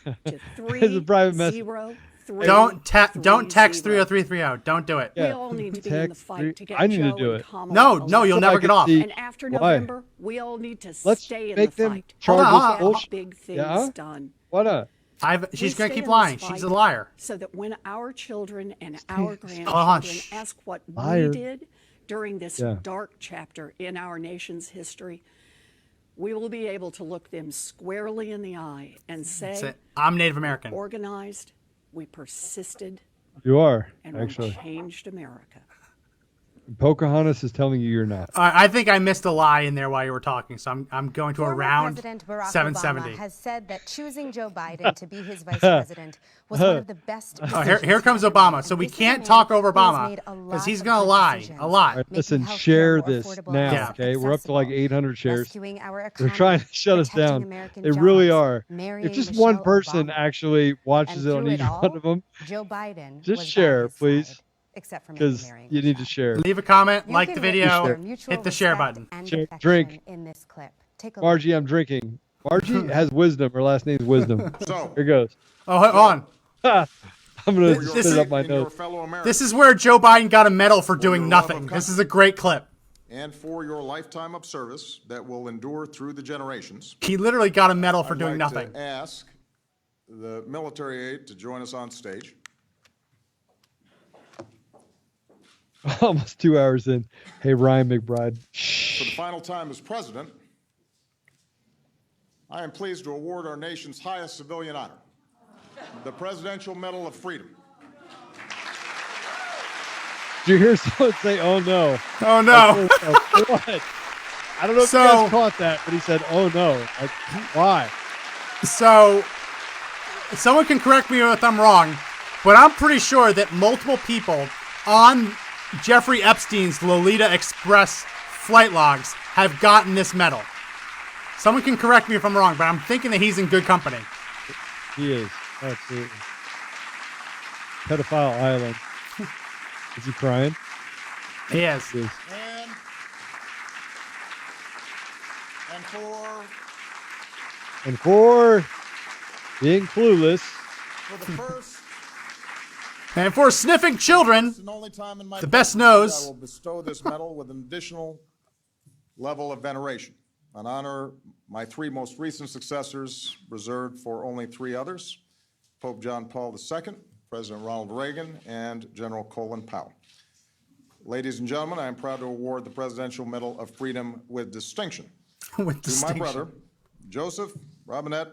vote to It's a private message. 30330. Don't text 30330. Don't do it. We Yeah. all need to be in the Text fight to get I need to Joe do and it. Kamala No, elected. you'll So never I get can off. see- And after Why? November, we all need to Let's stay in make the them fight. Hold on, charge hold us on. Get bullshit. big things Yeah? done. Why not? She's We gonna stay keep in lying. this She's a fight liar. So that when our children and our grandchildren hush. ask what Liar. we did during this Yeah. dark chapter in our nation's history, we will be able to look them squarely in the eye and say, I'm Native American. organized, we persisted, You are, and actually. we changed America. Pocahontas is telling you you're not. I think I missed a lie in there while you were talking, so I'm going to Former around President Barack 770. Obama has said that choosing Joe Biden to be his vice president was one of the best Oh, decisions here comes he Obama. made. So And we this is a can't man talk over who has Obama made a because lot he's of going to good lie decisions. a lot. All right, Making listen, healthcare share more this affordable now, and okay? We're up to like accessible, 800 shares. rescuing our They're economy, trying to shut us protecting down. American They really jobs, are. If marrying just one Michelle person Obama. actually watches And it on through each it all, one of them, Joe Biden just was by share, his please. side, except for maybe Because marrying you need to share. Leave a comment, You like can the witness video, their mutual hit the share respect button. and Share, affection drink. in this clip. Take a look. Margie, I'm drinking. Margie has wisdom. Her last name's Wisdom. So, Here goes. Oh, hold on. I'm going to This spit is- up my and your notes. fellow Americans, This is where Joe Biden got a medal for your doing love nothing. of This country. is a great clip. and for your lifetime of service that will endure through the generations. He literally got a medal for I'd doing like nothing. to ask the military aide to join us on stage. Almost 2 hours in. Hey, Ryan McBride. For the final time as president, I am pleased to award our nation's highest civilian honor, the Presidential Medal of Freedom. Did you hear someone say, oh no? Oh no. What? I don't know if you So- guys caught that, but he said, oh no. Like, why? So, someone can correct me if I'm wrong, but I'm pretty sure that multiple people on Jeffrey Epstein's Lolita Express flight logs have gotten this medal. Someone can correct me if I'm wrong, but I'm thinking that he's in good company. He is. Absolutely. Pedophile Island. Is he crying? He is. He is. And And for being clueless. for the first And for sniffing children, and only time in my the best presidency, I knows. will bestow this medal with an additional level of veneration, an honor my three most recent successors reserved for only three others: Pope John Paul II, President Ronald Reagan, and General Colin Powell. Ladies and gentlemen, I am proud to award the Presidential Medal of Freedom with distinction With to my brother, Joseph Robinette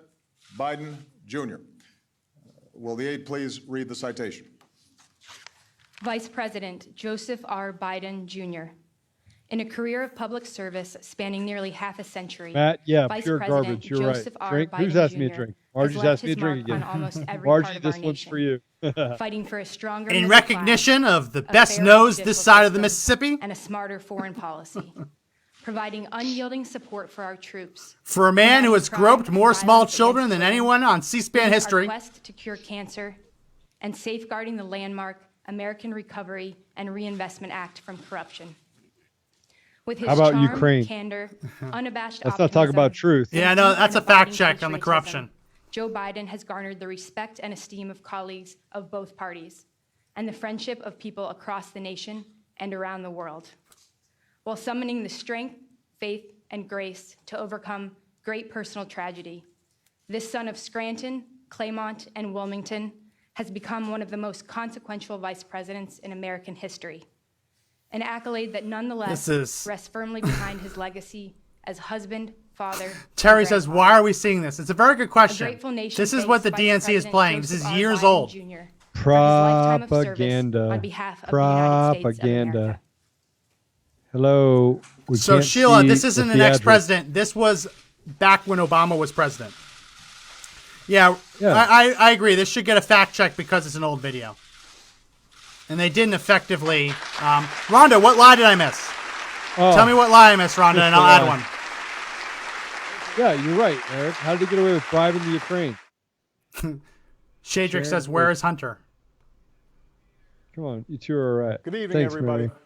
Biden Jr. Will the aide please read the citation? Vice President Joseph R. Biden, Jr. In a career of public service spanning nearly half a century, Matt, yeah, Vice pure President garbage. You're Joseph right. R. Drink. Biden, Who's asking me Jr. to drink? has Margie's left asking me his to drink mark again. on almost every Margie, part of this our one's nation, for you. fighting for a stronger In middle recognition class, of the a best fairer nose this judicial side of the system, Mississippi, and a smarter foreign policy, providing unyielding support for our troops. for a man who has crime groped and more small violence children against than women, anyone on C-SPAN leading history. Our quest to cure cancer and safeguarding the landmark American Recovery and Reinvestment Act from corruption. With his How about charm, Ukraine? candor, unabashed Let's not talk about optimism, truth. Yeah, and no, deep that's and a fact abiding check on the patriotism, corruption. Joe Biden has garnered the respect and esteem of colleagues of both parties and the friendship of people across the nation and around the world, while summoning the strength, faith, and grace to overcome great personal tragedy. This son of Scranton, Claymont, and Wilmington has become one of the most consequential vice presidents in American history, an accolade that nonetheless rests firmly behind his legacy as husband, father, Terry and says, grandfather. "Why are we seeing this?" It's a very good question. grateful nation This is what the thanks DNC Vice is playing. This President is Joseph R. years Biden old. Jr. for his lifetime of service Propaganda. on behalf of the United States of Propaganda. America. Hello. We So can't Sheila, see this isn't the an theatrics. ex-president. This was back when Obama was president. Yeah, Yeah. I agree. This should get a fact check because it's an old video. And they didn't effectively. Rhonda, what lie did I miss? Oh, Tell me what lie I missed, Rhonda, just and a I'll add lie. one. Yeah, you're right, Eric. How did he get away with bribing the Ukraine? Shadrick says, "Where is Hunter?" Come on, you two are all right. Good evening, Thanks, everybody. Mary.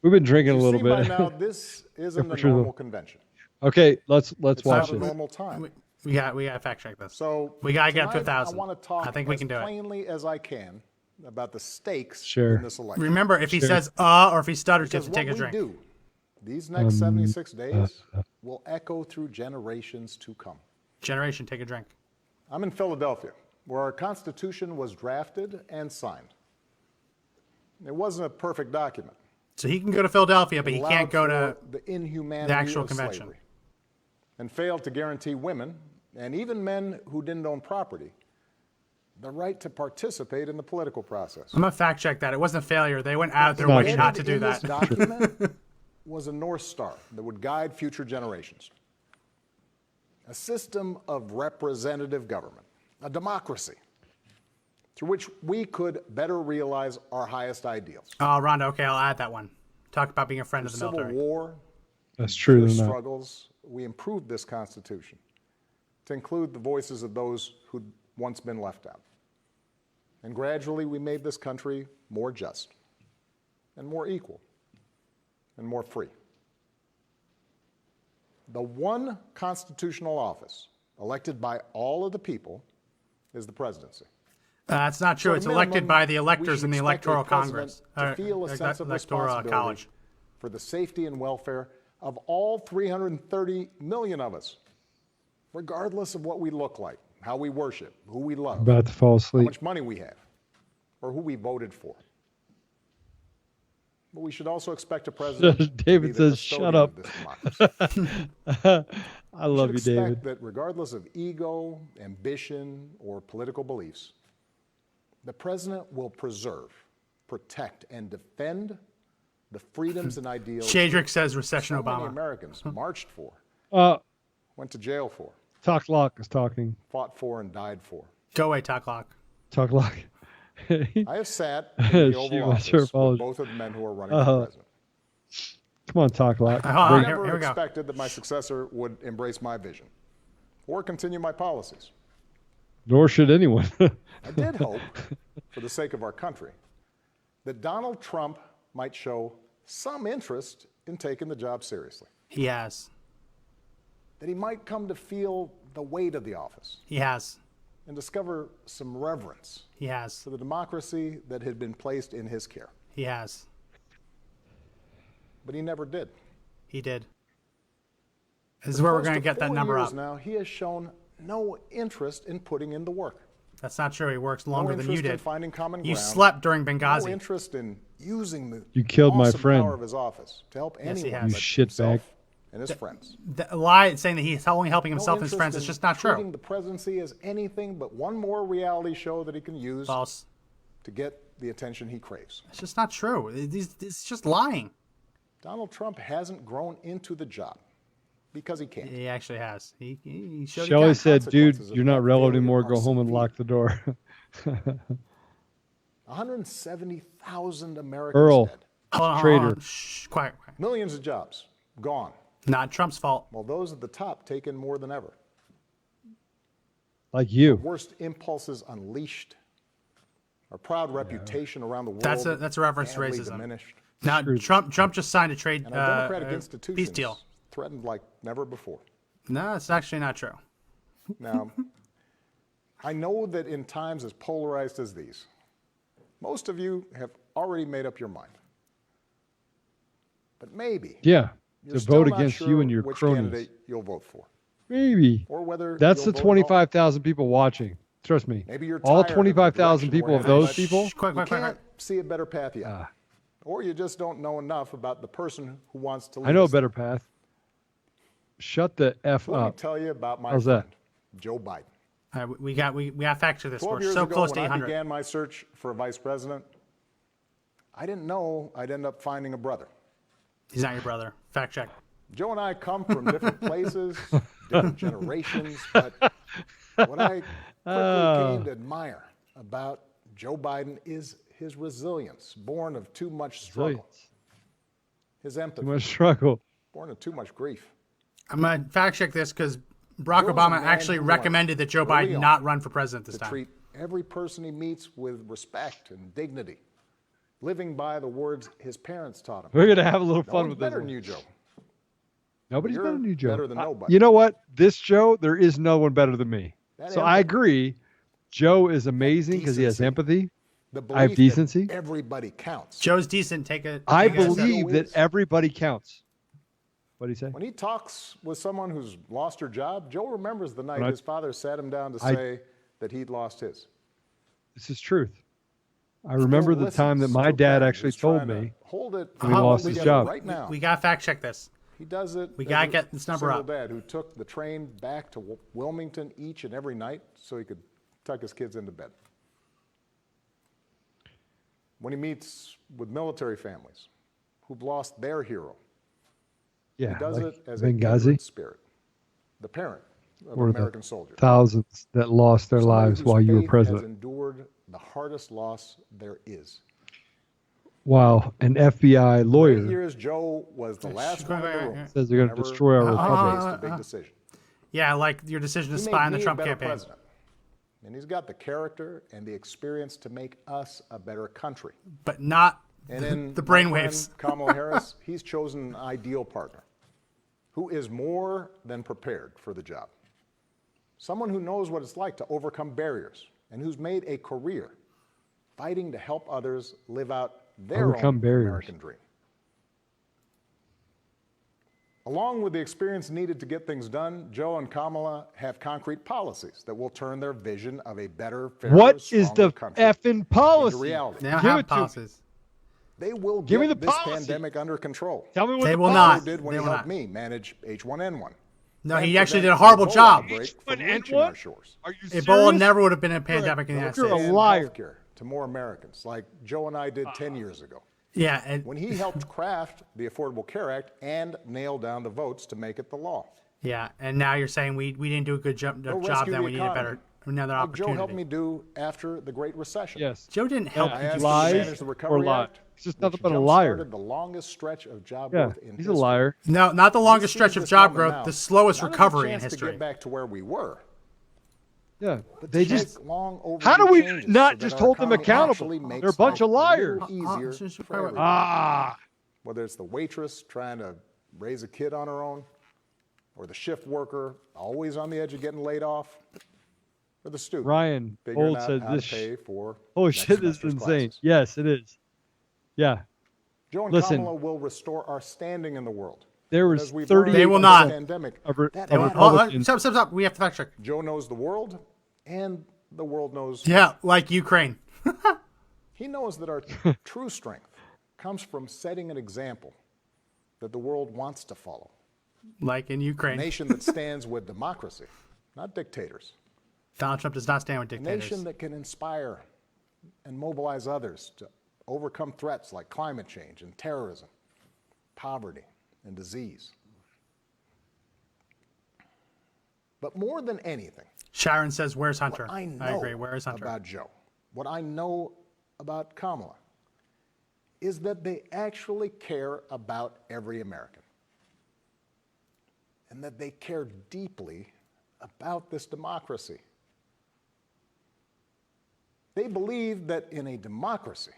We've been drinking a You little see bit. by now, this isn't For a sure. normal convention. Okay, let's It's watch not a this. normal time. We got to fact check this. So we gotta get up to tonight, 1,000. I want to talk I think we as can do it. plainly as I can about the stakes Sure. in this election. Remember, if he Sure. says or if he stutters, you have Because to take a what we drink. do these next 76 days will echo through generations to come. Generation, take a drink. I'm in Philadelphia, where our Constitution was drafted and signed. It wasn't a perfect document. So he can go to Philadelphia, but It he can't go allowed to for the inhumanity the actual of convention. slavery, and failed to guarantee women and even men who didn't own property the right to participate in the political process. I'm going to fact check that. It wasn't a failure. They went out of their way not to do that. This document was a North Star that would guide future generations. A system of representative government, a democracy, through which we could better realize our highest ideals. Oh, Rhonda, okay, I'll add that one. Talk about being a friend of the Civil military. War, That's true. Jewish Isn't it? struggles, we improved this Constitution to include the voices of those who'd once been left out. And gradually we made this country more just and more equal and more free. The one constitutional office elected by all of the people is the presidency. That's not true. So at It's a elected minimum, by the we electors should in the expect a Electoral president Congress. to feel a sense of Electoral responsibility College. for the safety and welfare of all 330 million of us, regardless of what we look like, how we worship, who we love, About to fall how asleep. much money we have, or who we voted for. But we should also expect a president to David be the says, "Shut custodian up." of this democracy. I love you, We should expect David. that regardless of ego, ambition, or political beliefs, the president will preserve, protect, and defend the freedoms and ideals Shadrick says recession so many Obama. Americans marched for, went to jail for, Talk Lock is talking. fought for, and died for. Go away, Talk Lock. Talk Lock. I have sat in the She Oval wants her Office with apology. both of the men who are running for president. Come on, Talk Lock. I Bring- never here we go. expected that my successor would embrace my vision or continue my policies. Nor should anyone. I did hope, for the sake of our country, that Donald Trump might show some interest in taking the job seriously. He has. That he might come to feel the weight of the office He has. and discover some reverence He has. for the democracy that had been placed in his care. He has. But he never did. He did. This For is the where we're first going to of get that 4 number years up. Now, he has shown no interest in putting in the work. That's not true. He works No longer than you interest in did. finding common You ground. slept during No Benghazi. interest in using the You killed my awesome friend. power of his office to help Yes, he anyone has. but You shitbag. himself and his friends. The lie saying that he's only helping himself and his interest friends is in just not treating true. the presidency as anything but one more reality show that he can use False. to get the attention he craves. It's just not true. It's just lying. Donald Trump hasn't grown into the job because he can't. He actually has. He showed he Shelley can. said, dude, consequences you're of not that relevant failure anymore. are Go home and severe. lock the door. 170,000 Americans Earl. dead. Hold on, Traitor. hold on. Shh, quiet. Millions of jobs gone. Not Trump's fault. While those at the top taken more than ever. Like you. Worst impulses unleashed. Our proud reputation around the world. That's a reference to badly racism. Diminished. Now, Trump just signed a trade And our democratic peace institutions deal. threatened like never before. No, it's actually not true. Now, I know that in times as polarized as these, most of you have already made up your mind. But maybe Yeah. you're To still vote not against sure you and your which cronies. candidate you'll vote for. Maybe. Or whether That's you'll the vote at all. 25,000 people watching. Trust me. Maybe you're All tired of the 25,000 direction people we're of in, those but people. you can't see a better path yet. Or you just don't know enough about the person who wants to lead I know a us. better path. Shut the F Let me up. tell you about my How's friend, that? Joe Biden. All right, we got facts to this. 12 We're years so ago, close to when I 800. began my search for a vice president, I didn't know I'd end up finding a brother. He's not your brother. Fact check. Joe and I come from different places, different generations, but what I quickly came to admire about Joe Biden is his resilience, born of too much struggle. His empathy, Too much struggle. born of too much grief. I'm going to fact check this because Barack Joe's a Obama man actually who recommended that Joe learned early Biden on not run for president this to time. treat every person he meets with respect and dignity, living by the words his parents taught him. We're going to have a little No fun one's with this better one. than you, Joe. Nobody's You're better than you, Joe. better than nobody. You know what? This Joe, there is no one better than me. That So I empathy. agree. Joe is amazing because he has decency. empathy. The I have belief that decency. everybody counts. Joe's decent. Take a. I take a step. believe that everybody counts. What do you say? When he talks with someone who's lost her job, Joe remembers the night When I- his father sat him down to I- say that he'd lost his. This is truth. I remember the time that my dad actually told me Hold it when he lost his together job. right now. We got to fact check this. He does it. We as gotta a get this number single up. Dad who took the train back to Wilmington each and every night so he could tuck his kids into bed. when he meets with military families who've lost their hero. Yeah, He does like it as Benghazi. a kindred spirit, the parent of Or American the soldiers. thousands that lost their Somebody lives whose while you were faith president. has endured the hardest loss there is. While an FBI For 8 lawyer years, Joe was the last one in the room. says they're going to whenever destroy our I republic. faced a big decision. Yeah, like your decision to He spy made on the me a Trump better campaign. president. And he's got the character and the experience to make us a better country. But not And in the my friend brainwaves. Kamala Harris, he's chosen an ideal partner who is more than prepared for the job. Someone who knows what it's like to overcome barriers and who's made a career fighting to help others live out their Overcome own barriers. American dream. Along with the experience needed to get things done, Joe and Kamala have concrete policies that will turn their vision of a better, fairer, What is stronger the country effing policy? into reality. They don't Give have it to me. policies. They will Give me get the this policy. pandemic under control. Tell me what They the will policy not. Joe did when They he will helped not. me manage H1N1. No, and he actually prevent did a horrible Ebola job. outbreak from H1N1? reaching our shores. Are you Ebola serious? never would have been a pandemic in the United You're a States. And liar. healthcare to more Americans, like Joe and I did 10 years ago. Yeah, and When he helped craft the Affordable Care Act and nail down the votes to make it the law. yeah, and now you're saying we didn't do a good job He'll then. rescue We the need a better economy, another like Joe helped opportunity. me do after the Great Recession. Yes. Joe didn't help. I Yeah, asked him to lies manage the or Recovery lie. Act, He's just which nothing but a liar. jump-started the longest stretch of job Yeah, growth in he's history. a liar. No, not the longest We stretch seize of this job moment growth, now, the slowest not as a recovery in chance to history. get back to where we were, Yeah, but they to just. make long How do overdue we changes not so that just our hold them economy accountable? actually makes They're a bunch of life liars. a little easier just- for everyone. Ah, Whether it's the waitress trying to raise a kid on her own, or the shift worker always on the edge of getting laid off, or the student Ryan figuring Old out said how this. to pay for Holy next shit, this is semester's insane. classes. Yes, it is. Yeah, Joe and Listen. Kamala will restore our standing in the world. there And was as we've 30. learned They will from not. this Pandemic, Of re- that of matters. Republicans. Stop. We have to fact check. Joe knows the world, and the world knows. Yeah, like Ukraine. He knows that our true strength comes from setting an example that the world wants to follow. Like in A Ukraine. nation that stands with democracy, not dictators. Donald Trump does not stand with A dictators. nation that can inspire and mobilize others to overcome threats like climate change and terrorism, poverty and disease. But more than anything, Sharon says, "Where's Hunter?" what I know agree. Where is Hunter? about Joe, what I know about Kamala, is that they actually care about every American. And that they care deeply about this democracy. They believe that in a democracy,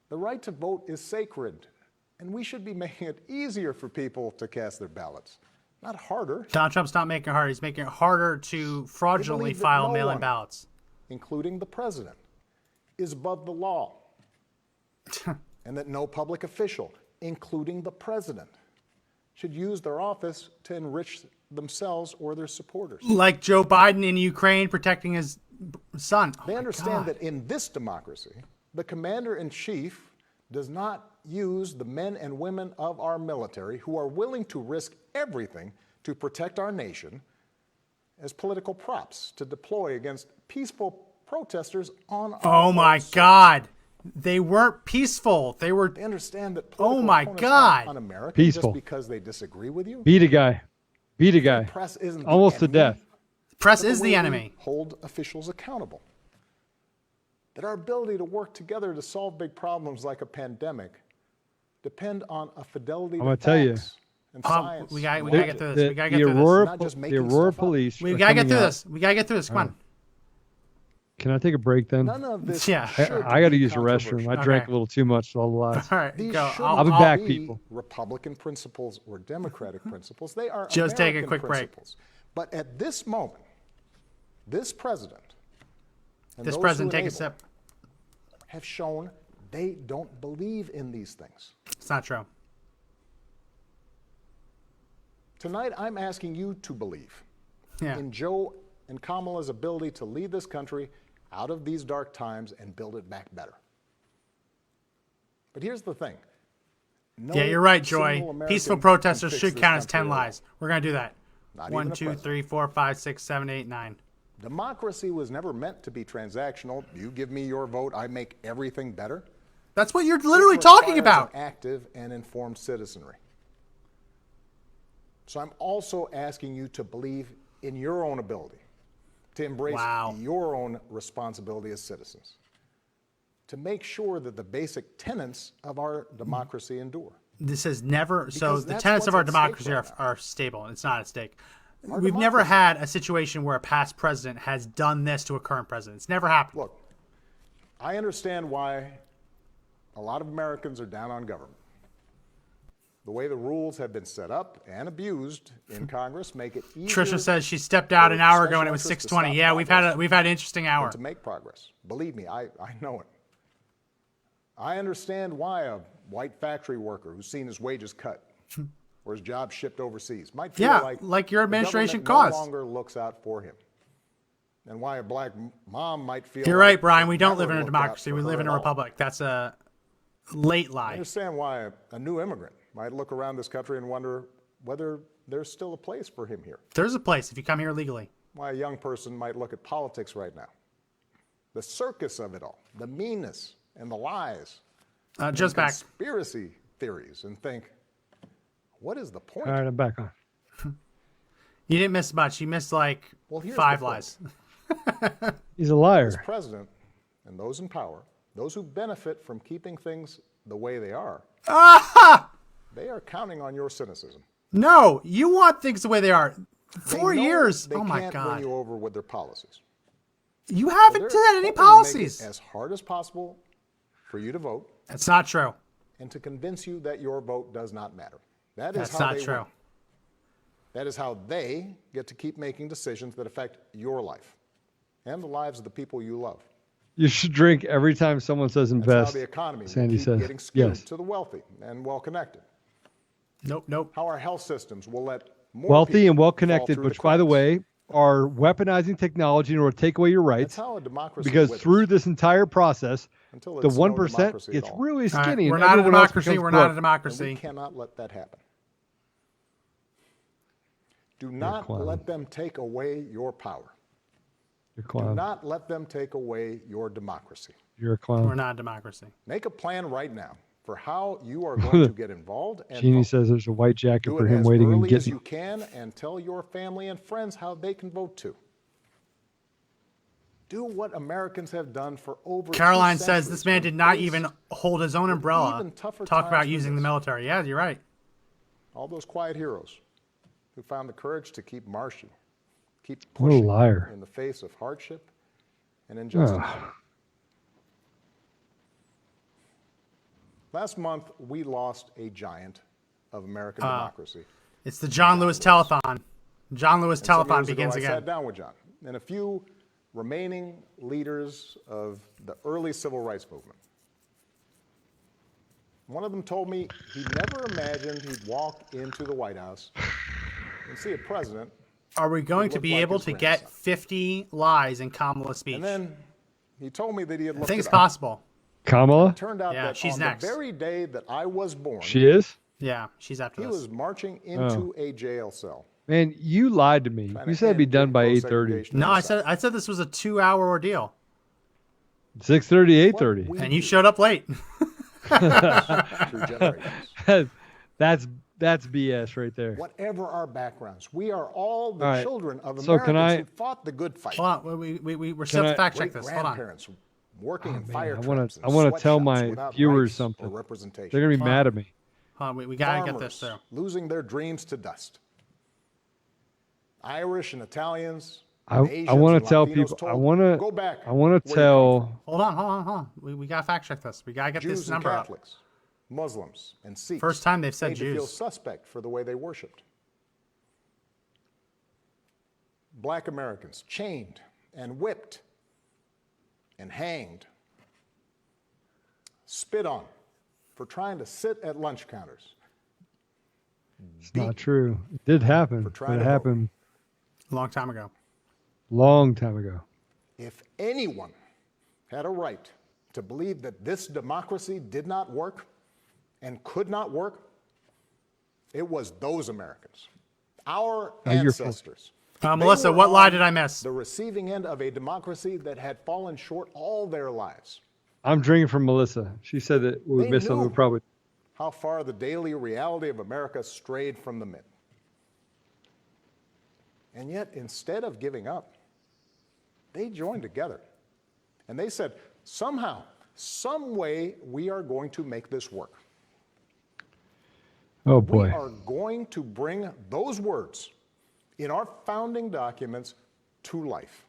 the right to vote is sacred, and we should be making it easier for people to cast their ballots, not harder. Donald Trump's not making it harder. He's making it harder to fraudulently believe that file no mail-in one- ballots. Including the president, is above the law. And that no public official, including the president, should use their office to enrich themselves or their supporters. Like Joe Biden in Ukraine protecting his son. Oh They my understand God. that in this democracy, the commander-in-chief does not use the men and women of our military who are willing to risk everything to protect our nation as political props to deploy against peaceful protesters on our Oh my coast. God. They weren't peaceful. They were. They understand that Oh political my opponents God. aren't un-American Peaceful. just because they disagree with you. Beat a guy. Beat a guy. Press isn't the Almost to enemy, death. Press but is way the we enemy. Hold officials accountable. That our ability to work together to solve big problems like a pandemic depend on a fidelity I'm to gonna tell you. facts and science. We gotta and get logic. through this. We gotta get the through Aurora, this. Not just the making Aurora stuff up. police. We are gotta get coming through out- this. We gotta get through this. Come on. Can I take a break then? None of this Yeah. should I got to be use the restroom. I drank Okay. a little too much to all the lies. All right, These go. shouldn't I'll be back, be people. Republican principles or Democratic principles. They are Just take a American quick break. principles. But at this moment, this president and This those president, who take a enable sip. have shown they don't believe in these things. It's not true. Tonight, I'm asking you to believe Yeah. in Joe and Kamala's ability to lead this country out of these dark times and build it back better. But here's the thing. No Yeah, you're right, single Joy. American Peaceful can protesters fix should this count as country 10 alone. lies. We're going to do that. Not 1, even a 2, president. 3, 4, 5, 6, 7, 8, 9. Democracy was never meant to be transactional. You give me your vote, I make everything better. That's what you're literally talking about. An active and informed citizenry. So I'm also asking you to believe in your own ability, to embrace your own responsibility as citizens, to make sure that the basic tenets of our democracy endure. This has never, so Because the that's tenets of what's our at stake democracy right are stable. It's not at stake. Our We've never democracy. had a situation where a past president has done this to a current president. It's never happened. Look, I understand why a lot of Americans are down on government. The way the rules have been set up and abused in Congress make it easier. Trisha says she stepped out an hour ago and it was special interests to 6:20. stop Yeah, progress we've had an interesting than hour. to make progress. Believe me, I know it. I understand why a white factory worker who's seen his wages cut or his job shipped overseas might feel like your administration the government caused. no longer looks out for him. And why a black mom might feel You're like right, Brian. We don't never live in a looked out democracy. for We her live in at a all. republic. That's a late I lie. understand why a new immigrant might look around this country and wonder whether there's still a place for him here. There's a place if you come here legally. Why a young person might look at politics right now. The circus of it all, the meanness and the lies, Just and back. conspiracy theories, and think, what is the point? All right, I'm back on. You didn't miss much. You missed like Well, here's 5 the point. lies. He's a liar. As president and those in power, those who benefit from keeping things the way they are, they are counting on your cynicism. No, you want things the way they are. They 4 know years. They Oh my can't God. win you over with their policies. You haven't So done they're any hoping to make policies. it as hard as possible for you to vote. That's not true. And to convince you that your vote does not matter. That is That's how not they true. win. That is how they get to keep making decisions that affect your life and the lives of the people you love. You should drink every time someone says That's how invest. the economy will Sandy keep says getting skewed yes. to the wealthy and well-connected. Nope. How our health systems will let more Wealthy people and well fall connected, through which, by the way, are weaponizing technology in order to take away your rights. That's how a democracy Because withers. through this entire process, Until the it's no 1% democracy at gets all. really All right, skinny. we're and not a everyone else democracy. becomes We're not a broke. And democracy. we cannot let that happen. Do not let them take away your power. You're a Do clown. not let them take away your democracy. You're a clown. We're not a democracy. Make a plan right now for how you are going to get involved and Jeannie vote. says there's a white jacket Do for it him as waiting and early as getting. you can and tell your family and friends how they can vote too. Do what Americans have done for over 2 Caroline says centuries this man when did not faced even hold his own with umbrella. even tougher Talk times about than using the this. military. Yeah, you're right. All those quiet heroes who found the courage to keep marching, keep What a pushing liar. in the face of hardship and injustice. Ugh. Last month, we lost a giant of American democracy. It's the John Lewis Telethon. John Lewis And some Telethon years ago, begins I again. sat down with John and a few remaining leaders of the early civil rights movement. One of them told me he never imagined he'd walk into the White House and see a president. Are we going to looked be like able his to grandson. get 50 lies in Kamala's speech? And then he told me that he had I looked think it it's up. possible. Kamala? It turned out Yeah, that she's on next. the very day that I was born, She is? Yeah, she's after he this. was marching into a jail cell. Man, you lied to me. Trying You to said it'd be end done by close 8:30. segregation No, in the I South. said this was a 2-hour ordeal, 6:30, 8:30. We and you do showed up late. through generations. That's BS right there. Whatever our backgrounds, we are all the All right. children of So can Americans I- who fought the good fight. Hold on, we're still Can have to I- fact check this. Hold on. Great-grandparents working in Man, fire I want traps to. and I want to tell sweatshops my without viewers rights something. or representation. They're gonna be mad at me. Hold on, we gotta get Farmers this through. losing their dreams to dust. Irish and Italians. I Asians want and to tell Latinos people. told, I want to. go back. I want where to you tell. Hold on. We gotta fact check this. We gotta get Jews this and number up. Catholics, Muslims and Sikhs. First time they've said made to feel Jews. suspect for the way they worshipped. Black Americans chained and whipped and hanged, spit on for trying to sit at lunch counters. It's not true. It did happen, but trying it to vote. happened A long time ago. long time ago. If anyone had a right to believe that this democracy did not work and could not work, it was those Americans, our You're full. ancestors. Melissa, They were what lie on did I miss? The receiving end of a democracy that had fallen short all their lives. I'm drinking from Melissa. She said that we They missed something. knew We probably. how far the daily reality of America strayed from the myth. And yet, instead of giving up, they joined together. And they said, somehow, some way, we are going to make this work. Oh, boy. We are going to bring those words in our founding documents to life.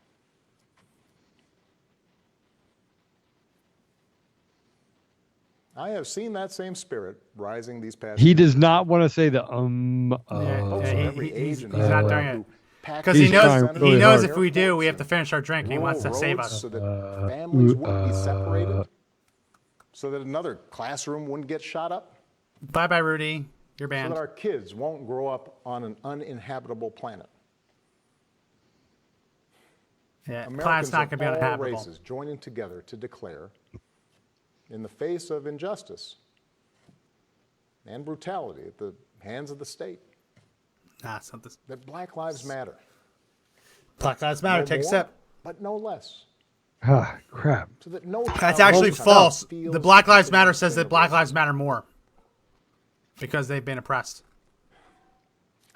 I have seen that same spirit rising these past He years. does not want to say the He's not doing it. Because he knows if we do, we have to finish our drink. He wants to save us. So that families wouldn't be separated, so that another classroom wouldn't get shot up, Bye-bye, Rudy. You're so banned. that our kids won't grow up on an uninhabitable planet. Yeah, planet's Americans not of going to be all uninhabitable. races joining together to declare, in the face of injustice and brutality at the hands of the state, It's not this. that Black Lives Matter. Black Lives Matter. No Take a more, sip. but no less. Ah, crap. So that no That's child actually in this false. country The feels Black Lives Matter something says that Black Lives Matter more because they've been oppressed.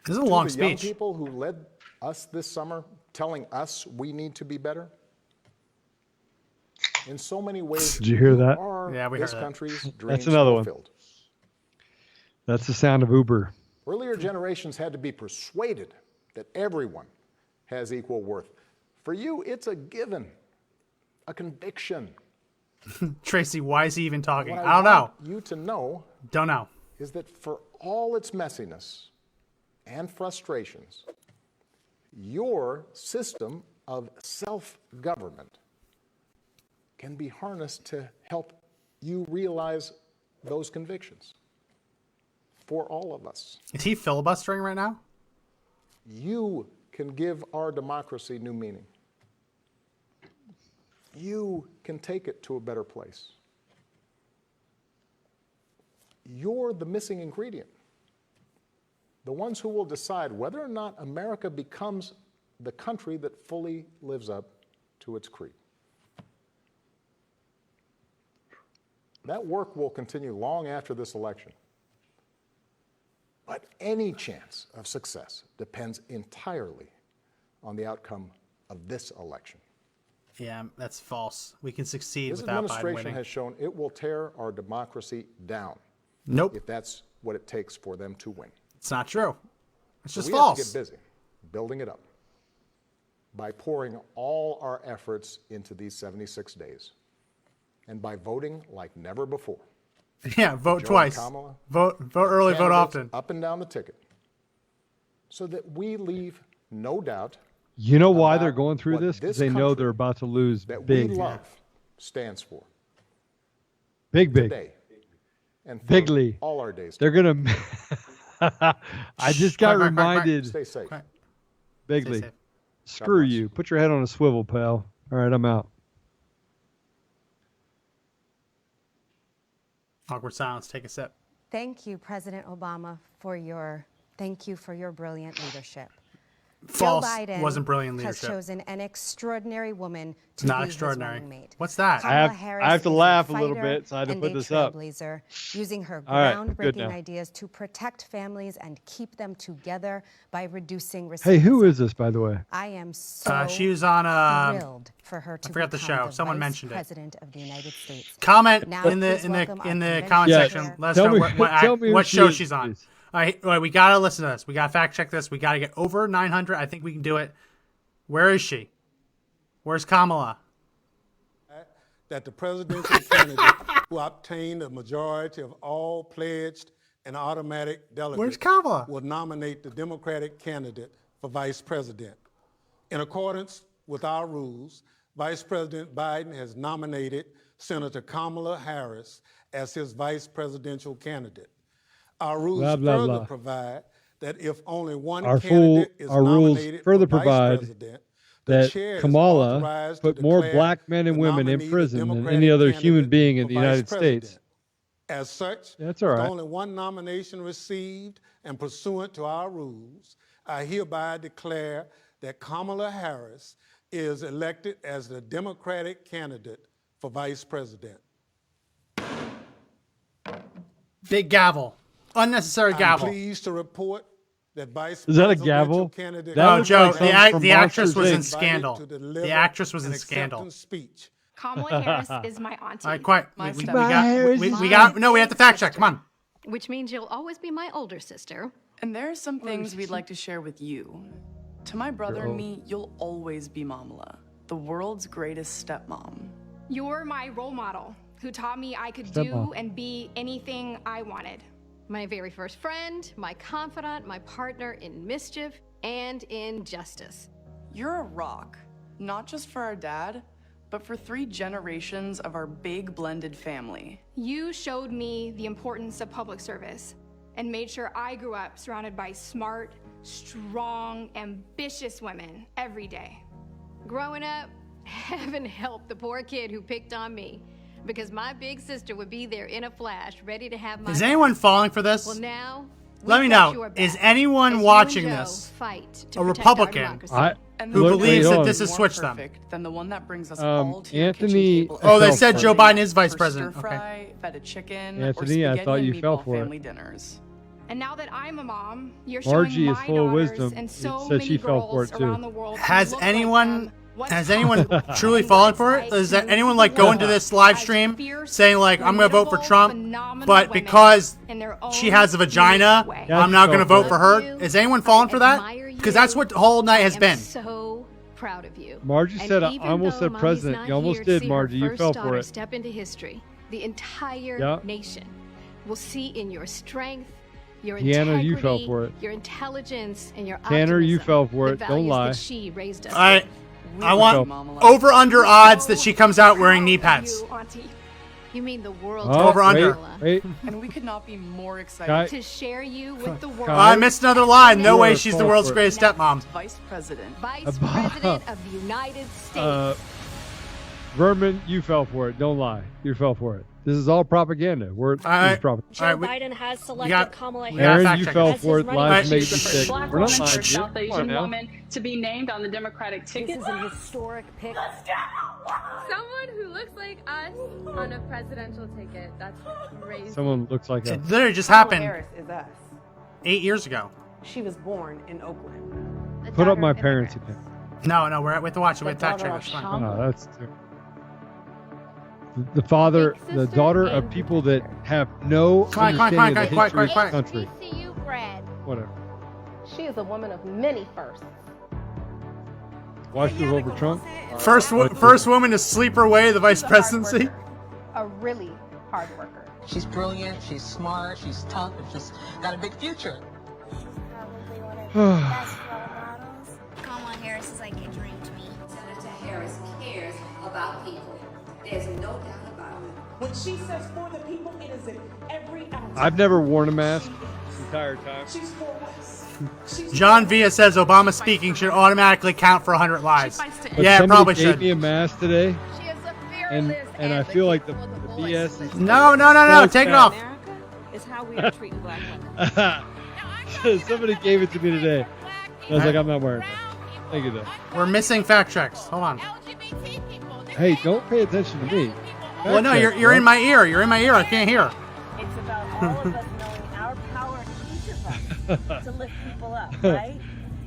This is a long to the young speech. people who led us this summer, telling us we need to be better. In so many ways, Did you hear that? are Yeah, we this heard that. country's dreams That's another one. fulfilled. That's the sound of Uber. Earlier generations had to be persuaded that everyone has equal worth. For you, it's a given, a conviction. Tracy, why is he even talking? What I don't know. want you to know Don't know. is that for all its messiness and frustrations, your system of self-government can be harnessed to help you realize those convictions for all of us. Is he filibustering right now? You can give our democracy new meaning. You can take it to a better place. You're the missing ingredient. The ones who will decide whether or not America becomes the country that fully lives up to its creed. That work will continue long after this election. But any chance of success depends entirely on the outcome of this election. Yeah, that's false. We can succeed This without Biden administration winning. has shown it will tear our democracy down. Nope. If that's what it takes for them to win. It's not true. It's So just we false. have to get busy building it up by pouring all our efforts into these 76 days and by voting like never before. Yeah, vote Joe and twice. Kamala, Vote early, vote candidates often. Up and down the ticket. So that we leave no doubt You know why about they're going through what this? Because this they know country they're about to lose that big. we love stands for. Big. Today. And for Bigly. all our days. They're going to. I just got Quack, quack, quack, quack. reminded. Stay safe. Bigly. Stay safe. Screw you. Put your head on a swivel, pal. All right, I'm out. Awkward silence. Take a sip. Thank you, President Obama, for your brilliant leadership. False. Joe Biden Wasn't brilliant has leadership. chosen an extraordinary woman to Not be his extraordinary. running mate. What's that? Kamala Harris I have to is laugh a a little fighter bit, so I had to and put a this up. trailblazer, using her All right, good groundbreaking now. ideas to protect families and keep them together by reducing recidivism. Hey, who is this, by the way? I am so she was on thrilled for her to I forgot the become show. Someone Vice mentioned President of the United States. Comment Now in the please in the welcome in our the convention comment Yeah, section. chair. Let us tell know me- what tell me who what she show is, she's on. please. All right, well, we gotta listen to this. We gotta fact check this. We gotta get over 900. I think we can do it. Where is she? Where's Kamala? That the presidential candidate who obtained a majority of all pledged and automatic delegates Where's Kamala? will nominate the Democratic candidate for vice president. In accordance with our rules, Vice President Biden has nominated Senator Kamala Harris as his vice presidential candidate. Our rules Blah, blah, further blah. provide that if only one Our candidate is rules nominated further for vice provide president, the that chair is Kamala authorized to put more declare black men and the women in nominee the prison than any Democratic other human candidate being in for the vice United president. States. As such, That's all with right. only one nomination received and pursuant to our rules, I hereby declare that Kamala Harris is elected as the Democratic candidate for vice president. Big gavel. Unnecessary I'm gavel. pleased to report that Vice Is that a Presidential gavel? candidate That No, looks Joe, like something from the actress Monsters, was in Inc. Scandal. to deliver The actress was an in Scandal. acceptance speech. Kamala Harris is my auntie. All right, quiet. My We stepmom. got. No, we have to fact check. Come on. Which means you'll always be my older sister. And there are some things we'd like to share with you. To my brother and me, you'll always be Mamala, the world's greatest stepmom. You're my role model who taught me I could Stepmom. do and be anything I wanted. My very first friend, my confidant, my partner in mischief and in justice. You're a rock, not just for our dad, but for 3 generations of our big blended family. You showed me the importance of public service and made sure I grew up surrounded by smart, strong, ambitious women every day. Growing up, heaven help the poor kid who picked on me, because my big sister would be there in a flash, ready to have my Is anyone falling for this? Well, now, Let me we've got know. your Is back. anyone As you watching and Joe this fight to a protect our Republican democracy. who believes that this has More switched them? perfect than the one that brings us all to your kitchen Anthony. table Oh, they every said Joe Sunday Biden is vice for president. Stir Okay. fry, feta chicken, Anthony, or I spaghetti thought and you fell meatball for it. family dinners. And now that I'm a mom, you're Margie showing is my full of daughters wisdom. and It so said many she fell for girls it, too. around the world who Has look like anyone them, what's has anyone truly fallen for it? Is that anyone like going to this live stream saying like I'm gonna vote for Trump, but because she has a vagina, Yeah, I'm not she gonna fell vote for for her? Is anyone falling for that? Because that's what the whole night has I'm been. so proud of you. Margie And said, I even almost though said Mommy's president. not You almost here to did, see her Margie. You first fell for daughter it. Step into history. The entire Yeah. nation will see in your strength, your Deanna, you fell integrity, for it. your intelligence, and your Tanner, you optimism, fell for the it. Don't values lie. that she raised us I with. I want over under odds that she comes out wearing knee pads. You mean the world? Oh, Over under. Wait. And we could not be more excited Guy- to share you with the world. I missed another line. No You way are she's the fall world's for it. greatest stepmom. Vice President. Vice President of the United States. Vermin, you fell for it. Don't lie. You fell for it. This is all propaganda. This is propaganda. Joe Biden has selected Kamala Aaron, Harris you as fell his for it. running Lies mate. made you sick. Black We're not woman, lying first to you. South Come on Asian now. woman to be named on the Democratic ticket. This is an historic pick. Someone who looks like us on a presidential ticket. That's crazy. Someone looks like It us. literally just Kamala happened Harris is us. 8 years ago. She was born in Oakland. Put up my parents again. No, we have to watch it. We have to fact daughter check of this. Fine. Shama. Oh, that's the father, the daughter of people that have no Quiet, understanding of the quiet, history quiet, of the country. HBCU grad. Whatever. She is a woman of many firsts. Watch you over Trump. First woman to sleep her way to the vice presidency. A really hard worker. She's brilliant, she's smart, she's tough, and she's got a big future. Kamala Harris is like a dream to me. Senator Harris cares about people. There's no doubt about it. When she says for the people, it is in every ounce. I've never worn a mask the entire time. She's for us. John Villa says Obama speaking should automatically count for 100 lies. But Yeah, it somebody probably gave should. me a mask today, and I feel like the BS is. No, take it off. Is how we are treating black women. Somebody gave it to me today. I was like, I'm not wearing it. Thank you, though. We're missing fact checks. Hold on. Hey, don't pay attention to me. Well, no, Fact you're check, in bro. my ear. You're in my ear. I can't hear. It's about all of us knowing our power, each of us, to lift people up, right?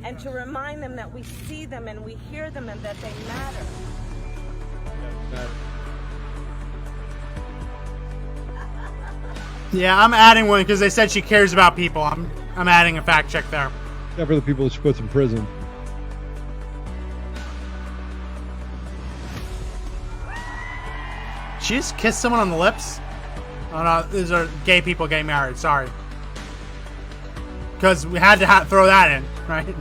And to remind them that we see them and we hear them and that they matter. Yeah, I'm adding one because they said she cares about people. I'm adding a fact check there. Except for the people that she puts in prison. She just kissed someone on the lips? Oh no, these are gay people getting married. Sorry. Because we had to throw that in, right? Are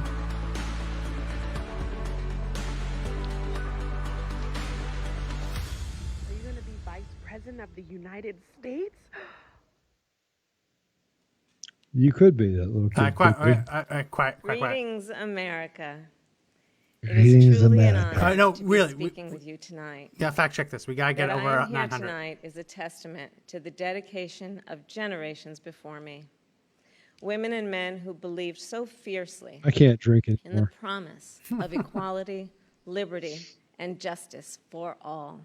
you going to be vice president of the United States? You could be that little kid. Quiet. Greetings, America. It Greetings, is truly an America. honor No, to really, be speaking with you tonight. Yeah, fact check this. We gotta get That over I am here 900. tonight is a testament to the dedication of generations before me. Women and men who believed so fiercely I can't drink in the anymore. promise of equality, liberty, and justice for all.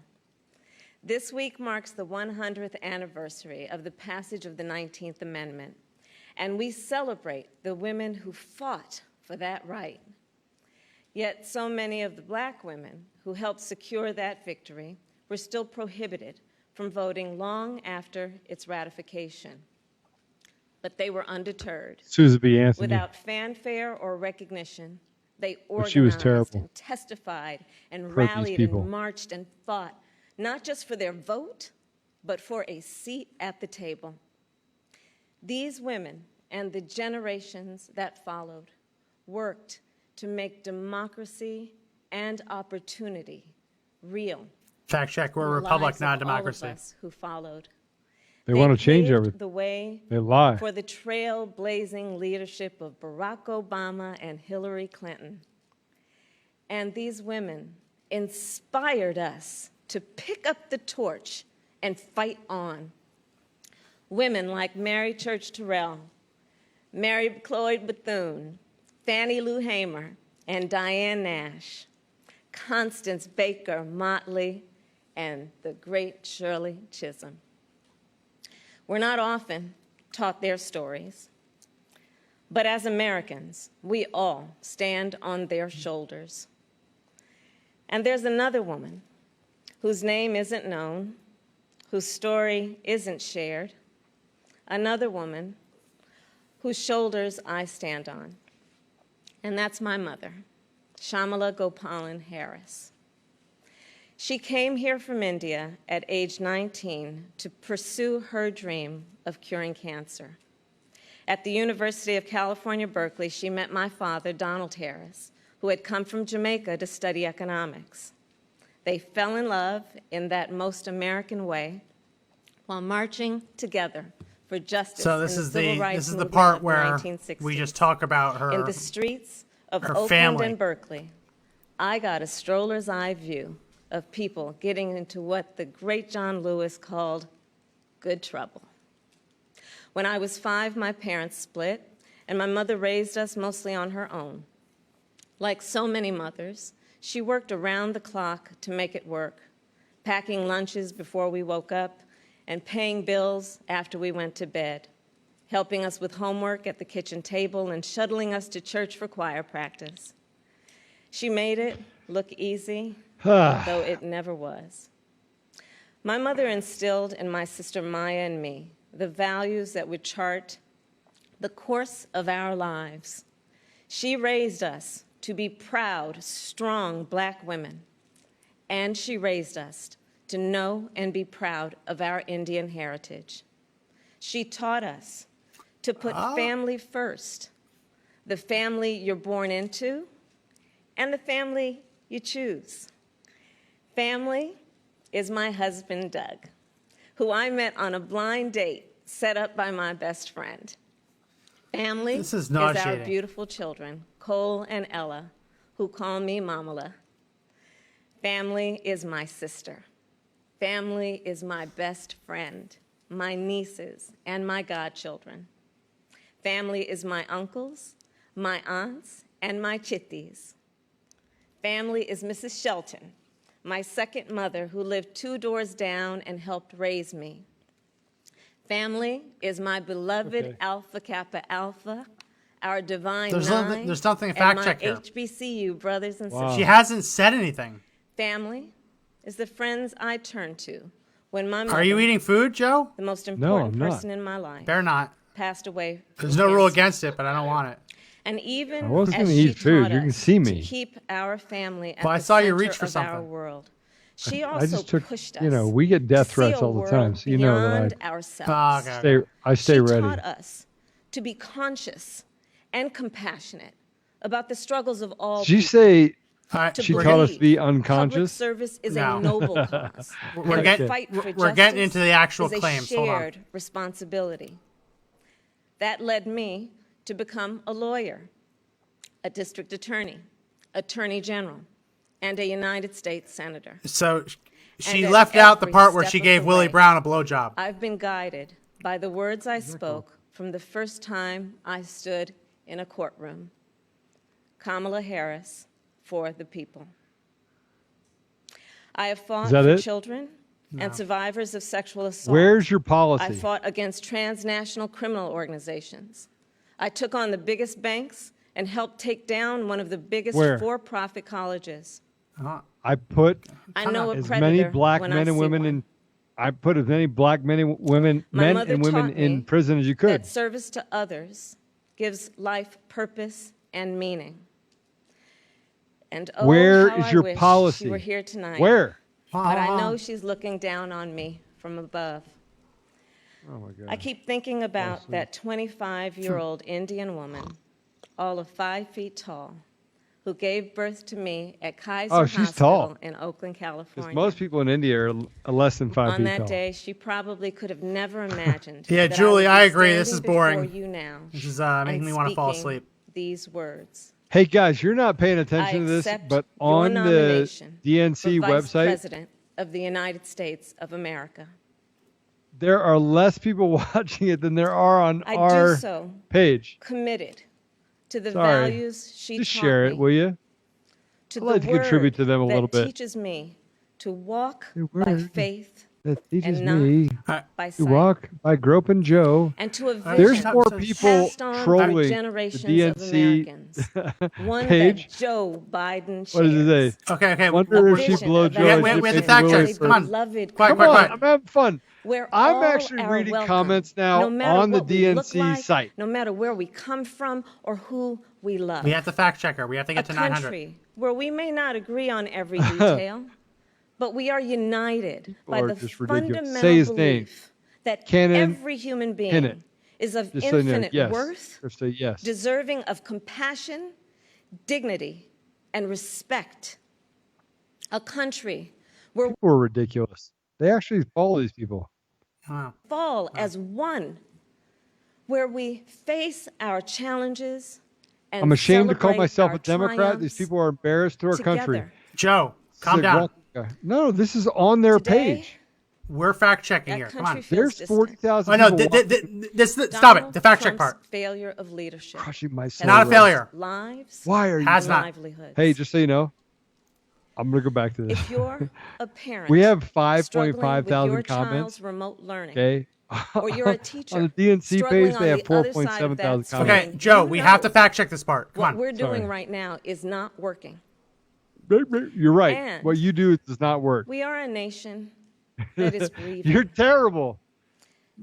This week marks the 100th anniversary of the passage of the 19th Amendment, and we celebrate the women who fought for that right. Yet so many of the black women who helped secure that victory were still prohibited from voting long after its ratification. But they were undeterred. Susan B. Anthony. Without fanfare or recognition, they But she was organized terrible. and testified and Hurt these rallied people. and marched and fought, not just for their vote, but for a seat at the table. These women and the generations that followed worked to make democracy and opportunity real. Fact check, we're a in the republic, lives not a of all of democracy. us who followed. They want to change paved everything. the way They lie. for the trailblazing leadership of Barack Obama and Hillary Clinton. And these women inspired us to pick up the torch and fight on. Women like Mary Church Terrell, Mary Cloyd Bethune, Fannie Lou Hamer, and Diane Nash, Constance Baker Motley, and the great Shirley Chisholm. We're not often taught their stories, but as Americans, we all stand on their shoulders. And there's another woman whose name isn't known, whose story isn't shared, another woman whose shoulders I stand on, and that's my mother, Shamala Gopalan Harris. She came here from India at age 19 to pursue her dream of curing cancer. At the University of California, Berkeley, she met my father, Donald Harris, who had come from Jamaica to study economics. They fell in love in that most American way while marching together for justice So this in is the civil the rights this is the movement part of where 1960s. we just talk about her In the streets of her Oakland family. and Berkeley, I got a stroller's eye view of people getting into what the great John Lewis called good trouble. When I was 5, my parents split, and my mother raised us mostly on her own. Like so many mothers, she worked around the clock to make it work, packing lunches before we woke up and paying bills after we went to bed, helping us with homework at the kitchen table and shuttling us to church for choir practice. She made it look easy, though it never was. My mother instilled in my sister Maya and me the values that would chart the course of our lives. She raised us to be proud, strong black women, and she raised us to know and be proud of our Indian heritage. She taught us to put family first, the family you're born into and the family you choose. Family is my husband, Doug, who I met on a blind date set up by my best friend. Family This is our nauseating. beautiful children, Cole and Ella, who call me Mamala. Family is my sister. Family is my best friend, my nieces, and my godchildren. Family is my uncles, my aunts, and my chitties. Family is Mrs. Shelton, my second mother who lived 2 doors down and helped raise me. Family is my beloved Alpha Kappa Alpha, our divine There's nine, nothing- there's nothing to and fact my check here. HBCU brothers and sisters. She hasn't said anything. Family is the friends I turn to when my Are you mother, eating food, Joe? the most No, important I'm not. person in my life, Better not. passed away. There's from no rule cancer. against it, but I don't want it. And even I wasn't as gonna she eat food. taught You can us see to me. keep our family at Well, I the saw you center reach for of our something. world, she I also just took, pushed us you know, we get death to see threats a all the world time, so you know beyond that ourselves. I stay She ready. taught us to be conscious and compassionate about the struggles of all Did you people. say To she taught us to be believe Public unconscious? service is No. a noble cause. We're and getting- the fight for we're getting justice into the actual is a claims. Hold on. shared responsibility. That led me to become a lawyer, a district attorney, attorney general, and a United States senator. So she And at left out the every part where step she of gave the Willie way, Brown a blowjob. I've been guided by the words I spoke from the first time I stood in a courtroom. Kamala Harris, for the people. I have fought that for it? children, and survivors of sexual assault. Where's your policy? I fought against transnational criminal organizations. I took on the biggest banks and helped take down one of the biggest Where? for-profit colleges. I put I know a as predator many black when men I and see women one. in. I put as many black men and women, My men mother and women taught in me prison as you could. that service to others gives life purpose and meaning. And oh, Where how is I your wish policy? she were here tonight. Where? But I know she's looking down on me from above. Oh my God. I keep thinking about that 25-year-old Indian woman, all of 5 feet tall, who gave birth to me at Kaiser she's Hospital tall. in Oakland, Because California. most people in India are less than 5 On feet that tall. day, she probably could have never imagined. Yeah, that Julie, I I would be agree. This standing is boring. before You now This is making and me want to fall speaking asleep. These words. Hey guys, you're not paying I attention to this, accept but your on the nomination DNC for Vice website, President of the United States of America. there are less people watching it than there are on I our do so page. committed to the Sorry. values she Just taught share me, it, will you? to I'd like the to contribute to word them a that little bit. teaches me to walk The by word faith That teaches and not me by to sight, walk by Groping Joe. and to a There's vision more people passed on trolling through the generations of DNC Americans, one page. that Joe Biden shares. What does it say? Okay. Wonder if she vision blow of Joe. a as we if have to it's fact Willie check. Come on. beloved Quiet, Come on, quiet. I'm having fun. where I'm all actually are reading welcome, comments now no matter on the what we look DNC like, site. no matter where we come from or who we love. We have to fact check her. We have to get A to 900. country where we may not agree on every detail, but we are united by are the just ridiculous. fundamental Say his name. belief that Cannon, every human pin being it. is of Just so you know, infinite yes. worth, Or say yes. deserving of compassion, dignity, and respect. A country where People are ridiculous. They actually follow these people. Wow. we fall as one, where we face our challenges and I'm ashamed to call celebrate myself our a Democrat. These triumphs people are embarrassed to our country. together. Joe, This is calm down. exalted. No, this is on their Today, page. We're fact checking that here. Come country on. feels There's distant. 40,000 Oh no, people stop it. Donald The fact check Trump's part. failure of leadership crushing my has soul. Not a lost failure. Lives Why are you? Has and not. livelihoods. Hey, just so you know, I'm going to go back to this. If you're a parent, We have struggling 5.5 with your thousand child's comments. remote learning, Okay. or you're a teacher On the DNC struggling page, on they have the other side 4.7 of that thousand screen, comments. Okay, Joe, you we have to know fact check this part. Come what on. we're doing Sorry. right now is not working. You're right. And What you do does not work. We are a nation that is grieving. You're terrible.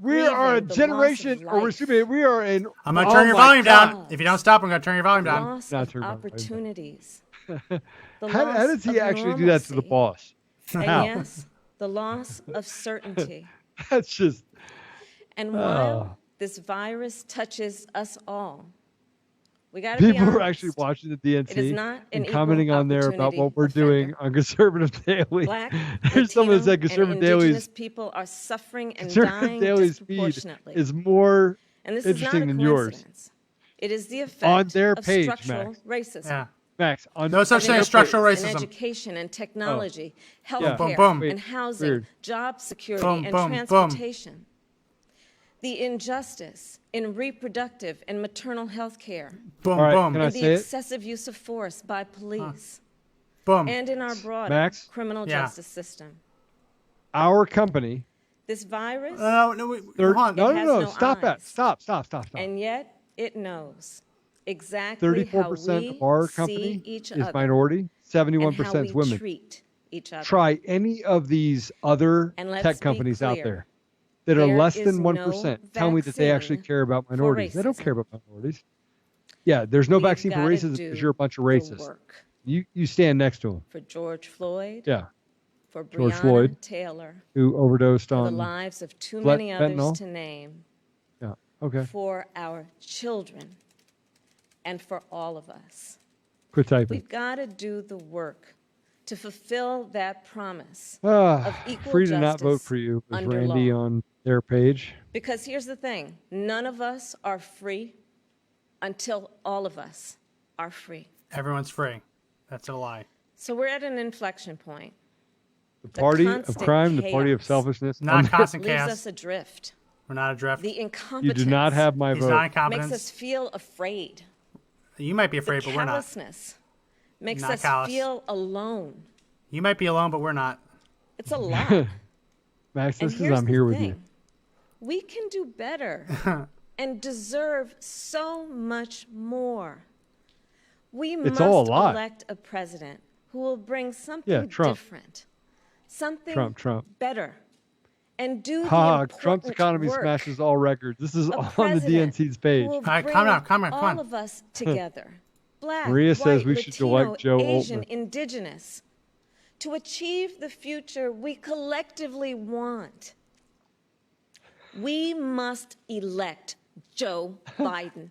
We are a Grieving the loss of generation, or life. excuse me, we are in. I'm gonna oh turn your my volume God. down. If you don't stop, I'm gonna turn your volume down. Loss Not of turn my volume down. opportunities. The How loss does he of actually do that to the normalcy. boss? And How? yes, the loss of certainty. That's just. And while this virus touches us all, we got to be People honest. are actually watching the DNC It is not and an commenting equal on there about opportunity what we're offender. doing on Conservative Daily. Black, There's someone that Latino, said and Conservative indigenous Daily's people are suffering and Conservative dying Daily's feed disproportionately. is more And this is not a interesting than yours. coincidence. It is the effect On their of page, structural Max. racism. Yeah. Max, on No such of thing as structural inequities in racism. education and technology, Yeah. healthcare Boom, boom. and housing, Weird. job security Boom, and boom, boom. transportation. The injustice in reproductive and maternal health care, Boom, All right, boom. can I and the say it? excessive use of force by police, Boom. and in our broader Max? criminal Yeah. justice system. Our company. This virus, No, wait, Third, hold on. no, It has no, no stop that. eyes. Stop. and yet it knows exactly 34% how we of our see company each is other minority. 71% and how is we women. treat each other. Try any of these other And let's tech be companies out clear. there that are There less is than no 1%. Tell me that they actually vaccine care about for minorities. They don't racism. care about minorities. Yeah, there's no We've vaccine for gotta racism do because you're a bunch of the racists. work You stand next to them. for George Floyd, Yeah, for George Breonna Floyd, Taylor, who overdosed for the on. lives of too fle- many others fentanyl. to name, Yeah. Okay. for our children, and for all of us. Quit typing. We've got to do the work to fulfill that promise Ah, of equal free to not vote justice for you was under Randy law. on their page. Because here's the thing, none of us are free until all of us are free. Everyone's free. That's a lie. So we're at an inflection point. The party of constant crime, the party of chaos selfishness. Not constant Leaves chaos. us adrift. We're not adrift. The You incompetence do not have my He's vote. not makes incompetence. us feel afraid. You might be afraid, The but we're not. callousness makes Not us callous. feel alone. You might be alone, but we're not. It's a lot. Max, And that's because here's I'm the here with you. thing. We can do better and deserve so much more. We It's must all a lie. elect a president who will bring something Trump. different, something Trump. better, and do the Ha! important Trump's economy work smashes all records. This is a on the president DNC's who page. will All right, bring calm down, come all on. of us together. Black, Maria says white, we should Latino, elect Joe Asian, Altman. indigenous, to achieve the future we collectively want. We must elect Joe Biden.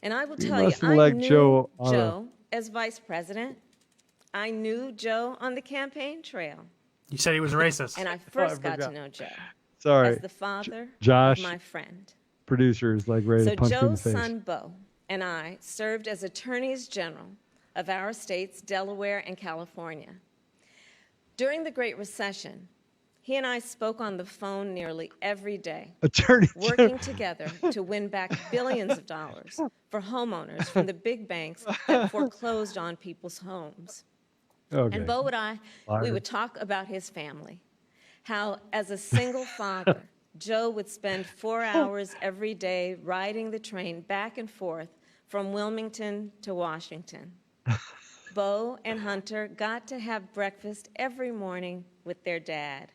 And I will We tell you, must I elect knew Joe Joe as vice president. I knew Joe on the campaign trail. You said he was racist. And I first got to forgot. know Joe Sorry. as the father Josh, of my friend. producer, is like ready So to punch me in the Joe's face. son, Bo, and I served as attorneys general of our states, Delaware and California. During the Great Recession, he and I spoke on the phone nearly every day, Attorney working together to win back billions of dollars for homeowners from the big banks that foreclosed on people's homes. Okay. And Bo and I, we Liar. would talk about his family, how as a single father, Joe would spend 4 hours every day riding the train back and forth from Wilmington to Washington. Bo and Hunter got to have breakfast every morning with their dad.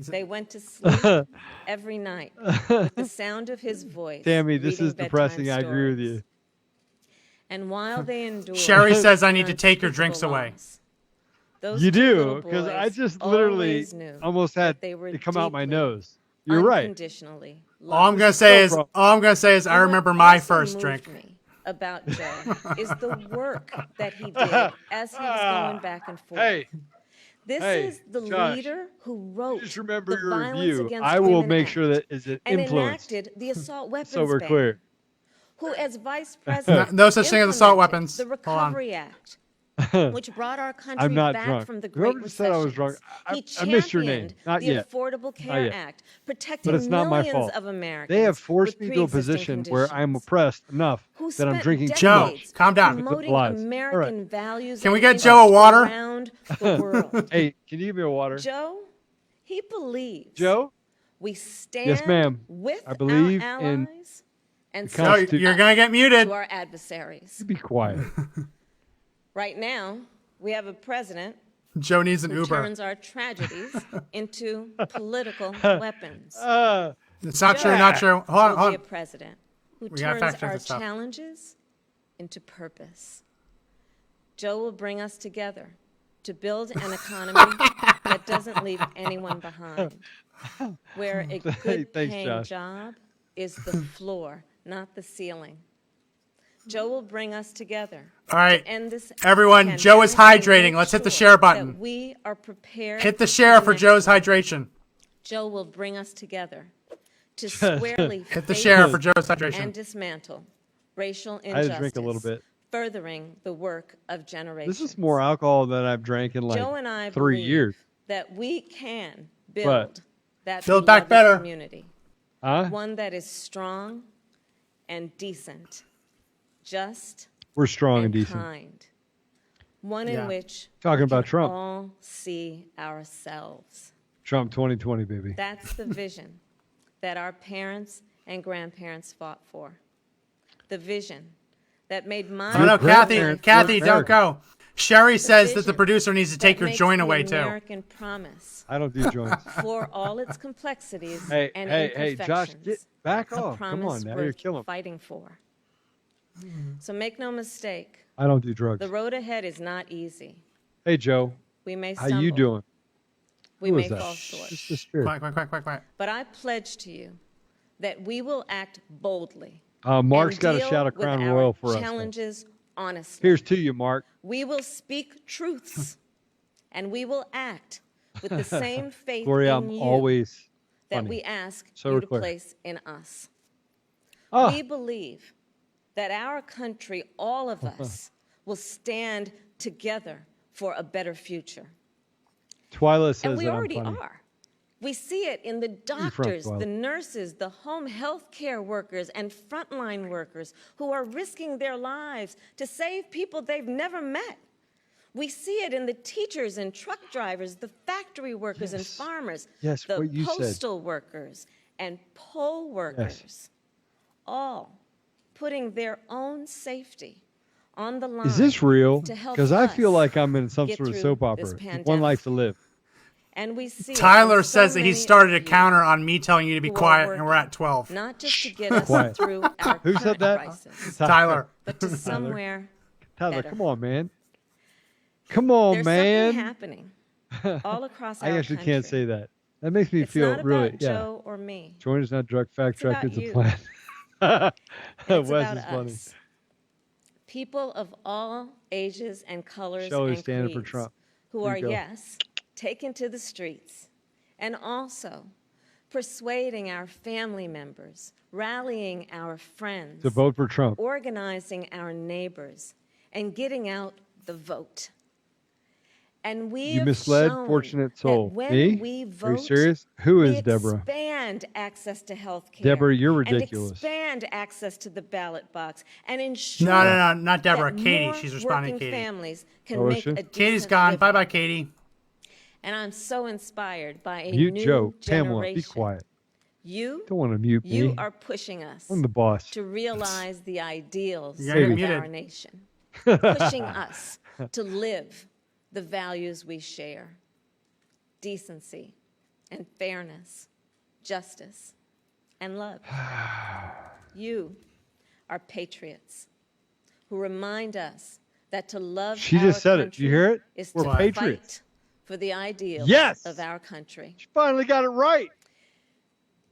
They went to sleep every night with the sound of his voice. Tammy, this reading is depressing. bedtime I agree with stories. you. And while they endured Sherry says I need the to take your drinks unspeakable away. loss, those You two do, little because I boys just literally always knew almost had that they were it come out my deeply, nose. You're right. unconditionally All I'm loved. gonna say is, problem. I And remember what my also first moved drink. me about Joe is the work that he did as he was going back and forth. Hey, This hey, is the Josh, leader who wrote just remember the your Violence review. Against I will Women make Act sure that is it and influenced. enacted the assault weapons So we're ban, clear. who as vice president No such thing as assault implemented weapons. the Hold on. Recovery Act, which brought our country I'm not back drunk. from the Great Whoever just said I was drunk, Recessions. I He missed your name. championed Not the yet. Affordable Care yet. Act, protecting But it's not my millions fault. of Americans They have forced with me to a pre-existing position where I'm conditions, oppressed enough who that I'm spent drinking too Joe, decades much. calm down. promoting Lies. American All right. values Can we and get interests Joe a water? around the world. Hey, can you give me a water? Joe, he believes Joe? we stand Yes, ma'am. with I believe our in allies and the Joe, Constitution. stand you're up gonna get muted. to our adversaries. You be quiet. Right now, we have a president Joe needs an who Uber. turns our tragedies into political weapons. It's not true. Joe Not true. Hold on. will Hold be a on. president who We gotta turns fact check our this stuff. challenges into purpose. Joe will bring us together to build an economy that doesn't leave anyone behind, where a Thanks, good-paying Josh. job is the floor, not the ceiling. Joe will bring us together. All right, to end this everyone, Joe is pandemic and hydrating. make Let's hit the sure share button. that we are prepared Hit the share for next Joe's one. hydration. Joe will bring us together to squarely Hit the face share for Joe's hydration. and dismantle racial I had to injustice, drink a little bit. furthering the work of generations. This is more alcohol than I've drank in Joe like and I 3 believe years. that we can build But- that Build back beloved better. community, Huh? one that is strong and decent, just We're strong and and decent. kind, one Yeah. in which Talking we about can Trump. all see ourselves. Trump 2020, baby. That's the vision that our parents and grandparents fought for. The vision that made my Oh no, Kathy, grandparents Kathy, were don't go. Sherry says that the vision producer needs to take that your makes joint the away too. American promise, I don't do joints. for all its complexities Hey, and hey, Josh, imperfections, get back a off. Come promise on now, worth you're killing me. fighting for. So make no mistake, I don't do drugs. the road ahead is not easy. Hey, Joe, We may how stumble. you doing? We Who may is that? fall short. Just the spirit. Quiet. But I pledge to you that we will act boldly. Mark's and got to deal shout a with Crown our Royal for us. challenges honestly. Here's to you, Mark. We will speak truths, and we will act with the same faith Gloria, in I'm you always that funny. we ask So you we're to clear. place in us. Ah. We believe that our country, all of us, will stand together for a better future. Twyla says And we that I'm already funny. are. We see it in the you from, doctors, Twyla? the nurses, the home health care workers, and frontline workers who are risking their lives to save people they've never met. We see it in the teachers and truck drivers, the factory workers and farmers, Yes, the what you said. postal workers and poll workers, all putting their own safety on the line. Is this real? to help Because I feel us like I'm in some get sort of through soap this opera. pandemic. One life to live. And we see Tyler it in so says that he many started a of you counter on me telling you to be who are quiet, and we're working, at 12. Not just to get us Quiet. through our Who current said that? crisis, Tyler. but to somewhere Tyler, better. come on, man. Come on, There's man. something happening all across I our actually country. can't say that. That makes me It's feel not really, about yeah. Joe or me. Join is not drug fact check. about It's a you. plan. It's Wes about is funny. us. People of all ages and colors Shelley's and standing for creeds Trump. who Here are, you go. yes, taken to the streets and also persuading our family members, rallying our friends, To vote for Trump. organizing our neighbors, and getting out the vote. And we You have misled shown fortunate that soul. when Me? we Are you vote, serious? Who we is Deborah? expand access to health care. Deborah, you're And ridiculous. expand access to the ballot box and ensure No, not Deborah. that Katie. more She's responding to working Katie. families can Oh, is make she? a Katie's decent gone. living. Bye-bye, Katie. And I'm so inspired by a Mute new Joe. generation. Pamela, be quiet. You, Don't want to mute me. you are pushing us I'm the boss. to realize the ideals You're of muted. our nation, pushing us to live the values we share: decency and fairness, justice and love. You are patriots who remind us that to love She our just said it. country You hear it? is We're to patriots. fight for the ideals Yes! of our country. She finally got it right.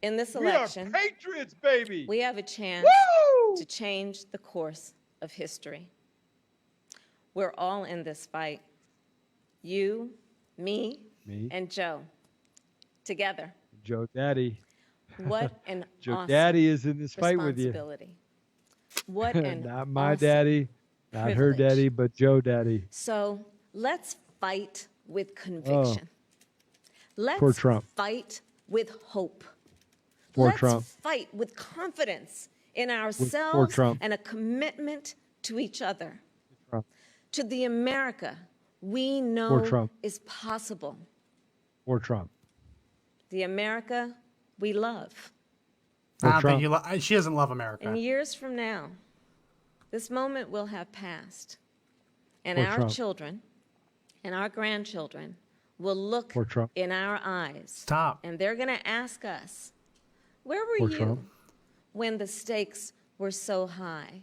In this We are election, patriots, baby. we have a chance Woo! to change the course of history. We're all in this fight. You, me, and Joe. Together. Joe Daddy. What an Joe awesome Daddy is in this fight with you. responsibility. What an Not my awesome daddy, not her privilege. daddy, but Joe Daddy. So let's fight with conviction. Let's Poor Trump. fight with hope. Poor Let's Trump. fight with confidence in ourselves Trump. and a commitment to each other, Trump. to the America we Poor know Trump. is possible, Or Trump. the America we love. I don't Trump. think she doesn't love America. And years from now, this moment will have passed, and Poor our Trump. children and our grandchildren will look Poor Trump. in our eyes. Stop. And they're going to ask us, where were Poor you Trump. when the stakes were so high?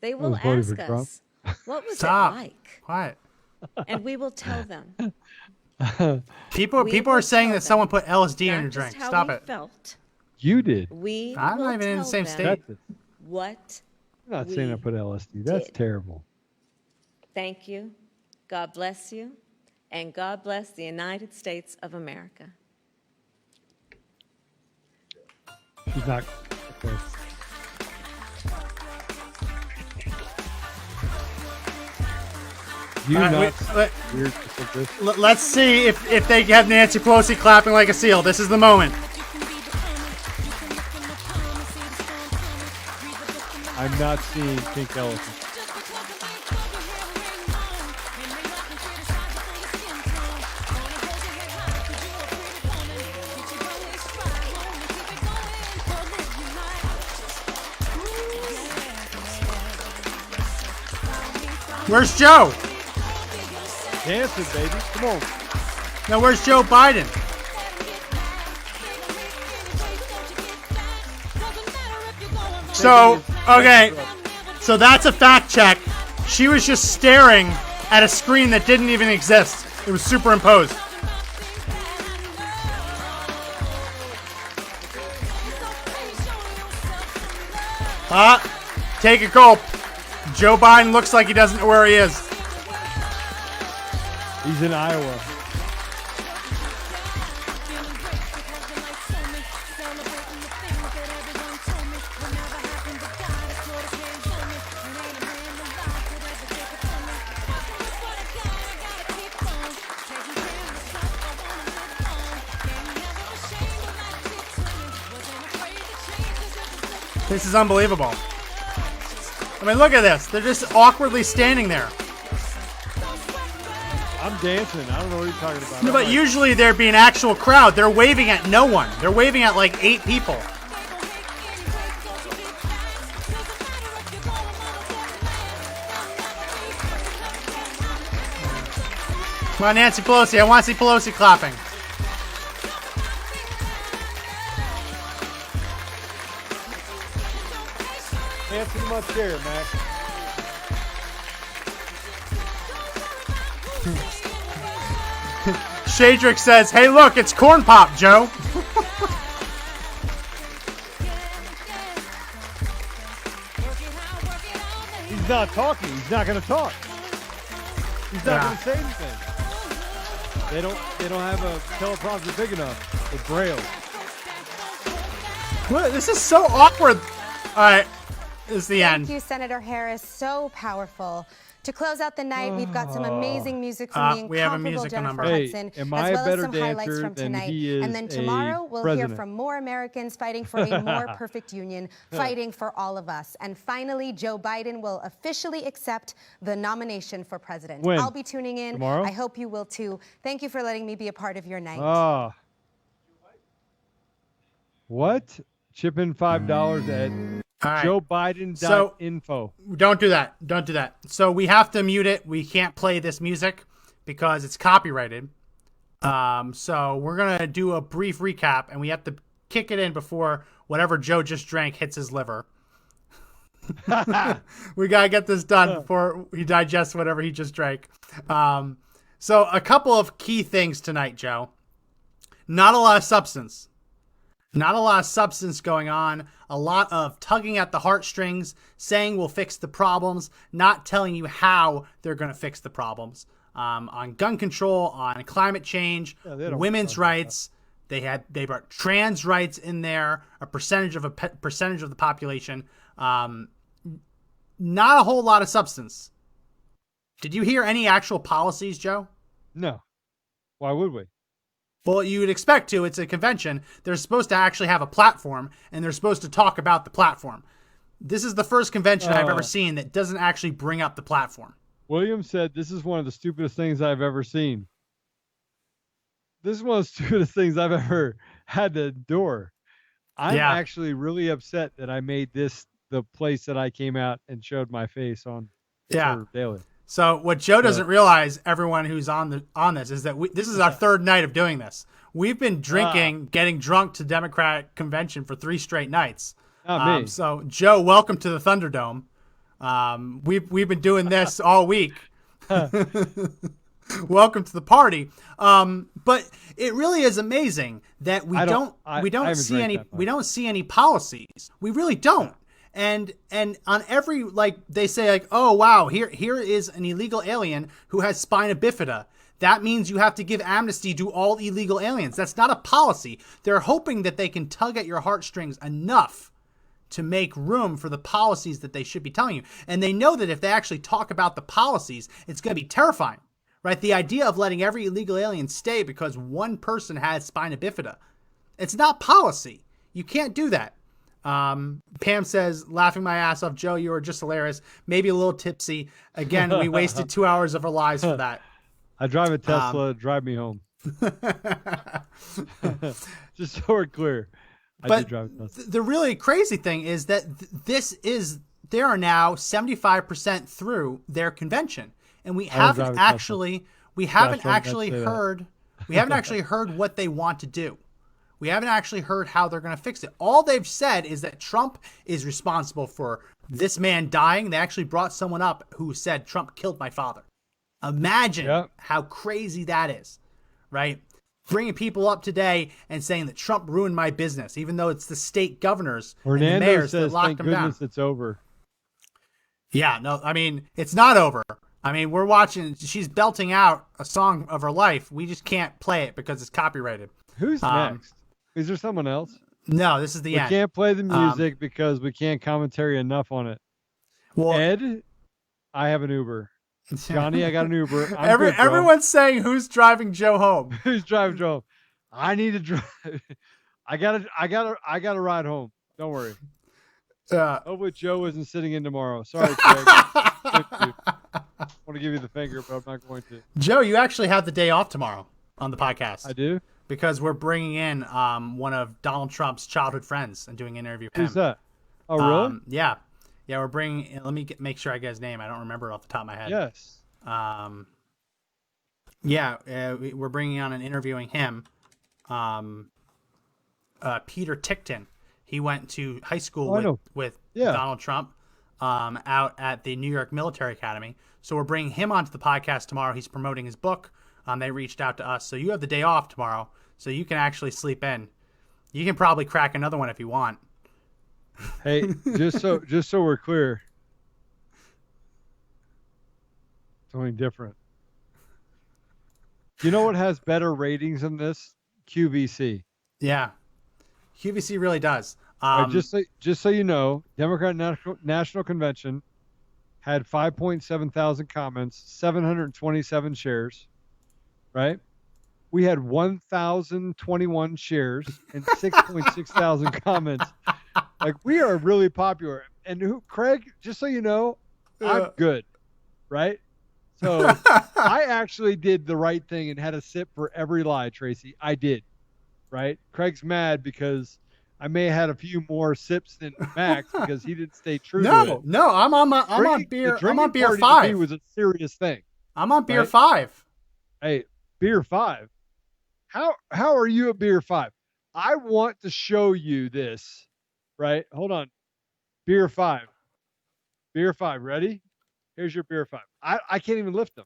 They I will was voting ask for Trump. us, what was Stop. it like? Quiet. And we will tell them. People We are will saying tell that someone put LSD in not your just drink. how Stop we it. felt. You did. We I'm will not even in the tell same them state. what I'm not saying I we put LSD. That's did. terrible. Thank you. God bless you. And God bless the United States of America. She's not. Okay. You All right, not weird with this? Let's see if they have Nancy Pelosi clapping like a seal. This is the moment. I'm not seeing pink elephant. Where's Joe? Dancing, baby. Come on. Now, where's Joe Biden? So, okay. So that's a fact check. She was just staring at a screen that didn't even exist. It was superimposed. Take a gulp. Joe Biden looks like he doesn't know where he is. He's in Iowa. This is unbelievable. I mean, look at this. They're just awkwardly standing there. I'm dancing. I don't know what you're talking about. No, but usually there'd be an actual crowd. They're waving at no one. They're waving at like 8 people. Come on, Nancy Pelosi. I want to see Pelosi clapping. Dance in my chair, Max. Shadrick says, hey, look, it's Corn Pop, Joe. He's not talking. He's not going to talk. He's not going to say anything. They don't have a teleprompter big enough. It's Braille. What? This is so awkward. All right. This is the end. Thank you, Senator Harris. So powerful. To close out the night, we've got some amazing music from the we have a incomparable musical Jennifer number. Hudson, Hey, am as I a well as better some highlights dancer from than tonight. he is And then a tomorrow, we'll president? hear from more Americans fighting for a more perfect union, fighting for all of us. And finally, Joe Biden will officially accept the nomination for president. When? I'll be tuning in. Tomorrow? I hope you will too. Thank you for letting me be a part of your night. Ah. What? Chip in $5 at right. JoeBiden.info. Don't do that. Don't do that. So we have to mute it. We can't play this music because it's copyrighted. So we're going to do a brief recap, and we have to kick it in before whatever Joe just drank hits his liver. We got to get this done before he digests whatever he just drank. So a couple of key things tonight, Joe. Not a lot of substance. Not a lot of substance going on. A lot of tugging at the heartstrings, saying we'll fix the problems, not telling you how they're going to fix the problems. On gun control, on climate change, women's rights. They brought trans rights in there, a percentage of the population. Not a whole lot of substance. Did you hear any actual policies, Joe? No. Why would we? Well, you would expect to. It's a convention. They're supposed to actually have a platform, and they're supposed to talk about the platform. This is the first convention I've ever seen that doesn't actually bring up the platform. William said, this is one of the stupidest things I've ever seen. This is one of the stupidest things I've ever had to endure. I'm actually really upset that I made this the place that I came out and showed my face on daily. So what Joe doesn't realize, everyone who's on this, is that this is our third night of doing this. We've been drinking, getting drunk to Democratic convention for 3 straight nights. Not me. So Joe, welcome to the Thunderdome. We've been doing this all week. Welcome to the party. But it really is amazing that we don't see any policies. We really don't. And on every, like, they say, like, oh wow, here is an illegal alien who has spina bifida. That means you have to give amnesty to all illegal aliens. That's not a policy. They're hoping that they can tug at your heartstrings enough to make room for the policies that they should be telling you. And they know that if they actually talk about the policies, it's going to be terrifying, right? The idea of letting every illegal alien stay because one person has spina bifida. It's not policy. You can't do that. Pam says, laughing my ass off, Joe, you were just hilarious. Maybe a little tipsy. Again, we wasted 2 hours of our lives for that. I drive a Tesla. Drive me home. Just so we're clear. But the really crazy thing is that they are now 75% through their convention, and we haven't actually heard what they want to do. We haven't actually heard how they're going to fix it. All they've said is that Trump is responsible for this man dying. They actually brought someone up who said Trump killed my father. Imagine how crazy that is, right? Bringing people up today and saying that Trump ruined my business, even though it's the state governors and the mayors that locked them down. It's over. Yeah, no, I mean, it's not over. I mean, we're watching, she's belting out a song of her life. We just can't play it because it's copyrighted. Who's next? Is there someone else? No, this is the end. We can't play the music because we can't commentary enough on it. Well, Ed, I have an Uber. Johnny, I got an Uber. Everyone's saying who's driving Joe home. Who's driving Joe home? I need to drive. I gotta ride home. Don't worry. Hopefully Joe isn't sitting in tomorrow. Sorry, Craig. want to give you the finger, but I'm not going to. Joe, you actually have the day off tomorrow on the podcast. I do? Because we're bringing in one of Donald Trump's childhood friends and doing an interview with him. Who's that? Oh, really? Yeah. Yeah, we're bringing... Let me make sure I get his name. I don't remember it off the top of my head. Yes. We're bringing on and interviewing him. Peter Tickton. He went to high school with Donald Trump out at the New York Military Academy. So we're bringing him onto the podcast tomorrow. He's promoting his book. They reached out to us. So you have the day off tomorrow, so you can actually sleep in. You can probably crack another one if you want. Hey, just so we're clear, something different. You know what has better ratings than this? QVC. Yeah, QVC really does. Just so you know, Democrat National Convention had 5.7 thousand comments, 727 shares. Right? We had 1,021 shares and 6.6 thousand comments. Like, we are really popular. And Craig, just so you know, I'm good. Right? So I actually did the right thing and had a sip for every lie, Tracy. I did. Right? Craig's mad because I may have had a few more sips than Max because he didn't stay true to it. No, I'm on beer 5. It was a serious thing. I'm on beer 5. Hey, beer 5. How are you at beer 5? I want to show you this. Right? Hold on. Beer 5. Beer 5. Ready? Here's your beer 5. I can't even lift them.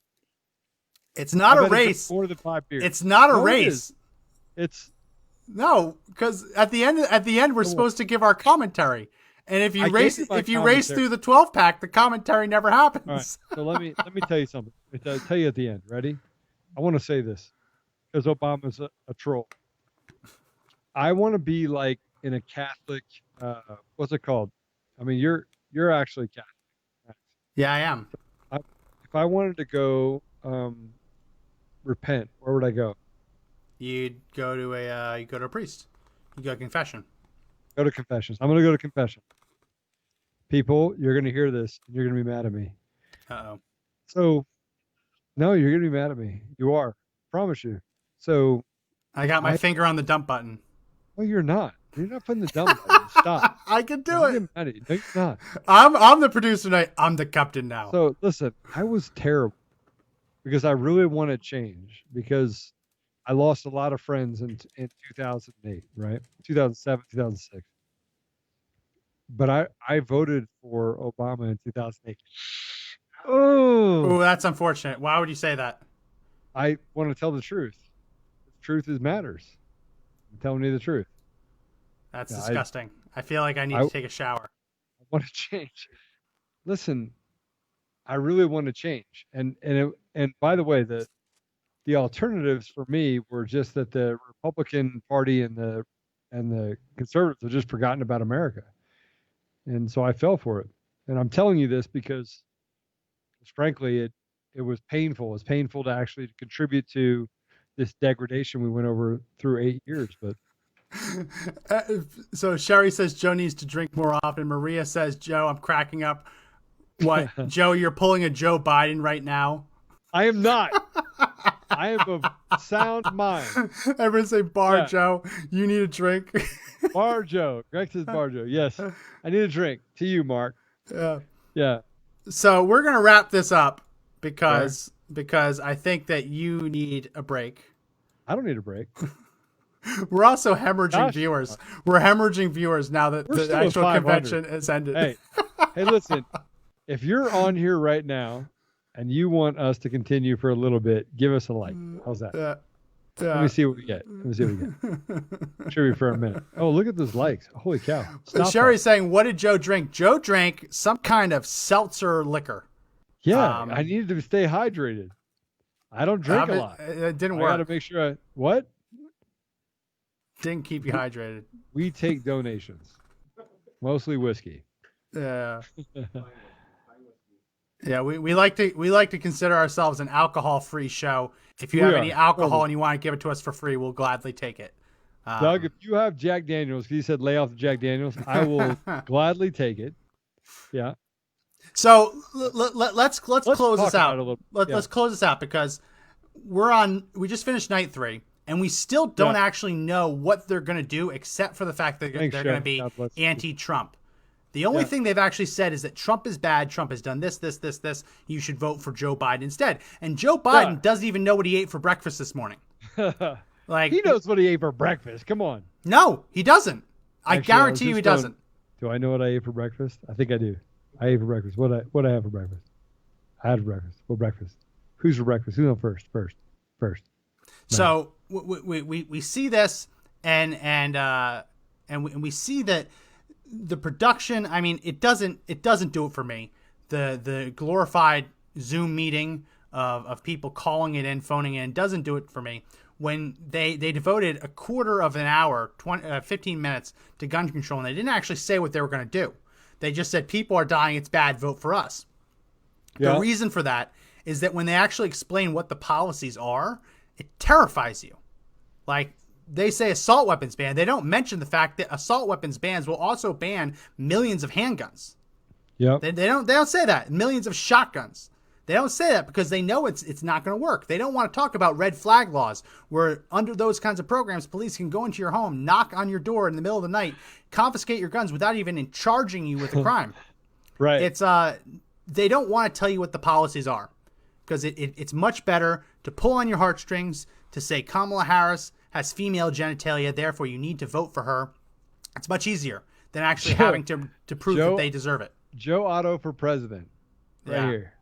It's not a race. More than 5 beers. It's not a race. It's no, because at the end we're supposed to give our commentary, and if you race through the 12-pack, the commentary never happens. All right. So let me tell you something. I'll tell you at the end. Ready? I want to say this because Obama's a troll. I want to be like in a Catholic. What's it called? I mean, you're actually Catholic. Yeah, I am. If I wanted to go repent, where would I go? You'd go to a priest. You go to confession. Go to confessions. I'm going to go to confession. People, you're going to hear this, and you're going to be mad at me. Uh-oh. So, no, you're going to be mad at me. You are. Promise you. So, I got my finger on the dump button. Well, you're not. You're not putting the dump button. Stop. I can do it. No, you're not. I'm the producer tonight. I'm the captain now. So, listen, I was terrible because I really wanted change because I lost a lot of friends in 2008, right? 2007, 2006. But I voted for Obama in 2008. Oh, that's unfortunate. Why would you say that? I want to tell the truth. The truth matters. I'm telling you the truth. That's disgusting. I feel like I need to take a shower. I want to change. Listen, I really want to change. And by the way, the alternatives for me were just that the Republican Party and the conservatives have just forgotten about America. And so I fell for it. And I'm telling you this because frankly, it was painful. It's painful to actually contribute to this degradation we went over through 8 years. But so Sherry says Joe needs to drink more often. Maria says, Joe, I'm cracking up. What? Joe, you're pulling a Joe Biden right now? I am not. I am of sound mind. Everyone say Bar Joe. You need a drink. Bar Joe. Greg says Bar Joe. Yes. I need a drink. To you, Mark. Yeah. Yeah. So we're going to wrap this up because I think that you need a break. I don't need a break. We're also hemorrhaging viewers. We're hemorrhaging viewers now that the actual convention has ended. Hey, listen. If you're on here right now and you want us to continue for a little bit, give us a like. How's that? Yeah. Let me see what we get. Trivia for a minute. Oh, look at those likes. Holy cow. Sherry's saying, what did Joe drink? Joe drank some kind of seltzer liquor. Yeah, I needed to stay hydrated. I don't drink a lot. It didn't work. I got to make sure what? Didn't keep you hydrated. We take donations. Mostly whiskey. Yeah. Yeah, we like to consider ourselves an alcohol-free show. If you have any alcohol and you want to give it to us for free, we'll gladly take it. Doug, if you have Jack Daniels, because you said lay off the Jack Daniels, I will gladly take it. Yeah. So let's close this out. Let's close this out because we just finished night 3 and we still don't actually know what they're going to do except for the fact that they're going to be anti-Trump. The only thing they've actually said is that Trump is bad. Trump has done this. You should vote for Joe Biden instead. And Joe Biden doesn't even know what he ate for breakfast this morning. Like he knows what he ate for breakfast. Come on. No, he doesn't. I guarantee you he doesn't. Do I know what I ate for breakfast? I think I do. I ate for breakfast. What I have for breakfast? I had breakfast. What breakfast? Who's for breakfast? Who's on first? First. So we see this and we see that the production. I mean, it doesn't do it for me. The glorified Zoom meeting of people calling it in, phoning in, doesn't do it for me. When they devoted a quarter of an hour, 15 minutes to gun control, and they didn't actually say what they were going to do. They just said, people are dying, it's bad, vote for us. Yeah. The reason for that is that when they actually explain what the policies are, it terrifies you. Like, they say assault weapons ban. They don't mention the fact that assault weapons bans will also ban millions of handguns. Yeah. They don't say that. Millions of shotguns. They don't say that because they know it's not going to work. They don't want to talk about red flag laws where under those kinds of programs, police can go into your home, knock on your door in the middle of the night, confiscate your guns without even charging you with a crime. Right. It's they don't want to tell you what the policies are because it's much better to pull on your heartstrings to say Kamala Harris has female genitalia, therefore you need to vote for her. It's much easier than actually having to prove that they deserve it. Joe Otto for president. Right here.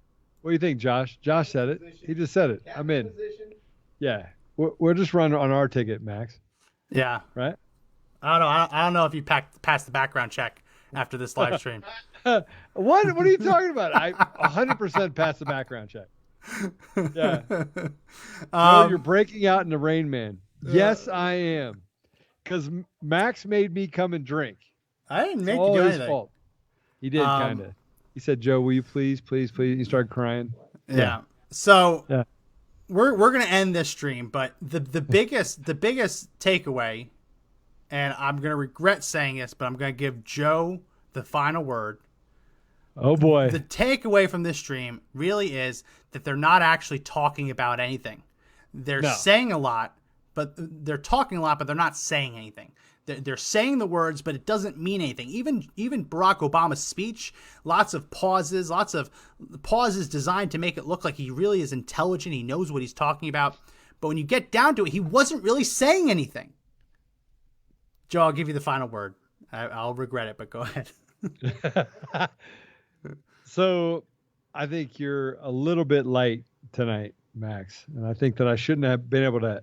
What do you think, Josh? Josh said it. He just said it. I'm in. Yeah. We'll just run on our ticket, Max. Yeah. Right? I don't know if you passed the background check after this live stream. What are you talking about? I 100% passed the background check. Yeah. You're breaking out in the Rain Man. Yes, I am. Because Max made me come and drink. I didn't make you do anything. Fault. He did, kind of. He said, Joe, will you please? He started crying. Yeah. So we're going to end this stream, but the biggest takeaway, and I'm going to regret saying this, but I'm going to give Joe the final word. Oh, boy. The takeaway from this stream really is that they're not actually talking about anything. They're saying a lot, but they're talking a lot, but they're not saying anything. They're saying the words, but it doesn't mean anything. Even Barack Obama's speech, lots of pauses designed to make it look like he really is intelligent. He knows what he's talking about. But when you get down to it, he wasn't really saying anything. Joe, I'll give you the final word. I'll regret it, but go ahead. So I think you're a little bit light tonight, Max. And I think that I shouldn't have been able to.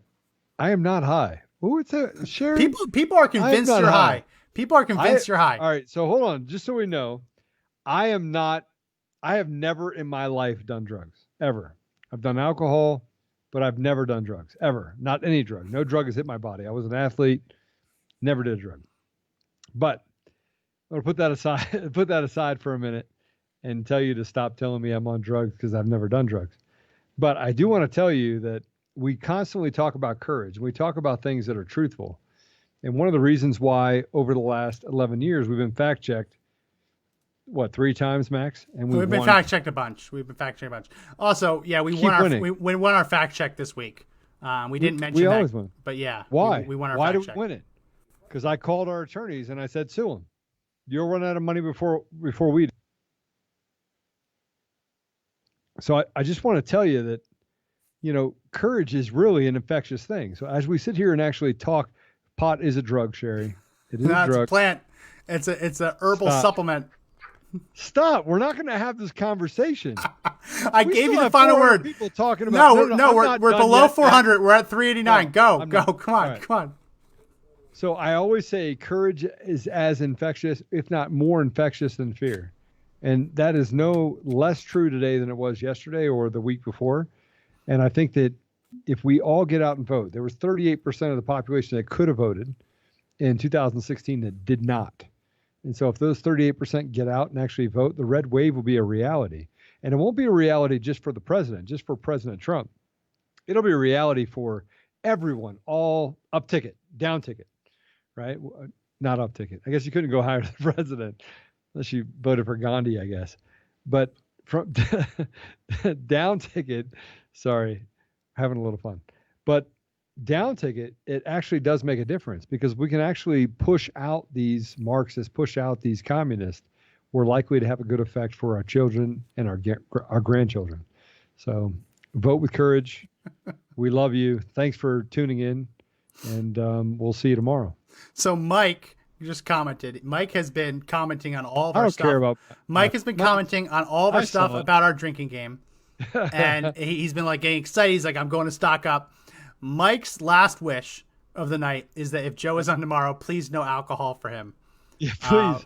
I am not high. Oh, it's Sherry. People are convinced you're high. People are convinced you're high. All right, so hold on, just so we know, I have never in my life done drugs, ever. I've done alcohol, but I've never done drugs, ever. Not any drug. No drug has hit my body. I was an athlete, never did a drug. But I'm gonna put that aside for a minute and tell you to stop telling me I'm on drugs because I've never done drugs. But I do want to tell you that we constantly talk about courage. We talk about things that are truthful. And one of the reasons why over the last 11 years, we've been fact-checked, 3 times, Max? And we've been fact-checked a bunch. Also, yeah, we won our fact check this week. We didn't mention that. We always win. But yeah. Why? We won our fact check. Why check. did we win it? Because I called our attorneys and I said, sue them. You'll run out of money before we do. So I just want to tell you that, courage is really an infectious thing. So as we sit here and actually talk, pot is a drug, Sherry. It is a drug. It's a plant. It's a herbal supplement. Stop. We're not going to have this conversation. I gave you the final word. People talking about we're below 400. Yet. We're at 389. Go. Come on. So I always say courage is as infectious, if not more infectious than fear. And that is no less true today than it was yesterday or the week before. And I think that if we all get out and vote, there was 38% of the population that could have voted in 2016 that did not. And so if those 38% get out and actually vote, the red wave will be a reality. And it won't be a reality just for the president, just for President Trump. It'll be a reality for everyone, all up ticket, down ticket, right? Not up ticket. I guess you couldn't go higher than the president unless you voted for Gandhi, I guess. But from down ticket, sorry, having a little fun. But down ticket, it actually does make a difference because we can actually push out these Marxists, push out these communists. We're likely to have a good effect for our children and our grandchildren. So vote with courage. We love you. Thanks for tuning in, and we'll see you tomorrow. So Mike just commented. Mike has been commenting on all of our stuff. I don't care about Mike has been commenting on all of our stuff about our drinking game. And he's been like getting excited. He's like, I'm going to stock up. Mike's last wish of the night is that if Joe is on tomorrow, please no alcohol for him. Yeah, please.